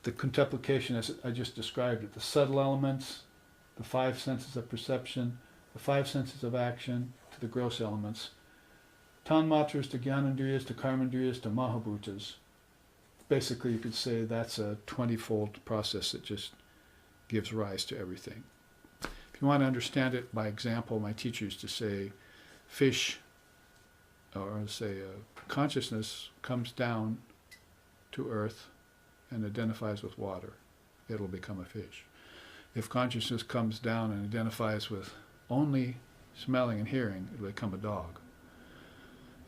The contemplation, as I just described it, the subtle elements, the five senses of perception, the five senses of action, to the gross elements, tanmatras to jnanandriyas to karmandriyas to mahabhutas. Basically, you could say that's a 20-fold process that just gives rise to everything. If you want to understand it by example, my teacher used to say, fish, or say consciousness comes down to earth and identifies with water, it'll become a fish. If consciousness comes down and identifies with only smelling and hearing, it'll become a dog.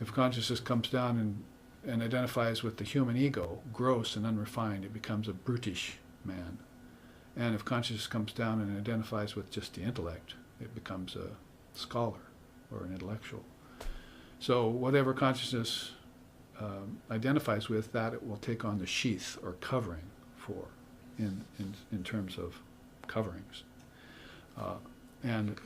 If consciousness comes down and identifies with the human ego, gross and unrefined, it becomes a brutish man. And if consciousness comes down and identifies with just the intellect, it becomes a scholar or an intellectual. So whatever consciousness identifies with, that it will take on the sheath or covering for, in terms of coverings. And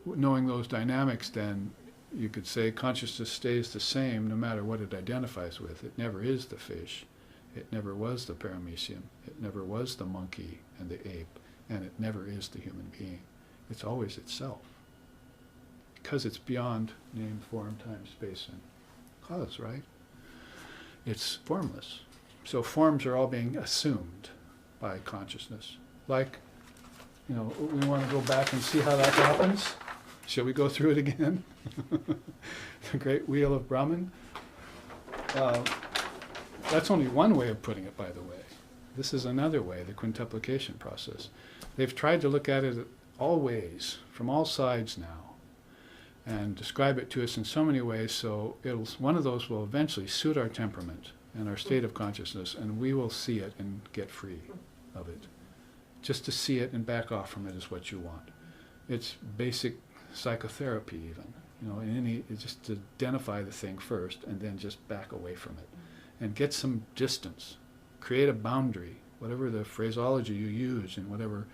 knowing those dynamics, then you could say consciousness stays the same no matter what it identifies with. It never is the fish. It never was the paramecium. It never was the monkey and the ape. And it never is the human being. It's always itself. Because it's beyond name, form, time, space, and cause, right? It's formless. So forms are all being assumed by consciousness. Like, we want to go back and see how that happens. Shall we go through it again? The great wheel of Brahman. That's only one way of putting it, by the way. This is another way, the quintuplication process. They've tried to look at it all ways, from all sides now, and describe it to us in so many ways, so one of those will eventually suit our temperament and our state of consciousness, and we will see it and get free of it. Just to see it and back off from it is what you want. It's basic psychotherapy even. It's just to identify the thing first and then just back away from it. And get some distance. Create a boundary, whatever the phraseology you use and whatever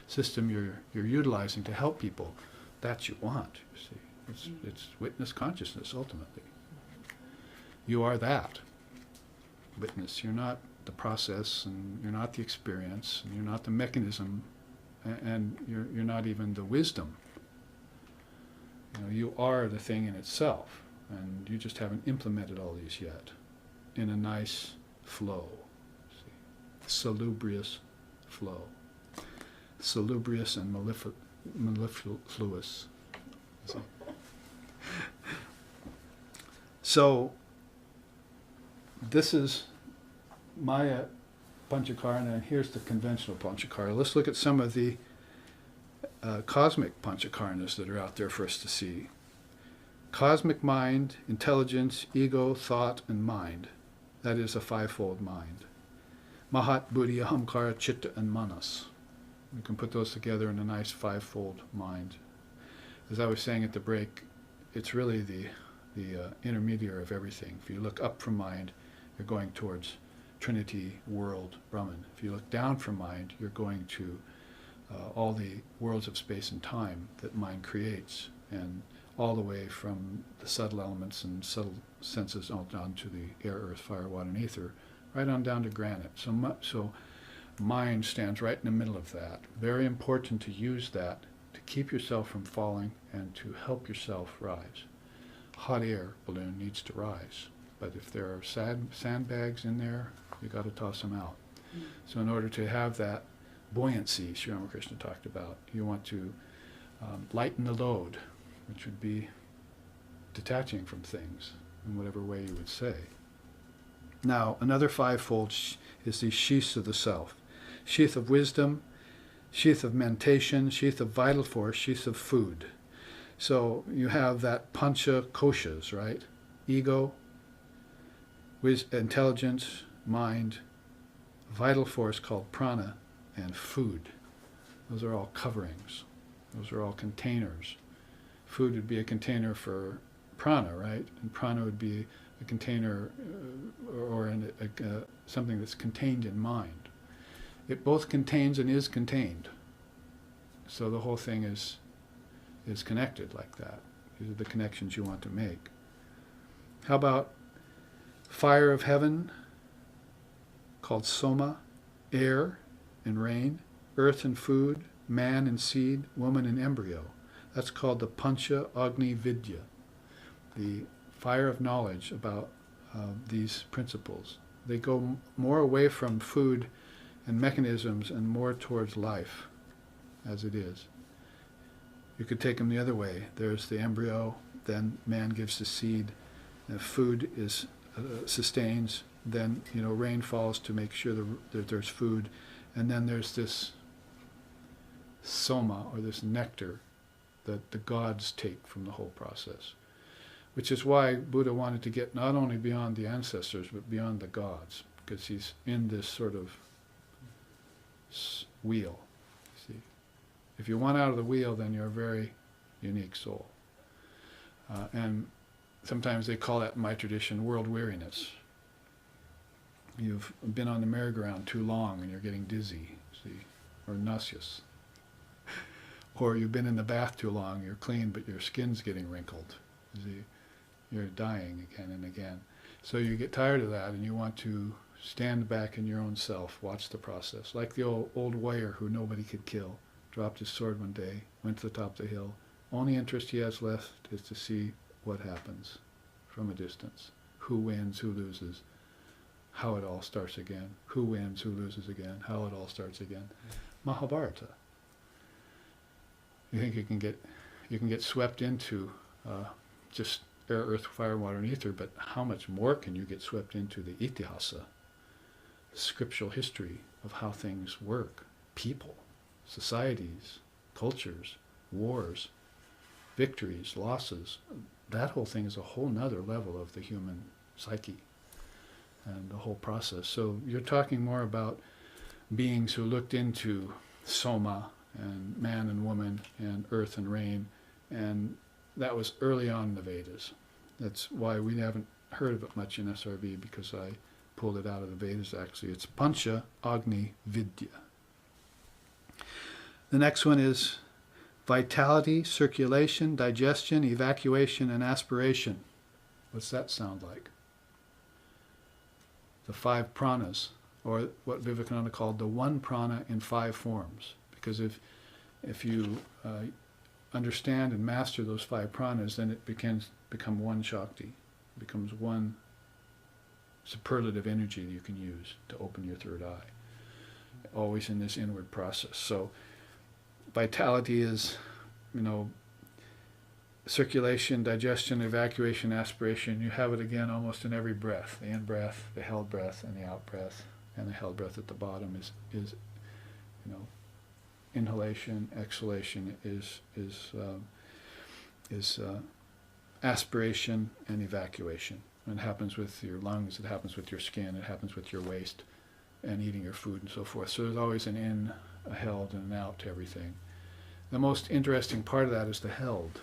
system you're utilizing to help people, that you want, you see. It's witness consciousness, ultimately. You are that witness. You're not the process, and you're not the experience, and you're not the mechanism, and you're not even the wisdom. You are the thing in itself, and you just haven't implemented all these yet in a nice flow. See? Salubrious flow. Salubrious and mellifluous. So, this is Maya Panchakarana, and here's the conventional Panchakarana. Let's look at some of the cosmic Panchakaranas that are out there for us to see. Cosmic mind, intelligence, ego, thought, and mind. That is a fivefold mind. Mahat, Buddhi, Ahamkara, Chitta, and Manas. We can put those together in a nice fivefold mind. As I was saying at the break, it's really the intermediary of everything. If you look up from mind, you're going towards Trinity, world, Brahman. If you look down from mind, you're going to all the worlds of space and time that mind creates, and all the way from the subtle elements and subtle senses on down to the air, earth, fire, water, and ether, right on down to granite. So mind stands right in the middle of that. Very important to use that to keep yourself from falling and to help yourself rise. Hot air balloon needs to rise, but if there are sandbags in there, you got to toss them out. So in order to have that buoyancy Sri Ramakrishna talked about, you want to lighten the load, which would be detaching from things in whatever way you would say. Now, another fivefold is the sheaths of the self. Sheath of wisdom, sheath of mentation, sheath of vital force, sheath of food. So you have that pancha koshas, right? Ego, intelligence, mind, vital force called prana, and food. Those are all coverings. Those are all containers. Food would be a container for prana, right? And prana would be a container or something that's contained in mind. It both contains and is contained. So the whole thing is connected like that. These are the connections you want to make. How about fire of heaven, called soma, air and rain, earth and food, man and seed, woman and embryo. That's called the Pancha Agni Vidya, the fire of knowledge about these principles. They go more away from food and mechanisms and more towards life as it is. You could take them the other way. There's the embryo, then man gives the seed, and food is sustains, then rain falls to make sure that there's food, and then there's this soma, or this nectar, that the gods take from the whole process. Which is why Buddha wanted to get not only beyond the ancestors, but beyond the gods, because he's in this sort of wheel. See, if you want out of the wheel, then you're a very unique soul. And sometimes they call that in my tradition world weariness. You've been on the merry-go-round too long and you're getting dizzy, see, or nauseous. Or you've been in the bath too long, you're clean, but your skin's getting wrinkled. See, you're dying again and again. So you get tired of that and you want to stand back in your own self, watch the process. Like the old warrior who nobody could kill, dropped his sword one day, went to the top of the hill. Only interest he has left is to see what happens from a distance. Who wins, who loses, how it all starts again. Who wins, who loses again, how it all starts again. Mahabharata. You think you can get You can get swept into just air, earth, fire, water, and ether, but how much more can you get swept into the itihasa, the scriptural history of how things work, people, societies, cultures, wars, victories, losses. That whole thing is a whole nother level of the human psyche and the whole process. So you're talking more about beings who looked into soma and man and woman and earth and rain, and that was early on in the Vedas. That's why we haven't heard of it much in SRV, because I pulled it out of the Vedas actually. It's Pancha Agni Vidya. The next one is vitality, circulation, digestion, evacuation, and aspiration. What's that sound like? The 5 pranas, or what Vivekananda called the one prana in 5 forms. Because if you understand and master those 5 pranas, then it become one Shakti. It becomes one superlative energy that you can use to open your third eye. Always in this inward process. So vitality is, circulation, digestion, evacuation, aspiration. You have it again almost in every breath. The in-breath, the held breath, and the out-breath. And the held breath at the bottom is inhalation, exhalation is aspiration and evacuation. And it happens with your lungs, it happens with your skin, it happens with your waist, and eating your food and so forth. So there's always an in, a held, and an out to everything. The most interesting part of that is the held,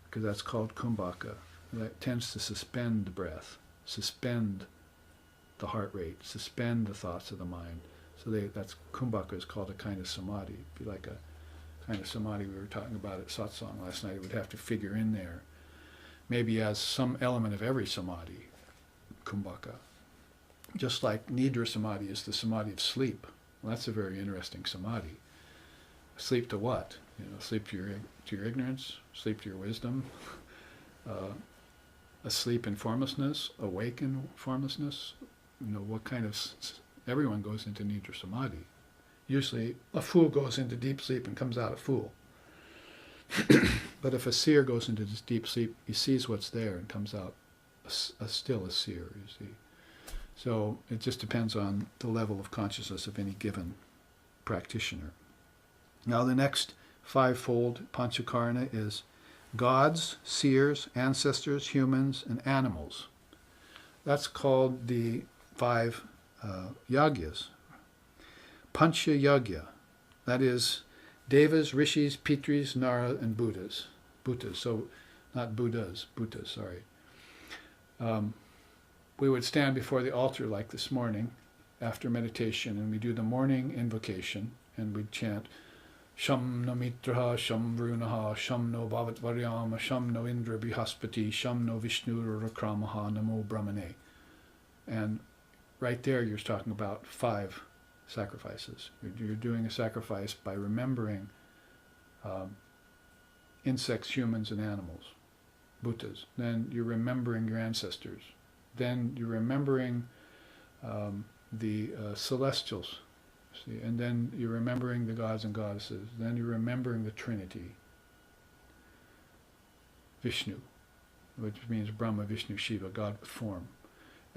because that's called kumbhaka. That tends to suspend the breath, suspend the heart rate, suspend the thoughts of the mind. So that's kumbhaka is called a kind of samadhi. It'd be like a kind of samadhi we were talking about at satsang last night. It would have to figure in there, maybe as some element of every samadhi, kumbhaka. Just like nidra samadhi is the samadhi of sleep. Well, that's a very interesting samadhi. Sleep to what? Sleep to your ignorance, sleep to your wisdom, asleep in formlessness, awake in formlessness. What kind of... Everyone goes into nidra samadhi. Usually a fool goes into deep sleep and comes out a fool. But if a seer goes into this deep sleep, he sees what's there and comes out still a seer, you see. So it just depends on the level of consciousness of any given practitioner. Now the next 5-fold panchakarna is gods, seers, ancestors, humans, and animals. That's called the 5 yagyas. Pancha yagya, that is devas, rishis, pitris, nara, and buddhas. So not buddhas, sorry. We would stand before the altar like this morning after meditation, and we do the morning invocation, and we'd chant Sham no mitraha, sham vrunaha, sham no bhavat varyama, sham no indra brihaspati, sham no vishnu rakramaha, namo brahmane. And right there you're talking about 5 sacrifices. You're doing a sacrifice by remembering insects, humans, and animals, bhutas. Then you're remembering your ancestors. Then you're remembering the celestials. See? And then you're remembering the gods and goddesses. Then you're remembering the Trinity. Vishnu, which means Brahma, Vishnu, Shiva, God with form.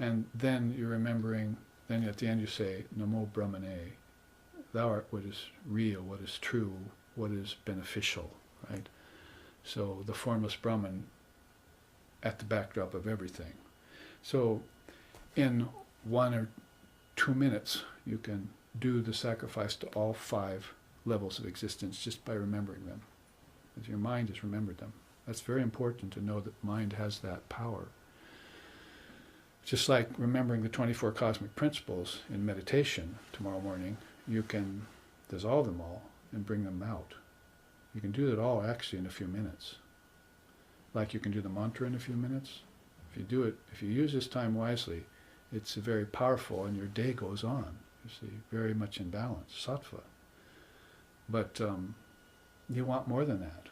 And then you're remembering, then at the end you say, Namo Brahmane. Thou art what is real, what is true, what is beneficial, right? So the formless Brahman at the backdrop of everything. So in 1 or 2 minutes, you can do the sacrifice to all 5 levels of existence just by remembering them. Because your mind has remembered them. That's very important to know that mind has that power. Just like remembering the 24 cosmic principles in meditation tomorrow morning, you can dissolve them all and bring them out. You can do that all actually in a few minutes. Like you can do the mantra in a few minutes. If you do it, if you use this time wisely, it's very powerful and your day goes on. You see, very much in balance, sattva. But you want more than that.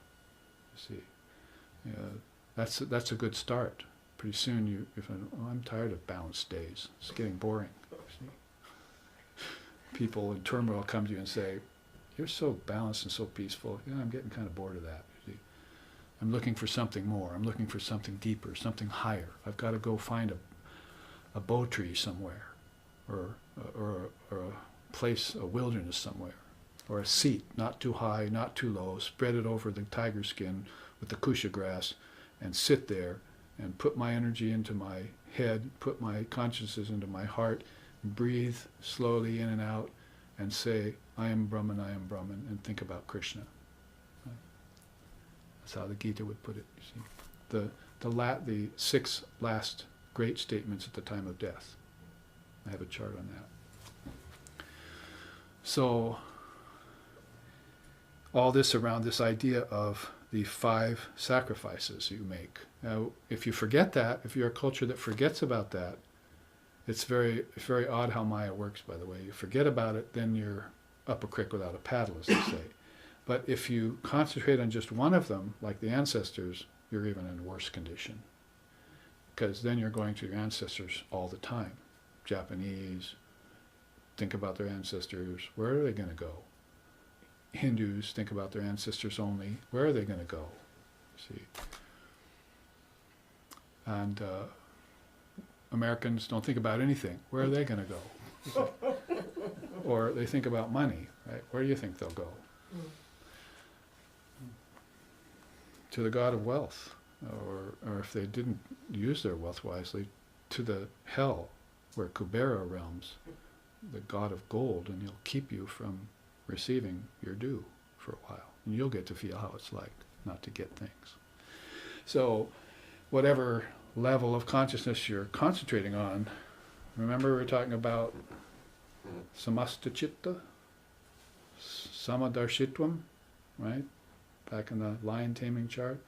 You see, that's a good start. Pretty soon I'm tired of balanced days. It's getting boring. See? People in turmoil come to you and say, "You're so balanced and so peaceful. I'm getting kind of bored of that." You see? I'm looking for something more. I'm looking for something deeper, something higher. I've got to go find a bow tree somewhere, or a place, a wilderness somewhere, or a seat, not too high, not too low, spread it over the tiger skin with the kusha grass, and sit there and put my energy into my head, put my consciousness into my heart, and breathe slowly in and out, and say, I am Brahman, and think about Krishna. That's how the Gita would put it, you see. The 6 last great statements at the time of death. I have a chart on that. So, all this around this idea of the 5 sacrifices you make. Now, if you forget that, if you're a culture that forgets about that, it's very odd how Maya works, by the way. You forget about it, then you're up a creek without a paddle, as they say. But if you concentrate on just one of them, like the ancestors, you're even in a worse condition. Because then you're going to your ancestors all the time. Japanese, think about their ancestors. Where are they going to go? Hindus think about their ancestors only. Where are they going to go? See? And Americans don't think about anything. Where are they going to go? Or they think about money, right? Where do you think they'll go? To the god of wealth, or if they didn't use their wealth wisely, to the hell where Kubera realms, the god of gold, and he'll keep you from receiving your due for a while. And you'll get to feel how it's like not to get things. So whatever level of consciousness you're concentrating on, remember we were talking about samasta chitta, samadarshitvam, right? Back in the lion taming chart.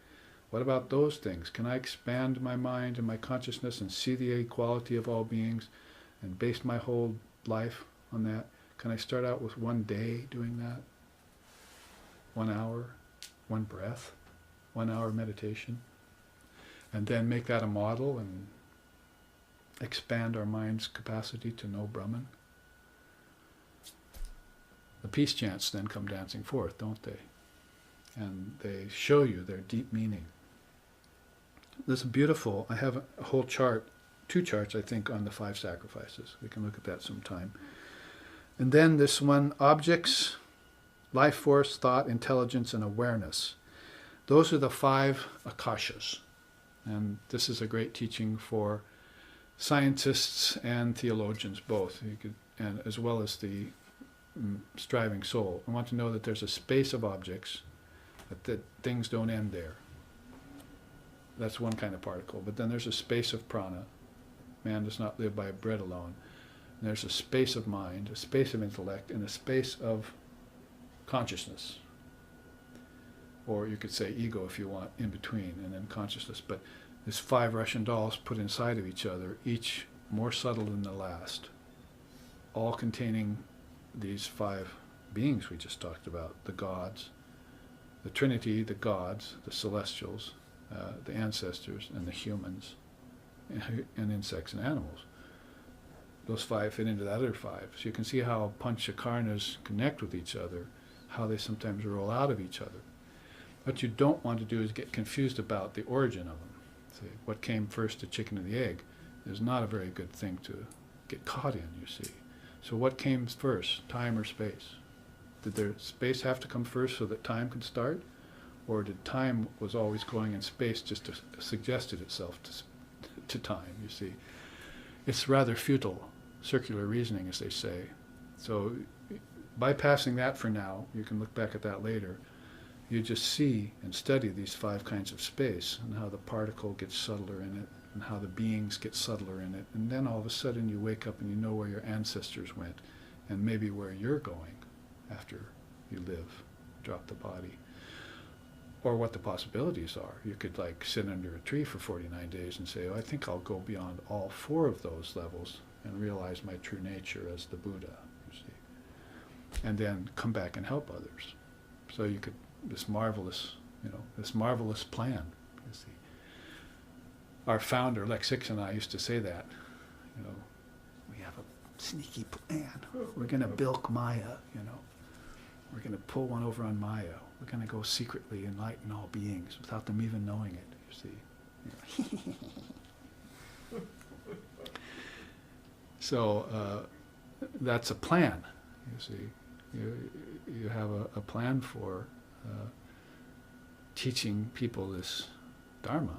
What about those things? Can I expand my mind and my consciousness and see the equality of all beings and base my whole life on that? Can I start out with one day doing that? 1 hour, 1 breath, 1 hour meditation? And then make that a model and expand our mind's capacity to know Brahman? The peace chants then come dancing forth, don't they? And they show you their deep meaning. This is beautiful. I have a whole chart, 2 charts, I think, on the 5 sacrifices. We can look at that sometime. And then this one, objects, life force, thought, intelligence, and awareness. Those are the 5 akashas. And this is a great teaching for scientists and theologians both, and as well as the striving soul. I want to know that there's a space of objects, that things don't end there. That's one kind of particle. But then there's a space of prana. Man does not live by bread alone. And there's a space of mind, a space of intellect, and a space of consciousness. Or you could say ego if you want, in between, and then consciousness. But there's 5 Russian dolls put inside of each other, each more subtle than the last, all containing these 5 beings we just talked about, the gods, the Trinity, the gods, the celestials, the ancestors, and the humans, and insects and animals. Those 5 fit into the other 5. So you can see how panchakarnas connect with each other, how they sometimes roll out of each other. What you don't want to do is get confused about the origin of them. See, what came first, the chicken or the egg, is not a very good thing to get caught in, you see. So what came first, time or space? Did their space have to come first so that time could start? Or did time was always going in space just to suggested itself to time, you see? It's rather futile, circular reasoning, as they say. So bypassing that for now, you can look back at that later, you just see and study these 5 kinds of space and how the particle gets subtler in it and how the beings get subtler in it. And then all of a sudden you wake up and you know where your ancestors went and maybe where you're going after you live, drop the body. Or what the possibilities are. You could like sit under a tree for 49 days and say, oh, I think I'll go beyond all 4 of those levels and realize my true nature as the Buddha, you see. And then come back and help others. So you could, this marvelous plan, you see. Our founder, Lex Hicks, and I used to say that, we have a sneaky plan. We're going to bilk Maya, We're going to pull one over on Maya. We're going to go secretly enlighten all beings without them even knowing it, you see. So that's a plan, you see. You have a plan for teaching people this Dharma.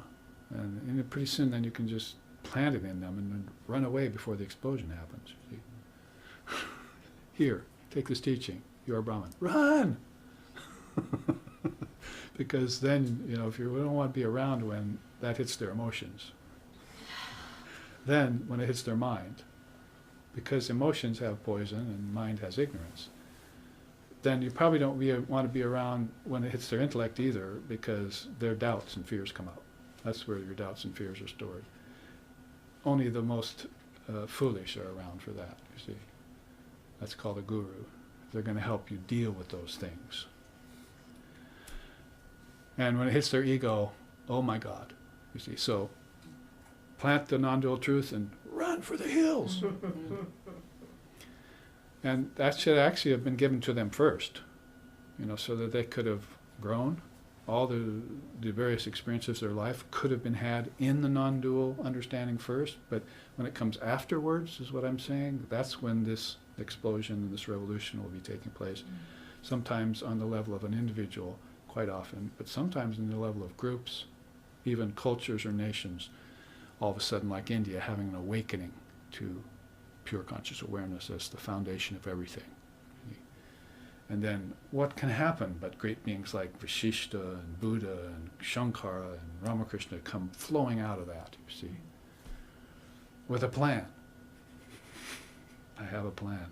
And pretty soon then you can just plant it in them and then run away before the explosion happens. You see. Here, take this teaching. You're a Brahmin. Run! Because then, if you don't want to be around when that hits their emotions. Then, when it hits their mind, because emotions have poison and mind has ignorance, then you probably don't want to be around when it hits their intellect either, because their doubts and fears come out. That's where your doubts and fears are stored. Only the most foolish are around for that, you see. That's called a guru. They're going to help you deal with those things. And when it hits their ego, oh my God, you see. So plant the non-dual truth and run for the hills. And that should actually have been given to them first, so that they could have grown. All the various experiences of their life could have been had in the non-dual understanding first, but when it comes afterwards, is what I'm saying, that's when this explosion and this revolution will be taking place. Sometimes on the level of an individual, quite often, but sometimes in the level of groups, even cultures or nations, all of a sudden, like India, having an awakening to pure conscious awareness as the foundation of everything. And then what can happen but great beings like Vasishta and Buddha and Shankara and Ramakrishna come flowing out of that, you see, with a plan. I have a plan.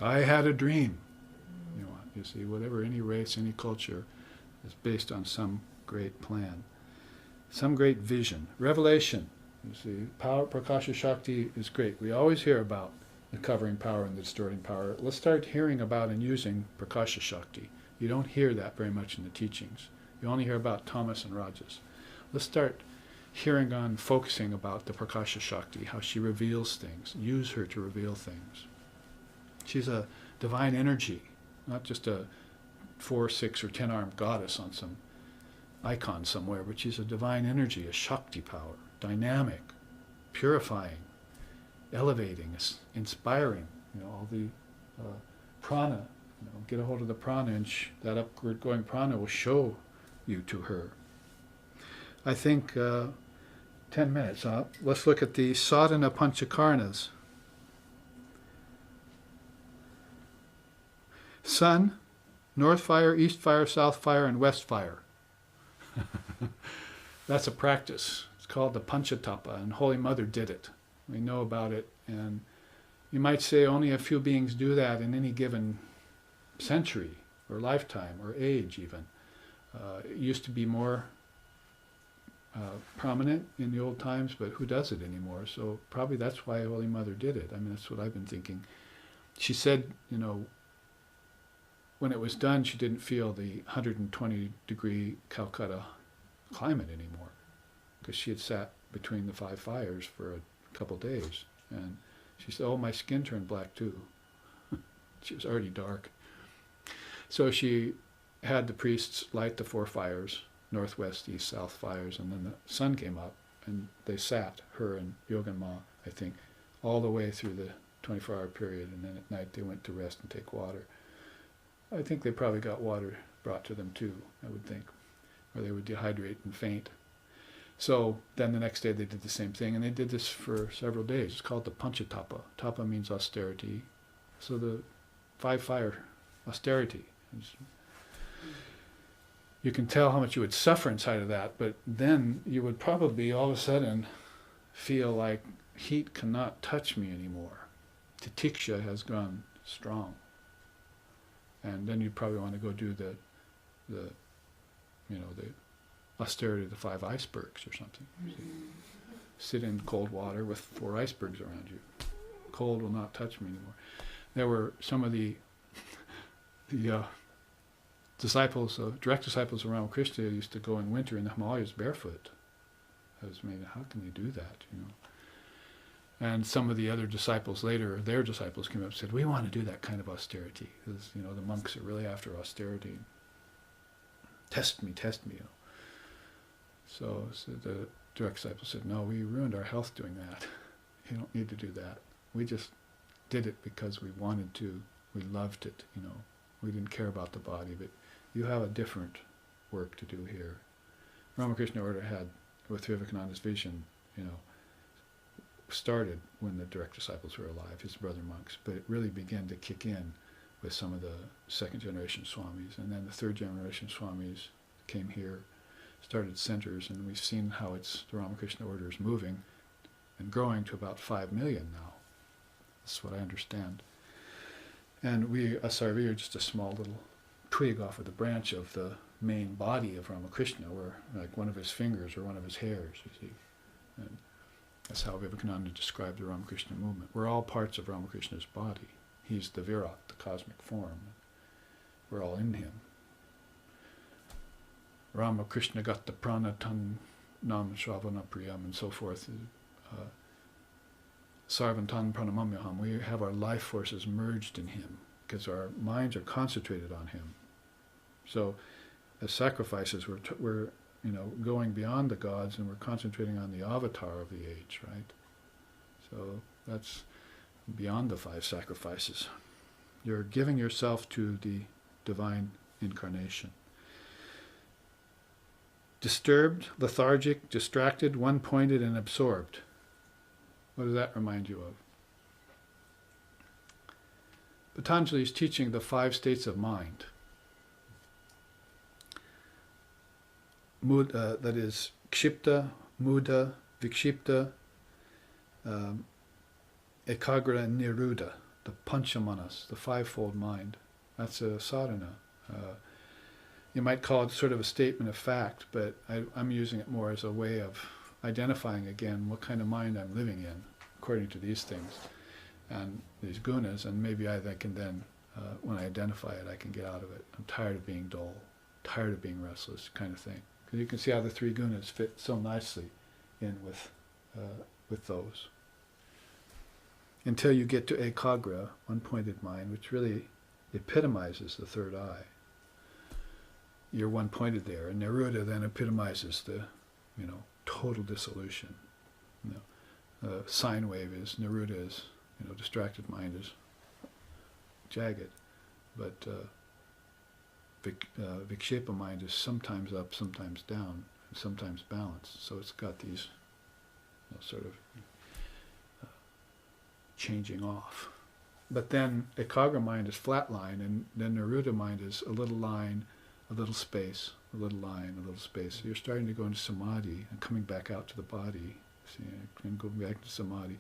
I had a dream. You see, whatever, any race, any culture is based on some great plan, some great vision. Revelation, you see, power, Prakasha Shakti is great. We always hear about the covering power and the distorting power. Let's start hearing about and using Prakasha Shakti. You don't hear that very much in the teachings. You only hear about Tamas and Rajas. Let's start hearing on, focusing about the Prakasha Shakti, how she reveals things. Use her to reveal things. She's a divine energy, not just a 4, 6, or 10-armed goddess on some icon somewhere, but she's a divine energy, a Shakti power, dynamic, purifying, elevating, inspiring. All the prana. Get a hold of the prana, and that upward going prana will show you to her. I think 10 minutes. Let's look at the sadhana panchakarnas. Sun, north fire, east fire, south fire, and west fire. That's a practice. It's called the Panchatapa, and Holy Mother did it. We know about it, and you might say only a few beings do that in any given century, or lifetime, or age even. It used to be more prominent in the old times, but who does it anymore? So probably that's why Holy Mother did it. I mean, that's what I've been thinking. She said, when it was done, she didn't feel the 120-degree Calcutta climate anymore, because she had sat between the 5 fires for a couple days, and she said, oh, my skin turned black too. She was already dark. So she had the priests light the 4 fires, northwest, east, south fires, and then the sun came up, and they sat, her and Yogan Ma, I think, all the way through the 24-hour period, and then at night they went to rest and take water. I think they probably got water brought to them too, I would think, or they would dehydrate and faint. So then the next day they did the same thing, and they did this for several days. It's called the Panchatapa. Tapa means austerity. So the 5 fire austerity. You can tell how much you would suffer inside of that, but then you would probably all of a sudden feel like heat cannot touch me anymore. Titiksha has gone strong. And then you'd probably want to go do the austerity of the 5 icebergs or something. Sit in cold water with 4 icebergs around you. Cold will not touch me anymore. There were some of the disciples, direct disciples of Ramakrishna used to go in winter in the Himalayas barefoot. I was amazed, how can they do that, And some of the other disciples later, their disciples came up and said, we want to do that kind of austerity. Because, the monks are really after austerity. Test me. So the direct disciple said, no, we ruined our health doing that. You don't need to do that. We just did it because we wanted to. We loved it, We didn't care about the body, but you have a different work to do here. Ramakrishna Order had, with Vivekananda's vision, started when the direct disciples were alive, his brother monks, but it really began to kick in with some of the second generation Swamis, and then the third generation Swamis came here, started centers, and we've seen how the Ramakrishna Order is moving and growing to about 5 million now. That's what I understand. And we are just a small little twig off of the branch of the main body of Ramakrishna. We're like one of his fingers or one of his hairs, you see. And that's how Vivekananda described the Ramakrishna movement. We're all parts of Ramakrishna's body. He's the Virat, the cosmic form. We're all in him. Ramakrishna got the pranatan nam shravana priyam and so forth. Sarvantan pranamamyaham. We have our life forces merged in him because our minds are concentrated on him. So as sacrifices, we're going beyond the gods, and we're concentrating on the avatar of the age, right? So that's beyond the 5 sacrifices. You're giving yourself to the divine incarnation. Disturbed, lethargic, distracted, one-pointed, and absorbed. What does that remind you of? Patanjali is teaching the 5 states of mind. That is kshipta, muda, vikshipta, ekagra, and niruddha, the panchamanas, the 5-fold mind. That's a sadhana. You might call it sort of a statement of fact, but I'm using it more as a way of identifying again what kind of mind I'm living in, according to these things and these gunas, and maybe I can then, when I identify it, I can get out of it. I'm tired of being dull, tired of being restless, kind of thing. Because you can see how the 3 gunas fit so nicely in with those. Until you get to ekagra, one-pointed mind, which really epitomizes the third eye. You're one-pointed there, and niruddha then epitomizes the, total dissolution. Sine wave is, niruddha is, distracted mind is jagged, but vikshepa mind is sometimes up, sometimes down, and sometimes balanced. So it's got these sort of changing off. But then ekagra mind is flat line, and then niruddha mind is a little line, a little space, a little line, a little space. So you're starting to go into samadhi and coming back out to the body, and going back to samadhi.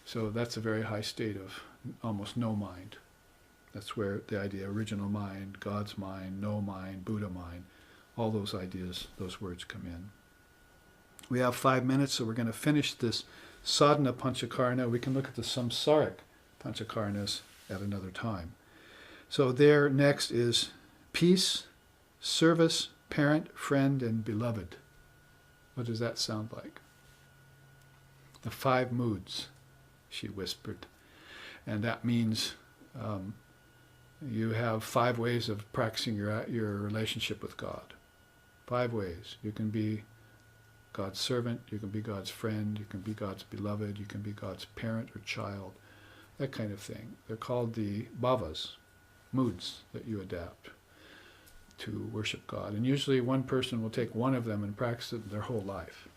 So that's a very high state of almost no mind. That's where the idea original mind, God's mind, no mind, Buddha mind, all those ideas, those words come in. We have 5 minutes, so we're going to finish this sadhana panchakarna. We can look at the samsaric panchakarnas at another time. So there next is peace, service, parent, friend, and beloved. What does that sound like? The 5 moods, she whispered. And that means you have 5 ways of practicing your relationship with God. 5 ways. You can be God's servant, you can be God's friend, you can be God's beloved, you can be God's parent or child, that kind of thing. They're called the bhavas, moods that you adapt to worship God. And usually one person will take one of them and practice it their whole life.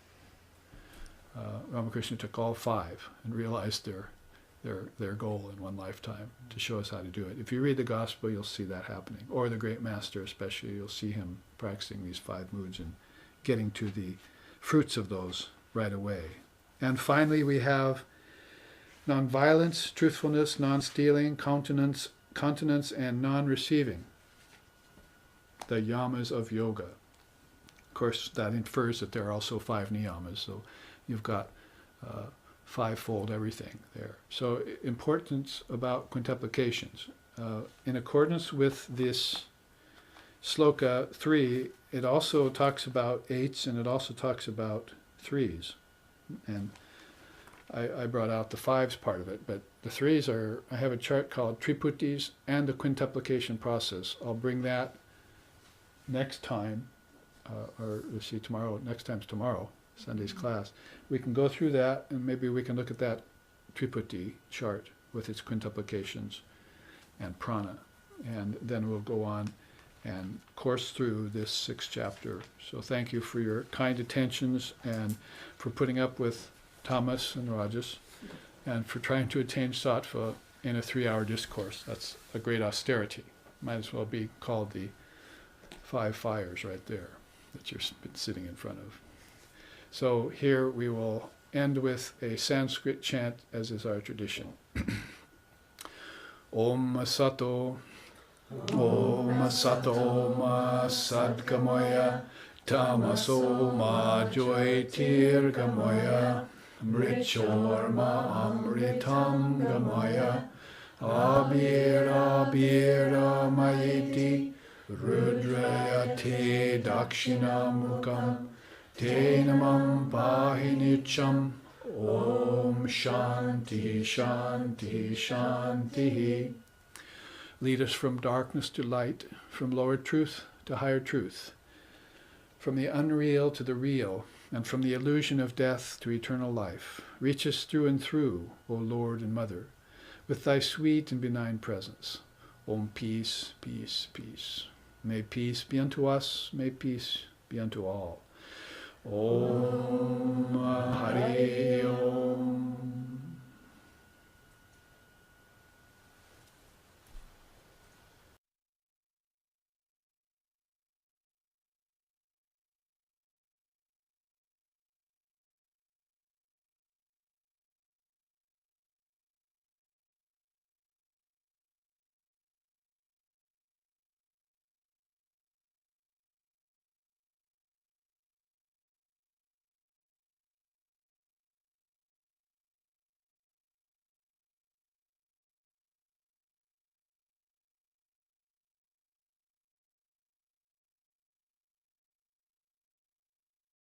Ramakrishna took all 5 and realized their goal in one lifetime to show us how to do it. If you read the Gospel, you'll see that happening. Or the Great Master especially, you'll see him practicing these 5 moods and getting to the fruits of those right away. And finally, we have non-violence, truthfulness, non-stealing, continence, and non-receiving. The yamas of yoga. Of course, that infers that there are also 5 niyamas, so you've got 5-fold everything there. So importance about quintuplications. In accordance with this sloka 3, it also talks about 8s and it also talks about 3s. And I brought out the fives part of it, but the threes are, I have a chart called Triputis and the quintuplication process. I'll bring that next time, or let's see, tomorrow, next time's tomorrow, Sunday's class. We can go through that, and maybe we can look at that Triputi chart with its quintuplications and prana. And then we'll go on and course through this 6th chapter. So thank you for your kind attentions and for putting up with tamas and rajas and for trying to attain sattva in a 3-hour discourse. That's a great austerity. Might as well be called the 5 fires right there that you're sitting in front of. So here we will end with a Sanskrit chant, as is our tradition. Om Sato, Om Sato Ma Sadgamaya, Tamaso Ma Jyotirgamaya, Mrichorma Amritam Gamaya, Abira Abira Mayeti, Rudrayate Dakshinamukam, Te Namam Pahinicham, Om Shanti Shanti Shanti. Lead us from darkness to light, from lower truth to higher truth, from the unreal to the real, and from the illusion of death to eternal life. Reach us through and through, O Lord and Mother, with thy sweet and benign presence. Om peace, peace, peace. May peace be unto us, may peace be unto all. Om Hare Om.